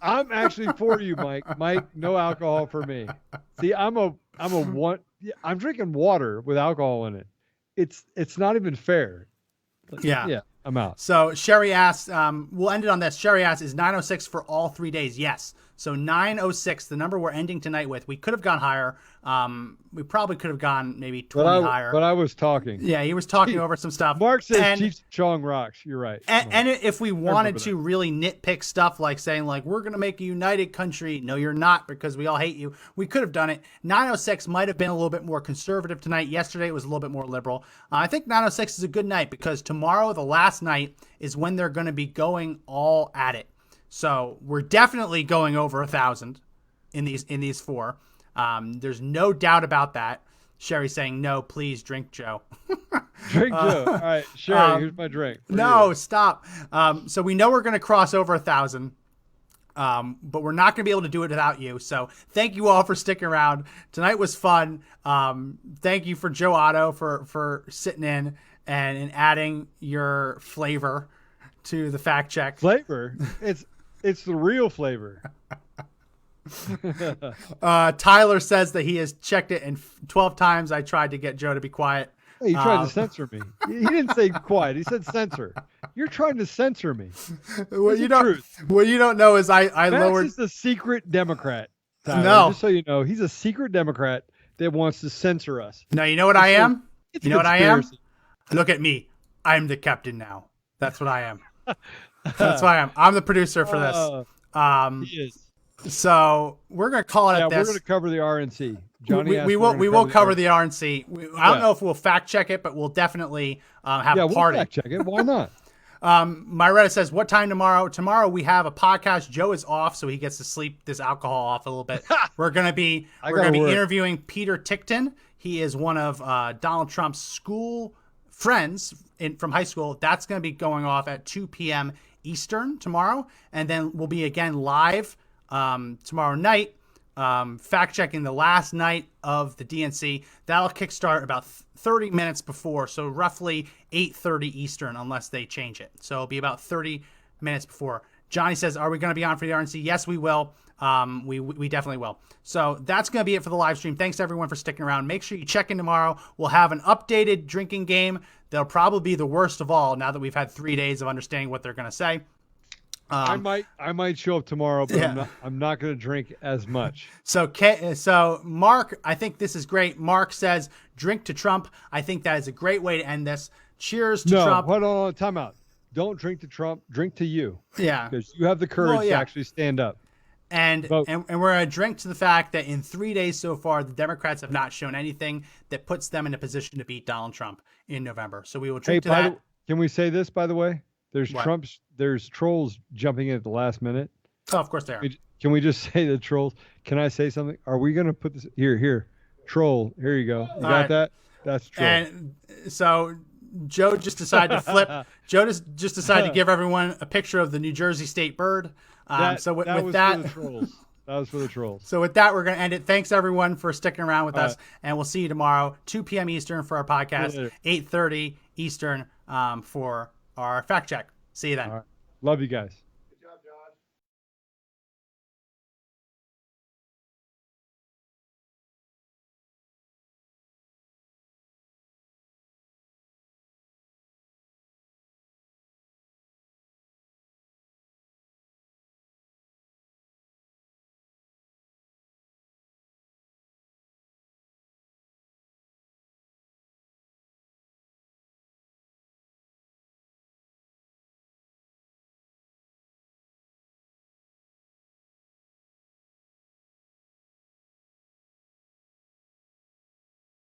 I'm actually for you, Mike. Mike, no alcohol for me. See, I'm drinking water with alcohol in it. It's not even fair. Yeah. I'm out. So Sherry asks, we'll end it on this. Sherry asks, is 9:06 for all 3 days? Yes. So 9:06, the number we're ending tonight with. We could have gone higher. We probably could have gone maybe 20 higher. But I was talking. Yeah, he was talking over some stuff. Mark says Chief Chong rocks. You're right. And if we wanted to really nitpick stuff like saying like, we're going to make a united country. No, you're not, because we all hate you. We could have done it. 9:06 might have been a little bit more conservative tonight. Yesterday it was a little bit more liberal. I think 9:06 is a good night because tomorrow, the last night, is when they're going to be going all at it. So we're definitely going over 1,000 in these four. There's no doubt about that. Sherry's saying, no, please drink, Joe. Drink, Joe. All right, Sherry, here's my drink. No, stop. So we know we're going to cross over 1,000, but we're not going to be able to do it without you. So thank you all for sticking around. Tonight was fun. Thank you for Joe Otto for sitting in and adding your flavor to the fact check. Flavor? It's the real flavor. Tyler says that he has checked it, and 12 times I tried to get Joe to be quiet. Hey, you tried to censor me. He didn't say quiet. He said censor. You're trying to censor me. What you don't know is I lowered. Max is the secret Democrat. Tyler. No, just so you know, he's a secret Democrat that wants to censor us. No, you know what I am? It's you know what I am? Look at me. I'm the captain now. That's what I am. That's what I am. I'm the producer for this. He is. So we're gonna call it at this. We're gonna cover the RNC. Johnny, we will cover the RNC. I don't know if we'll fact check it, but we'll definitely have a party. We'll fact check it. Why not? Myretta says, what time tomorrow? Tomorrow we have a podcast. Joe is off, so he gets to sleep this alcohol off a little bit. We're gonna be interviewing Peter Tickton. He is one of Donald Trump's school friends from high school. That's gonna be going off at 2 p.m. Eastern tomorrow, and then we'll be again live tomorrow night, fact checking the last night of the DNC. That'll kickstart about 30 minutes before, so roughly 8:30 Eastern, unless they change it. So it'll be about 30 minutes before. Johnny says, are we going to be on for the RNC? Yes, we will. We definitely will. So that's going to be it for the live stream. Thanks everyone for sticking around. Make sure you check in tomorrow. We'll have an updated drinking game. They'll probably be the worst of all now that we've had 3 days of understanding what they're going to say. I might show up tomorrow, but I'm not going to drink as much. So Mark, I think this is great. Mark says, drink to Trump. I think that is a great way to end this. Cheers to Trump. Hold on, time out. Don't drink to Trump. Drink to you. Yeah. Because you have the courage to actually stand up. And we're going to drink to the fact that in 3 days so far, the Democrats have not shown anything that puts them in a position to beat Donald Trump in November. So we will drink to that. Can we say this, by the way? There's trolls jumping in at the last minute. Oh, of course they are. Can we just say the trolls? Can I say something? Are we going to put this here? Troll. Here you go. You got that? That's troll. And so Joe just decided to flip. Joe just decided to give everyone a picture of the New Jersey state bird. That was for the trolls. That was for the trolls. So with that, we're going to end it. Thanks everyone for sticking around with us, and we'll see you tomorrow, 2 p.m. Eastern for our podcast, 8:30 Eastern for our fact check. See you then. All right. Love you guys.